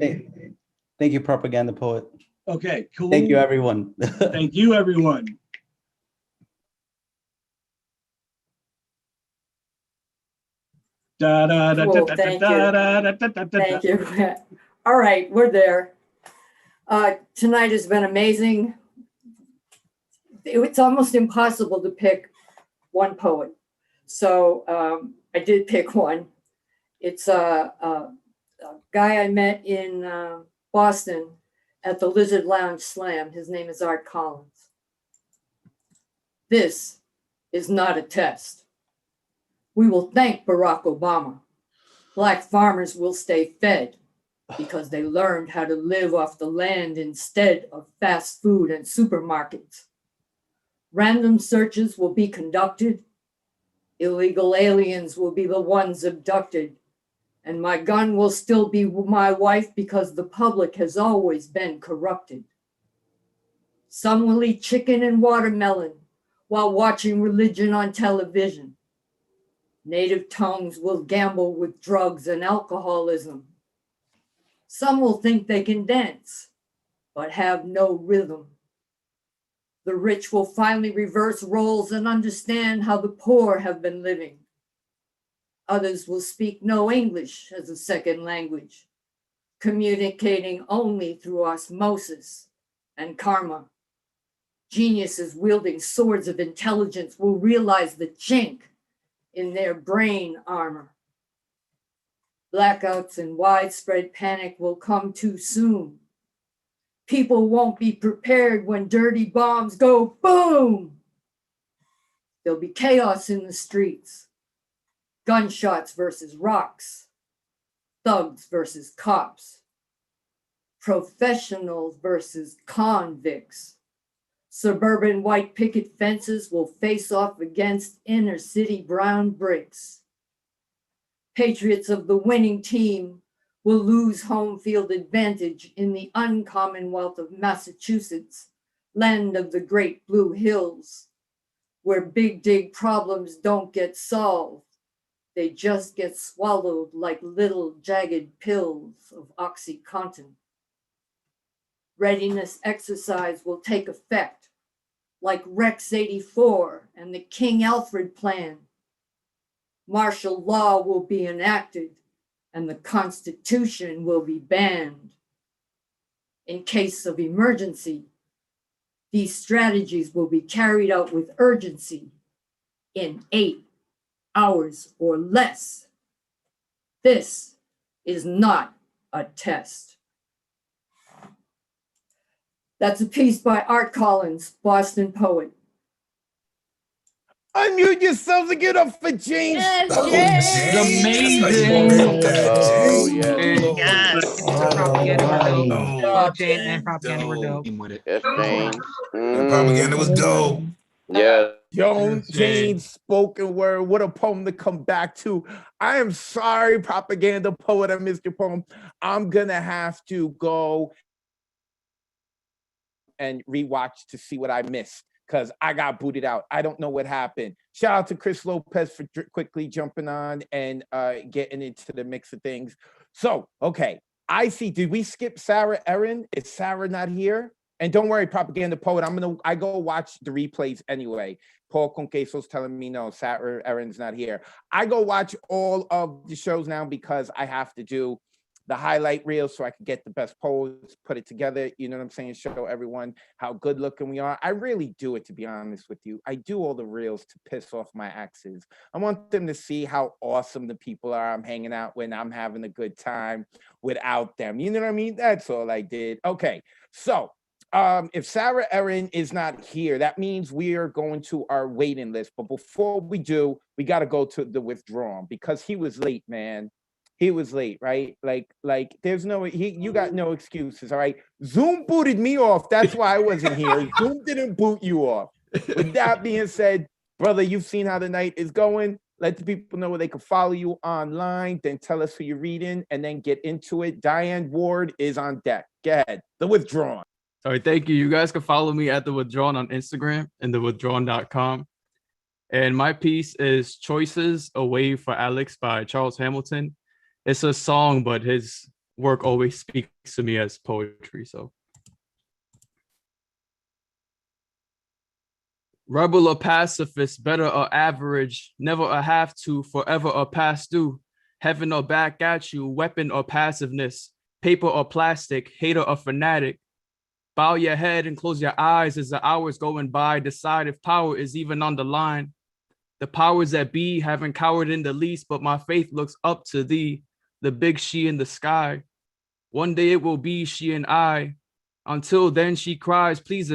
Thank you, Propaganda Poet. Okay, cool. Thank you, everyone. Thank you, everyone. Cool, thank you. Thank you. All right, we're there. Tonight has been amazing. It's almost impossible to pick one poet. So I did pick one. It's a guy I met in Boston at the Lizard Lounge Slam. His name is Art Collins. This is not a test. We will thank Barack Obama. Black farmers will stay fed because they learned how to live off the land instead of fast food and supermarkets. Random searches will be conducted. Illegal aliens will be the ones abducted. And my gun will still be my wife because the public has always been corrupted. Some will eat chicken and watermelon while watching religion on television. Native tongues will gamble with drugs and alcoholism. Some will think they can dance, but have no rhythm. The rich will finally reverse roles and understand how the poor have been living. Others will speak no English as a second language, communicating only through osmosis and karma. Geniuses wielding swords of intelligence will realize the chink in their brain armor. Blackouts and widespread panic will come too soon. People won't be prepared when dirty bombs go boom. There'll be chaos in the streets. Gunshots versus rocks. Thugs versus cops. Professionals versus convicts. Suburban white picket fences will face off against inner city brown bricks. Patriots of the winning team will lose home field advantage in the uncommonwealth of Massachusetts, land of the great blue hills, where big dig problems don't get solved. They just get swallowed like little jagged pills of OxyContin. Readiness exercise will take effect, like Rex 84 and the King Alfred Plan. Martial law will be enacted and the Constitution will be banned. In case of emergency, these strategies will be carried out with urgency in 8 hours or less. This is not a test. That's a piece by Art Collins, Boston poet. Unmute yourselves and get up for James. Yes, Amazing. Oh, yeah. Yes. Propaganda were dope. Both Jane and Propaganda were dope. Yes, Jane. That propaganda was dope. Yeah. Jane's spoken word. What a poem to come back to. I am sorry, Propaganda Poet, I missed your poem. I'm gonna have to go and rewatch to see what I missed because I got booted out. I don't know what happened. Shout out to Chris Lopez for quickly jumping on and getting into the mix of things. So, okay, I see. Did we skip Sarah Erin? Is Sarah not here? And don't worry, Propaganda Poet, I go watch the replays anyway. Paul Conqueso's telling me no, Sarah Erin's not here. I go watch all of the shows now because I have to do the highlight reel so I could get the best pose, put it together, you know what I'm saying? Show everyone how good looking we are. I really do it, to be honest with you. I do all the reels to piss off my exes. I want them to see how awesome the people are I'm hanging out when I'm having a good time without them. You know what I mean? That's all I did. Okay, so if Sarah Erin is not here, that means we are going to our waiting list. But before we do, we got to go to the withdrawn because he was late, man. He was late, right? Like there's no you got no excuses, all right? Zoom booted me off. That's why I wasn't here. Zoom didn't boot you off. With that being said, brother, you've seen how the night is going. Let the people know where they can follow you online. Then tell us who you're reading, and then get into it. Diane Ward is on deck. Go ahead. The withdrawn. All right, thank you. You guys can follow me at The Withdrawn on Instagram and thewithdrawn.com. And my piece is Choices: A Way for Alex by Charles Hamilton. It's a song, but his work always speaks to me as poetry. So, rebel or pacifist, better or average, never a have to, forever or past due, heaven or back at you, weapon or passiveness, paper or plastic, hater or fanatic. Bow your head and close your eyes as the hours going by. Decide if power is even on the line. The powers that be haven't cowered in the least, but my faith looks up to thee, the big she in the sky. One day it will be she and I. Until then, she cries, please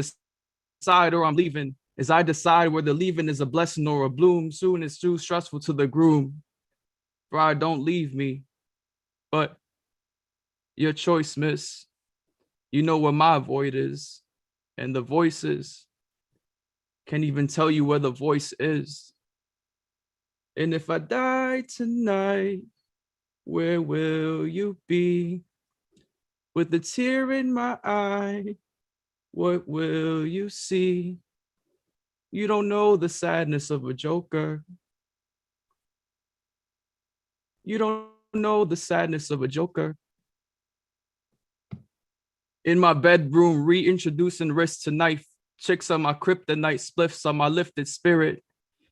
decide or I'm leaving. As I decide whether leaving is a blessing or a bloom, soon it's too stressful to the groom. Bride, don't leave me. But your choice, miss. You know where my void is, and the voices can't even tell you where the voice is. And if I die tonight, where will you be? With a tear in my eye, what will you see? You don't know the sadness of a joker. You don't know the sadness of a joker. In my bedroom, reintroducing wrist to knife. Chicks on my kryptonite, spliffs on my lifted spirit.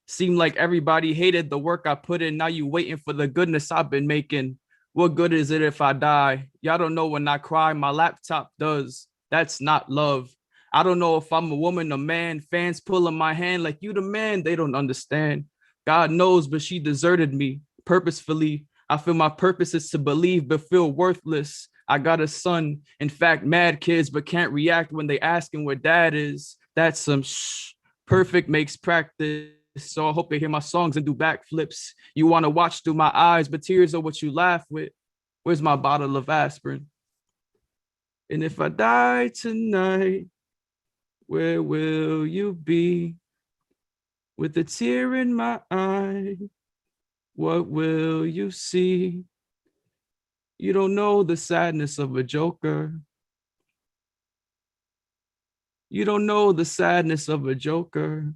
Seemed like everybody hated the work I put in. Now you waiting for the goodness I've been making. What good is it if I die? Y'all don't know when I cry, my laptop does. That's not love. I don't know if I'm a woman or man. Fans pulling my hand like you the man. They don't understand. God knows, but she deserted me purposefully. I feel my purpose is to believe, but feel worthless. I got a son, in fact, mad kids, but can't react when they asking where dad is. That's some shh. Perfect makes practice. So I hope they hear my songs and do backflips. You want to watch through my eyes, but tears are what you laugh with. Where's my bottle of aspirin? And if I die tonight, where will you be? With a tear in my eye, what will you see? You don't know the sadness of a joker. You don't know the sadness of a joker.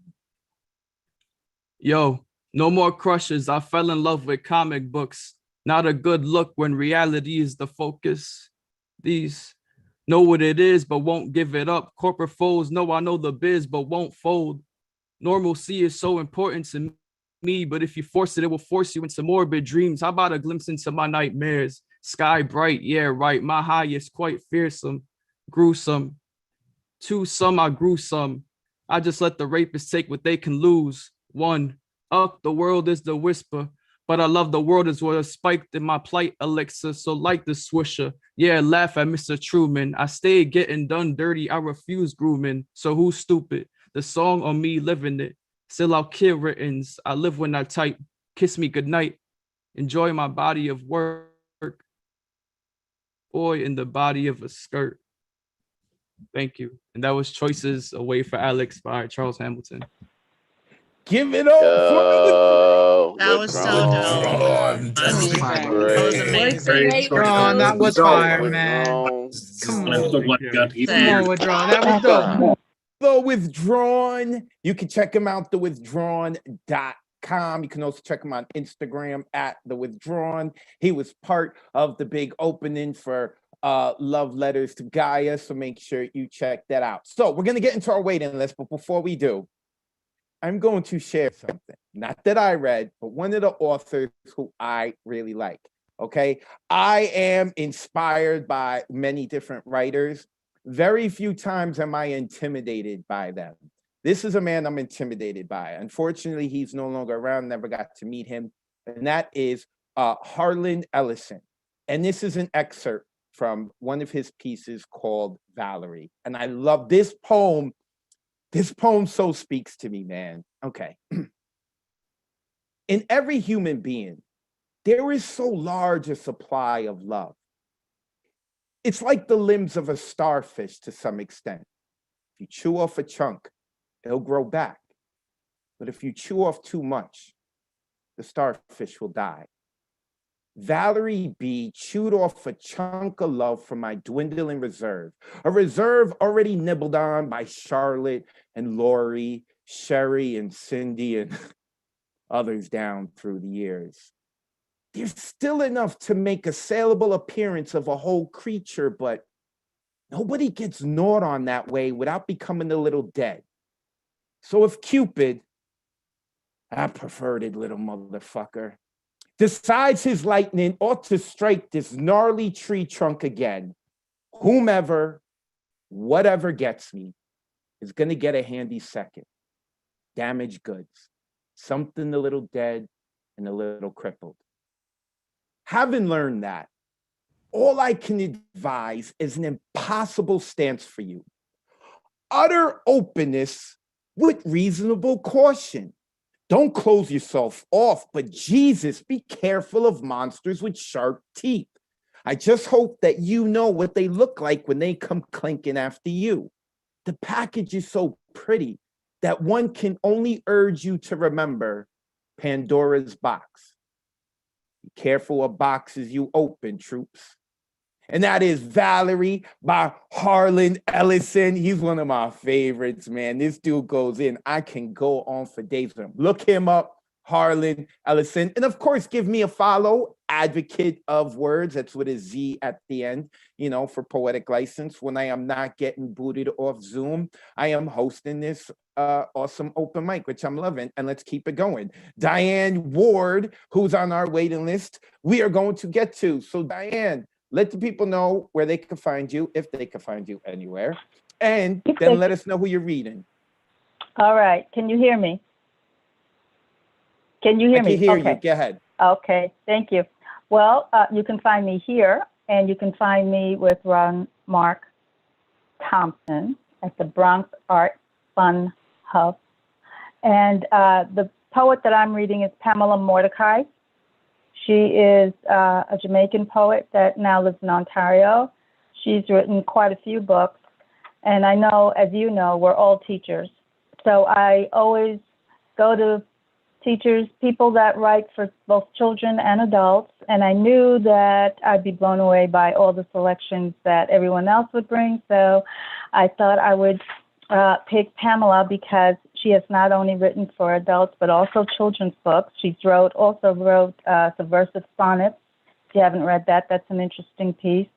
Yo, no more crushes. I fell in love with comic books. Not a good look when reality is the focus. These know what it is, but won't give it up. Corporate foes know I know the biz, but won't fold. Normalcy is so important to me, but if you force it, it will force you into morbid dreams. How about a glimpse into my nightmares? Sky bright, yeah, right. My high is quite fearsome, gruesome. To some, I grew some. I just let the rapists take what they can lose. One, up, the world is the whisper, but I love the world is what is spiked in my plight elixir. So like the swisher, yeah, laugh at Mr. Truman. I stayed getting done dirty. I refuse grooming. So who's stupid? The song or me living it? Still I'll kill writtens. I live when I type. Kiss me goodnight. Enjoy my body of work. Boy in the body of a skirt. Thank you. And that was Choices: A Way for Alex by Charles Hamilton. Give it up for That was so dope. That was Amazing. Withdrawn, that was fire, man. Come I'm so glad you got to keep Come on, Withdrawn. That was dope. The Withdrawn. You can check him out, thewithdrawn.com. You can also check him on Instagram at The Withdrawn. He was part of the big opening for Love Letters to Gaia, so make sure you check that out. So we're going to get into our waiting list, but before we do, I'm going to share something. Not that I read, but one of the authors who I really like. Okay. I am inspired by many different writers. Very few times am I intimidated by them. This is a man I'm intimidated by. Unfortunately, he's no longer around, never got to meet him. And that is Harlan Ellison. And this is an excerpt from one of his pieces called Valerie. And I love this poem. This poem so speaks to me, man. Okay. In every human being, there is so large a supply of love. It's like the limbs of a starfish to some extent. If you chew off a chunk, it'll grow back. But if you chew off too much, the starfish will die. Valerie B. chewed off a chunk of love from my dwindling reserve, a reserve already nibbled on by Charlotte and Lori, Sherry and Cindy and others down through the years. There's still enough to make a saleable appearance of a whole creature, but nobody gets gnawed on that way without becoming a little dead. So if Cupid, that perverted little motherfucker, decides his lightning ought to strike this gnarly tree trunk again, whomever, whatever gets me is gonna get a handy second. Damaged goods, something a little dead and a little crippled. Having learned that, all I can advise is an impossible stance for you. Utter openness with reasonable caution. Don't close yourself off, but Jesus, be careful of monsters with sharp teeth. I just hope that you know what they look like when they come clinking after you. The package is so pretty that one can only urge you to remember Pandora's box. Be careful what boxes you open, troops. And that is Valerie by Harlan Ellison. He's one of my favorites, man. This dude goes in. I can go on for days with him. Look him up, Harlan Ellison. And of course, give me a follow, Advocate of Words. That's with a Z at the end, you know, for poetic license. When I am not getting booted off Zoom, I am hosting this awesome open mic, which I'm loving. And let's keep it going. Diane Ward, who's on our waiting list, we are going to get to. So Diane, let the people know where they can find you, if they can find you anywhere. And then let us know who you're reading. All right. Can you hear me? Can you hear me? I can hear okay. you. Go ahead. Okay. Thank you. Well, you can find me here, and you can find me with Ron Mark Thompson at the Bronx Art Fun Hub. And the poet that I'm reading is Pamela Mordecai. She is a Jamaican poet that now lives in Ontario. She's written quite a few books. And I know, as you know, we're all teachers. So I always go to teachers, people that write for both children and adults. And I knew that I'd be blown away by all the selections that everyone else would bring. So I thought I would pick Pamela because she has not only written for adults, but also children's books. She also wrote Subversive Sonnets. If you haven't read that, that's an interesting piece.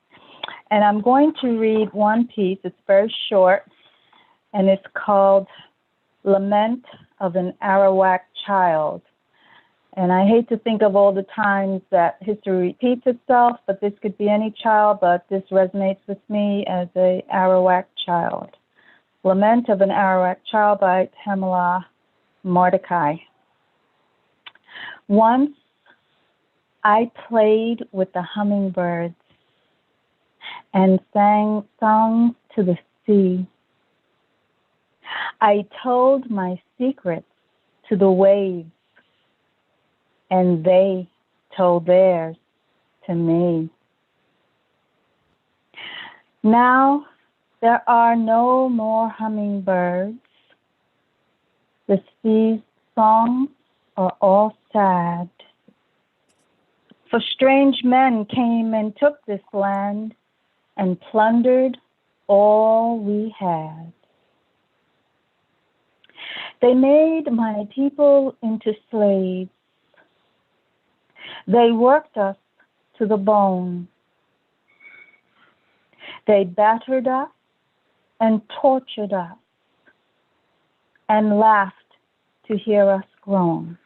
And I'm going to read one piece. It's very short, and it's called Lament of an Arawak Child. And I hate to think of all the times that history repeats itself, but this could be any child, but this resonates with me as an Arawak child. Lament of an Arawak Child by Pamela Mordecai. Once I played with the hummingbirds and sang songs to the sea. I told my secrets to the waves, and they told theirs to me. Now there are no more hummingbirds. The sea's songs are all sad. For strange men came and took this land and plundered all we had. They made my people into slaves. They worked us to the bone. They battered us and tortured us and laughed to hear us groan.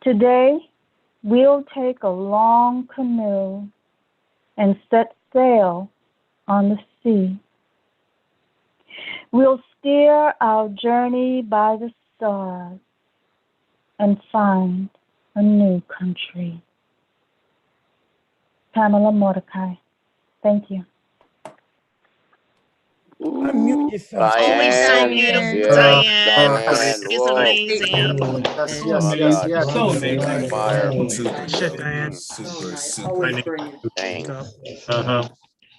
Today, we'll take a long canoe and set sail on the sea. We'll steer our journey by the stars and find a new country. Pamela Mordecai. Thank you. Unmute yourself. Always so beautiful, Diane. It's Whoa. amazing. Yes, Oh yes, my yes, God. yes. So amazing. Fire. Super Shit, dope. Diane. Super, super. Always bring it. Dang. Uh-huh.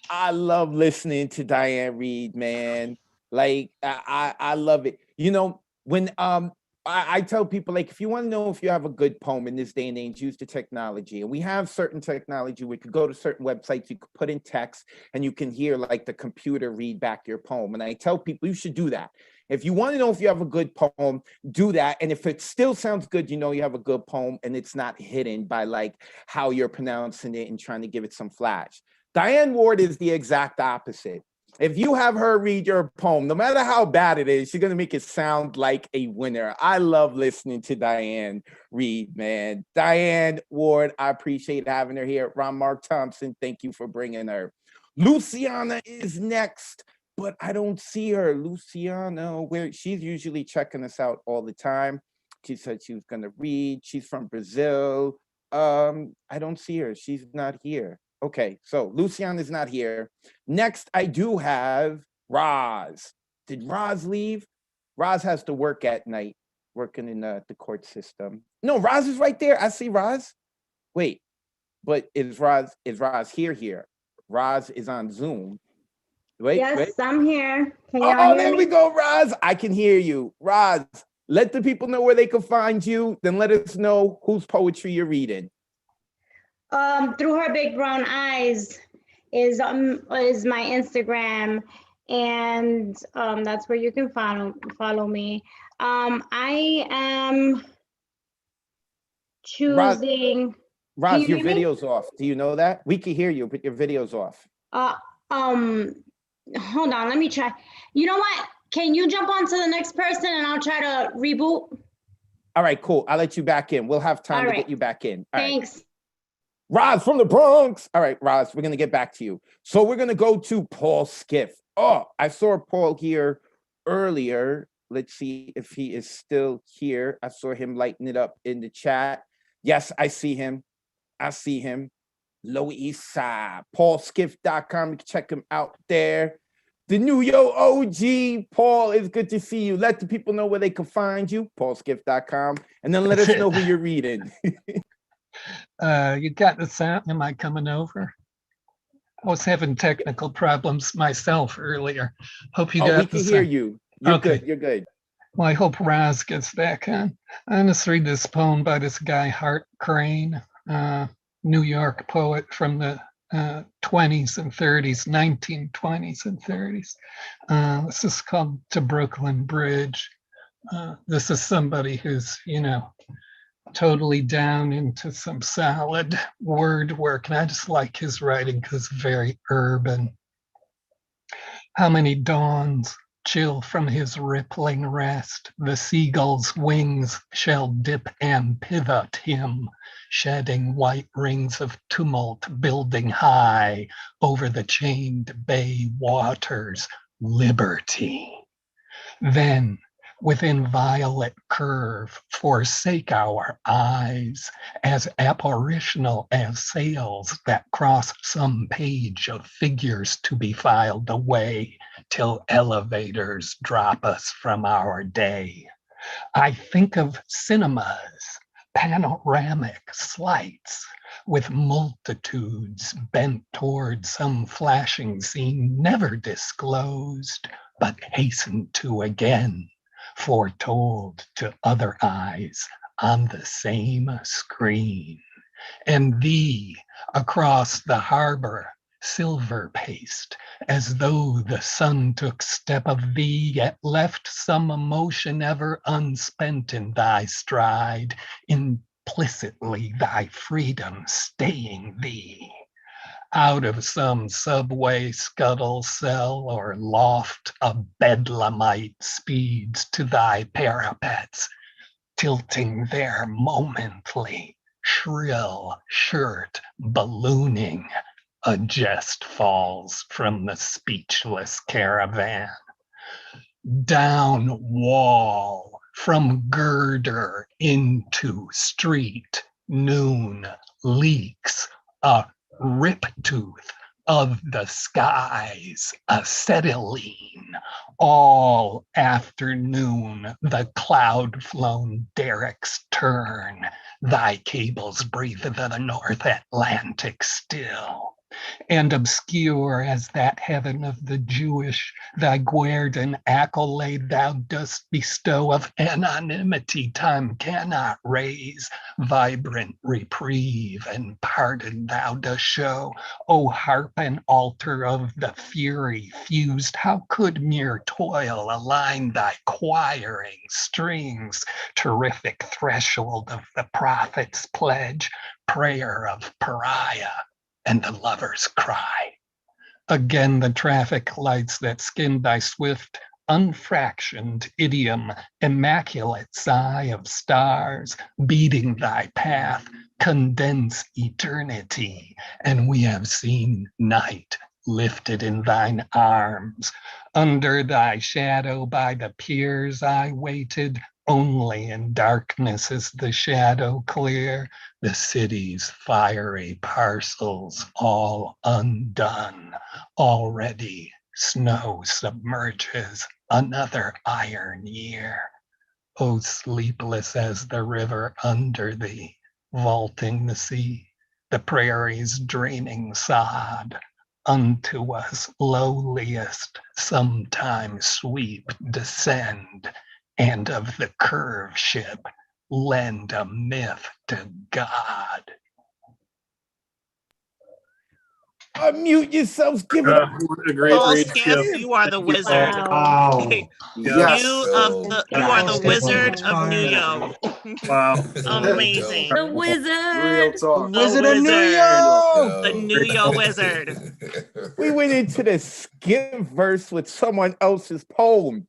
I love listening to Diane Reed, man. Like I love it. You know, when I tell people, like, if you want to know if you have a good poem in this day and age, use the technology. And we have certain technology. We could go to certain websites, you could put in text and you can hear like the computer read back your poem. And I tell people you should do that. If you want to know if you have a good poem, do that. And if it still sounds good, you know you have a good poem and it's not hidden by like how you're pronouncing it and trying to give it some flash. Diane Ward is the exact opposite. If you have her read your poem, no matter how bad it is, she's going to make it sound like a winner. I love listening to Diane Reed, man. Diane Ward, I appreciate having her here. Ron Mark Thompson, thank you for bringing her. Luciana is next, but I don't see her. Luciana, where she's usually checking us out all the time. She said she was going to read. She's from Brazil. I don't see her. She's not here. Okay, so Luciana is not here. Next, I do have Roz. Did Roz leave? Roz has to work at night, working in the court system. No, Roz is right there. I see Roz. Wait, but is Roz here? Roz is on Zoom. Wait, Yes, wait. I'm here. Can y'all Oh, hear there me? we go, Roz. I can hear you. Roz, let the people know where they can find you. Then let us know whose poetry you're reading. Through Her Big Brown Eyes is my Instagram, and that's where you can follow me. I am choosing. Roz, you your hear me? video's off. Do you know that? We can hear you, but your video's off. Hold on, let me try. You know what? Can you jump on to the next person and I'll try to reboot? All right, cool. I'll let you back in. We'll have time All to right. get you back in. All right. Thanks. Roz from the Bronx. All right, Roz, we're going to get back to you. So we're going to go to Paul Skiff. Oh, I saw Paul here earlier. Let's see if he is still here. I saw him lighting it up in the chat. Yes, I see him. I see him. Lower East Side. PaulSkiff.com. You can check him out there. The New Yo OG. Paul, it's good to see you. Let the people know where they can find you. PaulSkiff.com. And then let us know who you're reading. You got the sound? Am I coming over? I was having technical problems myself earlier. Hope you got we can hear you. You're okay. Good. You're good. Well, I hope Roz gets back on. I'm going to read this poem by this guy, Hart Crane, New York poet from the 20s and 30s, 1920s and 30s. This is called To Brooklyn Bridge. This is somebody who's, totally down into some solid word work. And I just like his writing because it's very urban. How many dawns chill from his rippling rest, the seagull's wings shall dip and pivot him, shedding white rings of tumult, building high over the chained bay waters, liberty. Then, within violet curve, forsake our eyes, as apparitional as sails that cross some page of figures to be filed away till elevators drop us from our day. I think of cinemas, panoramic slights, with multitudes bent toward some flashing scene never disclosed, but hastened to again, foretold to other eyes on the same screen. And thee across the harbor, silver paced, as though the sun took step of thee, yet left some emotion ever unspent in thy stride, implicitly thy freedom staying thee. Out of some subway scuttle cell or loft, a bedlamite speeds to thy parapets, tilting there momently, shrill shirt ballooning. A jest falls from the speechless caravan. Down wall, from girder into street, noon leaks a rip tooth of the skies, acetylene. All afternoon, the cloud-flown derricks turn. Thy cables breathe the North Atlantic still. And obscure as that heaven of the Jewish, thy guerdon accolade thou dost bestow of anonymity time cannot raise. Vibrant reprieve and pardon thou dost show. O harp and altar of the fury fused, how could mere toil align thy choiring strings? Terrific threshold of the prophet's pledge, prayer of pariah, and the lover's cry. Again, the traffic lights that skin thy swift, unfractioned idiom, immaculate sigh of stars, beating thy path, condense eternity, and we have seen night lifted in thine arms. Under thy shadow by the piers I waited, only in darkness is the shadow clear. The city's fiery parcels all undone. Already snow submerges another iron year. O sleepless as the river under thee, vaulting the sea, the prairie's draining sod, unto us lowliest sometimes sweep, descend, and of the curve ship lend a myth to God. Unmute yourselves. Give it up. A great Paul read, Skiff, Skip. you are the Thank you, wizard. Paul. Wow. Yes. You are the Skip wizard is of fire. New York. Wow. Amazing. The Real wizard. talk. The Wizard of New York. The New York wizard. We went into the Skip verse with someone else's poem.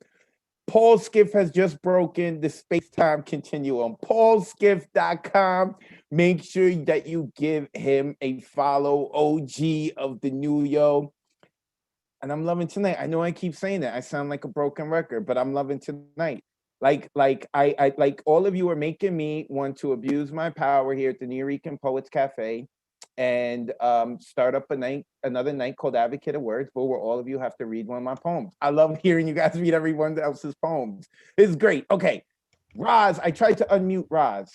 Paul Skiff has just broken the space-time continuum. PaulSkiff.com. Make sure that you give him a follow. OG of the New York. And I'm loving tonight. I know I keep saying that. I sound like a broken record, but I'm loving tonight. Like all of you are making me want to abuse my power here at the Nuyorican Poets Cafe and start up another night called Advocate of Words, but where all of you have to read one of my poems. I love hearing you guys read everyone else's poems. It's great. Okay, Roz, I tried to unmute Roz.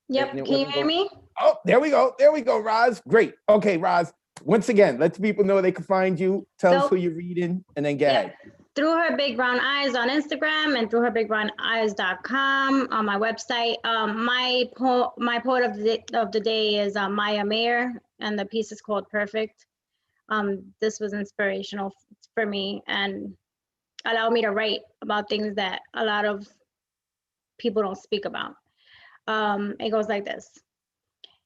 Yep, can you hear me? Oh, there we go. There we go, Roz. Great. Okay, Roz, once again, let the people know they can find you. Tell us who you're reading, and then go ahead. Through Her Big Brown Eyes on Instagram and throughherbigbrowneyes.com on my website. My poet of the day is Maya Mayer, and the piece is called Perfect. This was inspirational for me and allowed me to write about things that a lot of people don't speak about. It goes like this.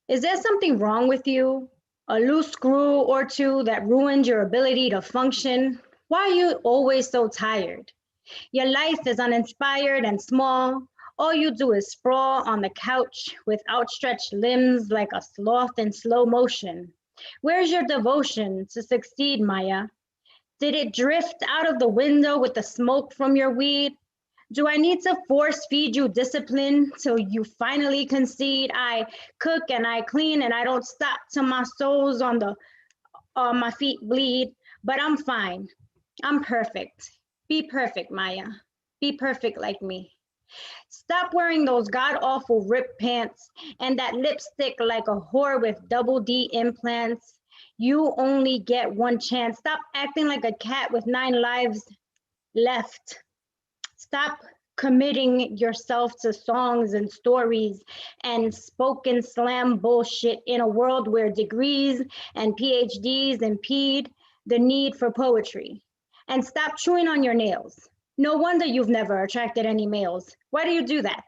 Is there something wrong with you? A loose screw or two that ruined your ability to function? Why are you always so tired? Your life is uninspired and small. All you do is sprawl on the couch with outstretched limbs like a sloth in slow motion. Where's your devotion to succeed, Maya? Did it drift out of the window with the smoke from your weed? Do I need to force feed you discipline till you finally concede? I cook and I clean and I don't stop till my soles on my feet bleed, but I'm fine. I'm perfect. Be perfect, Maya. Be perfect like me. Stop wearing those god-awful ripped pants and that lipstick like a whore with double D implants. You only get one chance. Stop acting like a cat with 9 lives left. Stop committing yourself to songs and stories and spoken slam bullshit in a world where degrees and PhDs impede the need for poetry. And stop chewing on your nails. No wonder you've never attracted any males. Why do you do that?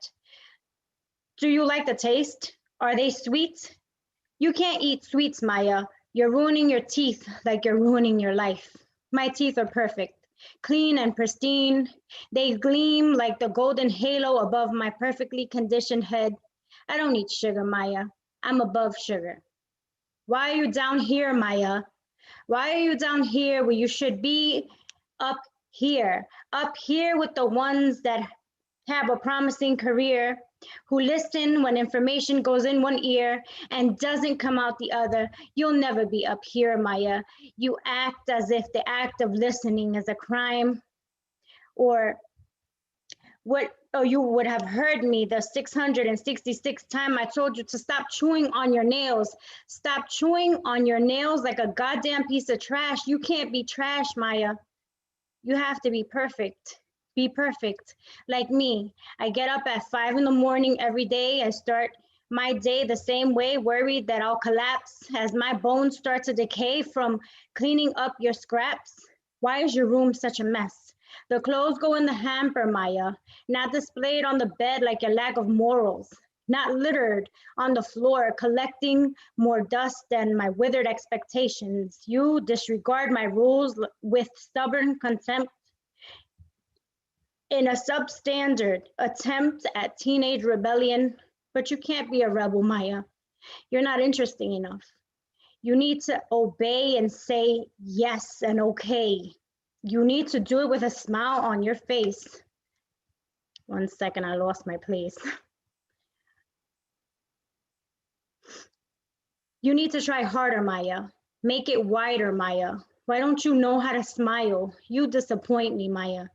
Do you like the taste? Are they sweet? You can't eat sweets, Maya. You're ruining your teeth like you're ruining your life. My teeth are perfect, clean and pristine. They gleam like the golden halo above my perfectly conditioned head. I don't need sugar, Maya. I'm above sugar. Why are you down here, Maya? Why are you down here where you should be up here with the ones that have a promising career, who listen when information goes in one ear and doesn't come out the other? You'll never be up here, Maya. You act as if the act of listening is a crime, or you would have heard me the 666th time I told you to stop chewing on your nails. Stop chewing on your nails like a goddamn piece of trash. You can't be trash, Maya. You have to be perfect. Be perfect. Like me. I get up at 5 in the morning every day and start my day the same way, worried that I'll collapse as my bones start to decay from cleaning up your scraps. Why is your room such a mess? The clothes go in the hamper, Maya, not displayed on the bed like your lack of morals, not littered on the floor, collecting more dust than my withered expectations. You disregard my rules with stubborn contempt in a substandard attempt at teenage rebellion, but you can't be a rebel, Maya. You're not interesting enough. You need to obey and say yes and okay. You need to do it with a smile on your face. 1 second, I lost my place. You need to try harder, Maya. Make it wider, Maya. Why don't you know how to smile? You disappoint me, Maya.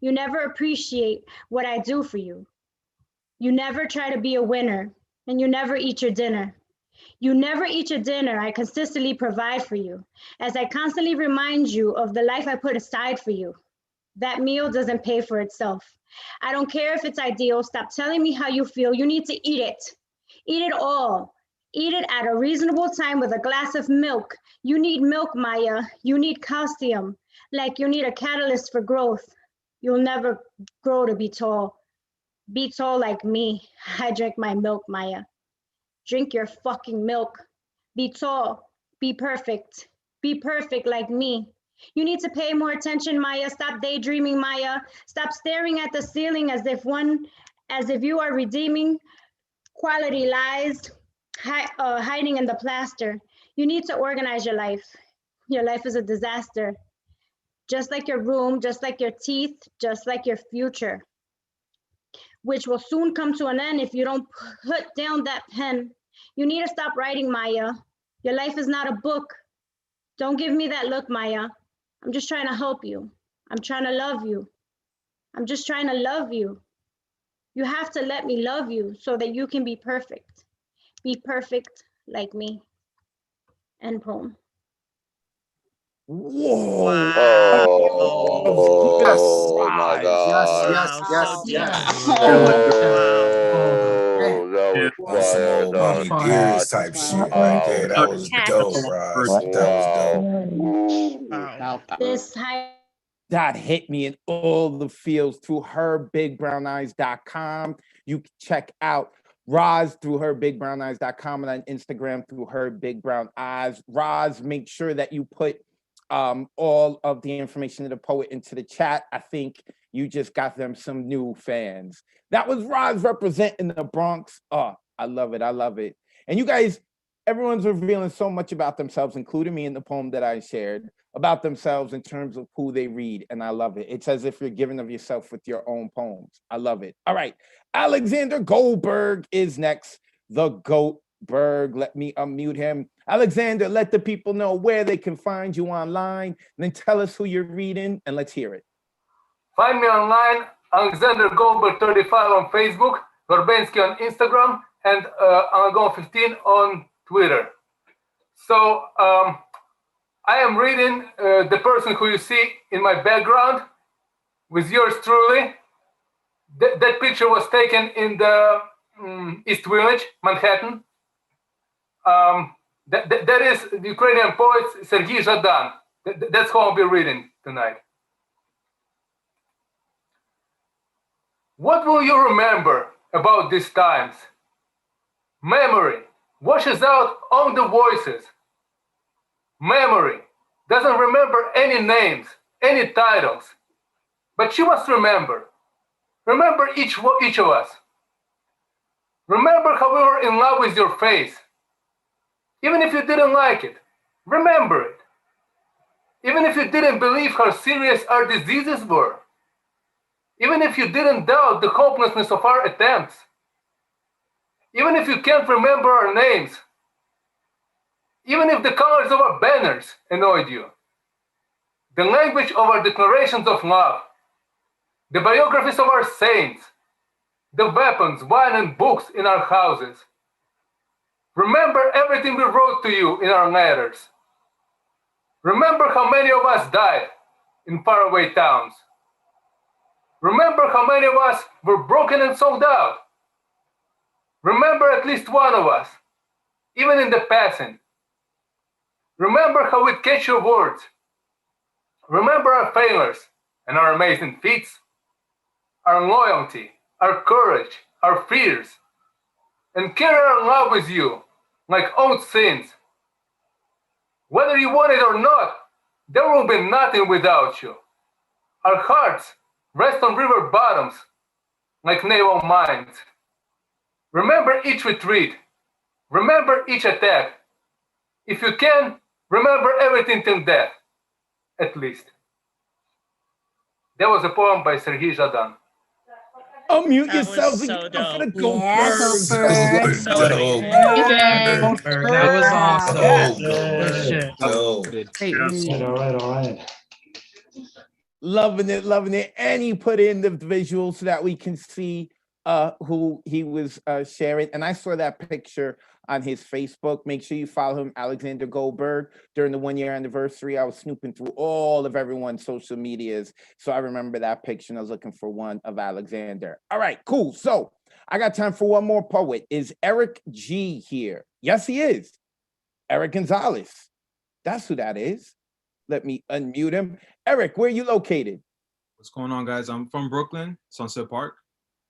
You never appreciate what I do for you. You never try to be a winner, and you never eat your dinner. You never eat your dinner I consistently provide for you, as I constantly remind you of the life I put aside for you. That meal doesn't pay for itself. I don't care if it's ideal. Stop telling me how you feel. You need to eat it. Eat it all. Eat it at a reasonable time with a glass of milk. You need milk, Maya. You need calcium, like you need a catalyst for growth. You'll never grow to be tall. Be tall like me. I drink my milk, Maya. Drink your fucking milk. Be tall. Be perfect. Be perfect like me. You need to pay more attention, Maya. Stop daydreaming, Maya. Stop staring at the ceiling as if you are redeeming quality lies, hiding in the plaster. You need to organize your life. Your life is a disaster. Just like your room, just like your teeth, just like your future, which will soon come to an end if you don't put down that pen. You need to stop writing, Maya. Your life is not a book. Don't give me that look, Maya. I'm just trying to help you. I'm trying to love you. I'm just trying to love you. You have to let me love you so that you can be perfect. Be perfect like me. End poem. Whoa. Oh my God. Oh, that was That's some fire. old That was mommy dearest hot. type shit right there. That was dope, Roz. That was dope. This that hit me in all the feels through herbigbrowneyes.com. You can check out Roz through herbigbrowneyes.com and on Instagram through herbigbrownyes. Roz, make sure that you put all of the information of the poet into the chat. I think you just got them some new fans. That was Roz representing the Bronx. Oh, I love it. I love it. And you guys, everyone's revealing so much about themselves, including me in the poem that I shared, about themselves in terms of who they read. And I love it. It's as if you're giving of yourself with your own poems. I love it. All right. Alexander Goldberg is next. The Goatberg. Let me unmute him. Alexander, let the people know where they can find you online. And then tell us who you're reading and let's hear it. Find me online, Alexander Goldberg 35 on Facebook, Gorbensky on Instagram, and Algon15 on Twitter. So I am reading the person who you see in my background with yours truly. That picture was taken in the East Village, Manhattan. That is the Ukrainian poet Sergei Zhadan. That's who I'll be reading tonight. What will you remember about these times? Memory washes out all the voices. Memory doesn't remember any names, any titles, but she must remember. Remember each of us. Remember how we were in love with your face. Even if you didn't like it, remember it. Even if you didn't believe how serious our diseases were. Even if you didn't doubt the hopelessness of our attempts. Even if you can't remember our names. Even if the colors of our banners annoyed you. The language of our declarations of love. The biographies of our saints. The weapons, wine, and books in our houses. Remember everything we wrote to you in our letters. Remember how many of us died in faraway towns. Remember how many of us were broken and sold out. Remember at least one of us, even in the passing. Remember how we'd catch your words. Remember our failures and our amazing feats, our loyalty, our courage, our fears, and carry our love with you like old sins. Whether you want it or not, there will be nothing without you. Our hearts rest on river bottoms like naval mines. Remember each retreat. Remember each attack. If you can, remember everything till death, at least. That was a poem by Sergei Zhadan. Unmute That was yourselves so again for the dope. Go Yeah, Birds. go birds. So dope. That was awesome. Go, Good go, shit. go. Great read. All right, all right. Loving it, loving it. And he put in the visual so that we can see who he was sharing. And I saw that picture on his Facebook. Make sure you follow him, Alexander Goldberg. During the 1-year anniversary, I was snooping through all of everyone's social medias. So I remember that picture and I was looking for one of Alexander. All right, cool. So I got time for one more poet. Is Eric G here? Yes, he is. Eric Gonzalez. That's who that is. Let me unmute him. Eric, where are you located? What's going on, guys? I'm from Brooklyn, Sunset Park.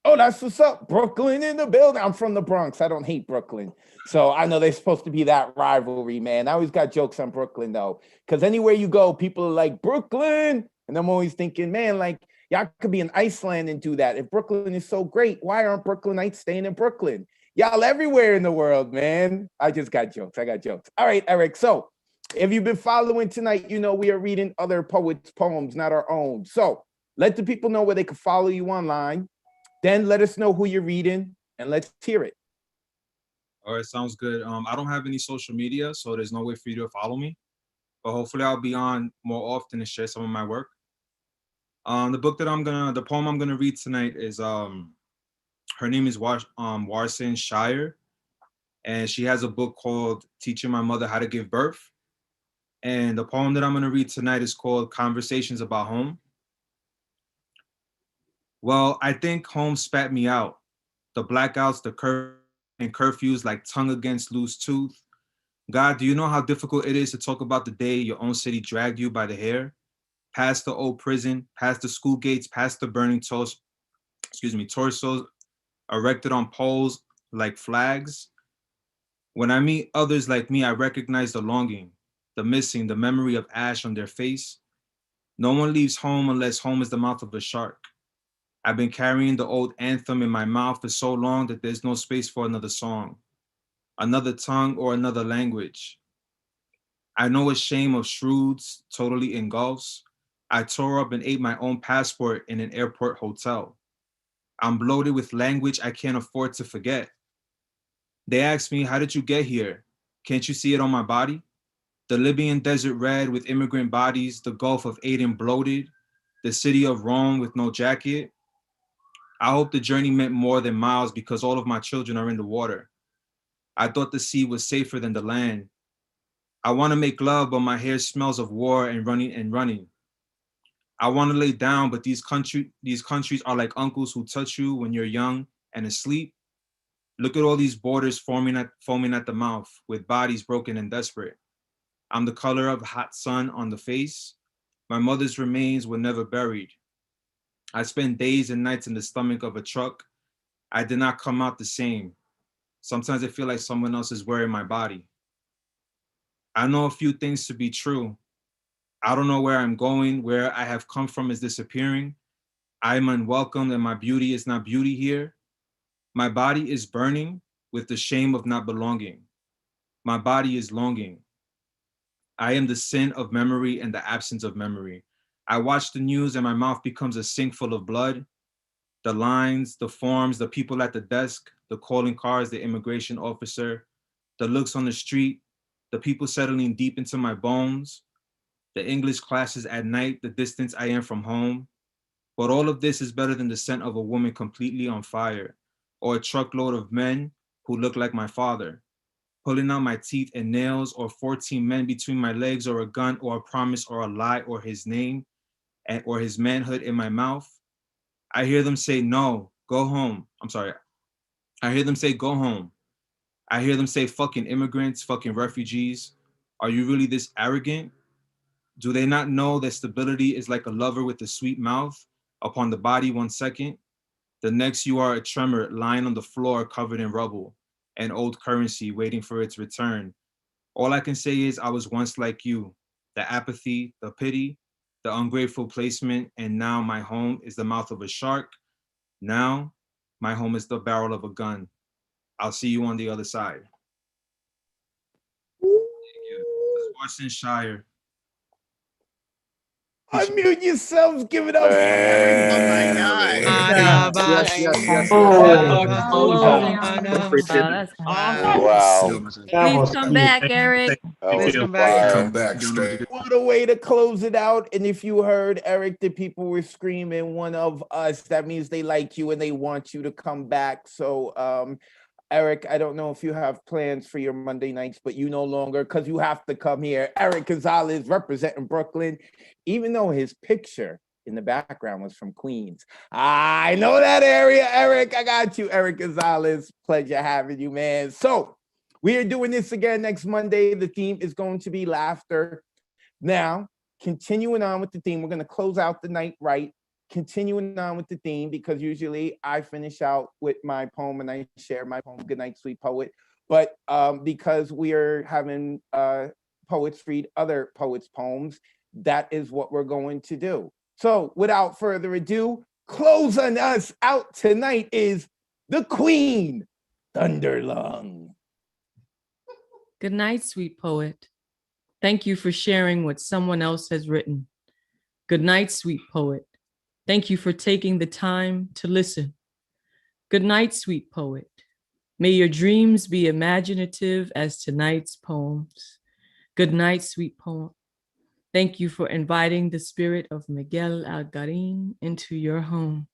Oh, that's what's up. Brooklyn in the building. I'm from the Bronx. I don't hate Brooklyn. So I know there's supposed to be that rivalry, man. I always got jokes on Brooklyn, though. Because anywhere you go, people are like, Brooklyn. And I'm always thinking, man, like, y'all could be in Iceland and do that. If Brooklyn is so great, why aren't Brooklynites staying in Brooklyn? Y'all everywhere in the world, man. I just got jokes. I got jokes. All right, Eric. So if you've been following tonight, you know we are reading other poets' poems, not our own. So let the people know where they can follow you online. Then let us know who you're reading, and let's hear it. All right, sounds good. I don't have any social media, so there's no way for you to follow me. But hopefully I'll be on more often and share some of my work. The poem I'm gonna read tonight is her name is Warsan Shire, and she has a book called Teaching My Mother How to Give Birth. And the poem that I'm gonna read tonight is called Conversations About Home. Well, I think home spat me out. The blackouts, the curfews like tongue against loose tooth. God, do you know how difficult it is to talk about the day your own city dragged you by the hair? Past the old prison, past the school gates, past the burning torsos erected on poles like flags. When I meet others like me, I recognize the longing, the missing, the memory of ash on their face. No one leaves home unless home is the mouth of a shark. I've been carrying the old anthem in my mouth for so long that there's no space for another song, another tongue, or another language. I know a shame of shrewds totally engulfs. I tore up and ate my own passport in an airport hotel. I'm bloated with language I can't afford to forget. They ask me, how did you get here? Can't you see it on my body? The Libyan desert red with immigrant bodies, the Gulf of Aden bloated, the city of Rome with no jacket. I hope the journey meant more than miles because all of my children are in the water. I thought the sea was safer than the land. I want to make love, but my hair smells of war and running. I want to lay down, but these countries are like uncles who touch you when you're young and asleep. Look at all these borders foaming at the mouth with bodies broken and desperate. I'm the color of hot sun on the face. My mother's remains were never buried. I spent days and nights in the stomach of a truck. I did not come out the same. Sometimes I feel like someone else is wearing my body. I know a few things to be true. I don't know where I'm going, where I have come from is disappearing. I am unwelcome and my beauty is not beauty here. My body is burning with the shame of not belonging. My body is longing. I am the sin of memory and the absence of memory. I watch the news and my mouth becomes a sink full of blood. The lines, the forms, the people at the desk, the calling cards, the immigration officer, the looks on the street, the people settling deep into my bones, the English classes at night, the distance I am from home. But all of this is better than the scent of a woman completely on fire, or a truckload of men who look like my father, pulling out my teeth and nails, or 14 men between my legs, or a gun, or a promise, or a lie, or his name, or his manhood in my mouth. I hear them say, no, go home. I'm sorry. I hear them say, go home. I hear them say, fucking immigrants, fucking refugees. Are you really this arrogant? Do they not know that stability is like a lover with a sweet mouth? Upon the body 1 second, the next you are a tremor lying on the floor covered in rubble, an old currency waiting for its return. All I can say is I was once like you, the apathy, the pity, the ungrateful placement, and now my home is the mouth of a shark. Now my home is the barrel of a gun. I'll see you on the other side. Thank you. This is Washington Shire. Unmute yourselves. Give it up for Eric. Oh my God. Yes. That's awesome. Wow. That was Please come deep. back, Eric. That was come back. fire. Come back straight. What a way to close it out. And if you heard Eric, the people were screaming one of us, that means they like you and they want you to come back. So Eric, I don't know if you have plans for your Monday nights, but you no longer, because you have to come here. Eric Gonzalez representing Brooklyn, even though his picture in the background was from Queens. I know that area, Eric. I got you, Eric Gonzalez. Pleasure having you, man. So we are doing this again next Monday. The theme is going to be laughter. Now, continuing on with the theme, we're going to close out the night right. Continuing on with the theme, because usually I finish out with my poem and I share my poem, Good Night, Sweet Poet. But because we are having poets read other poets' poems, that is what we're going to do. So without further ado, closing us out tonight is the Queen, Thunderlung. Good night, sweet poet. Thank you for sharing what someone else has written. Good night, sweet poet. Thank you for taking the time to listen. Good night, sweet poet. May your dreams be imaginative as tonight's poems. Good night, sweet poem. Thank you for inviting the spirit of Miguel Algarin into your home.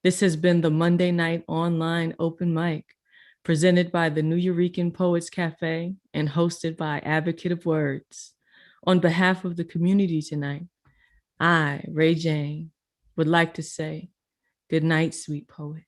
This has been the Monday Night Online Open Mic, presented by the New Eurekan Poets Cafe and hosted by Advocate of Words. On behalf of the community tonight, I, Ray Jane, would like to say, good night, sweet poet.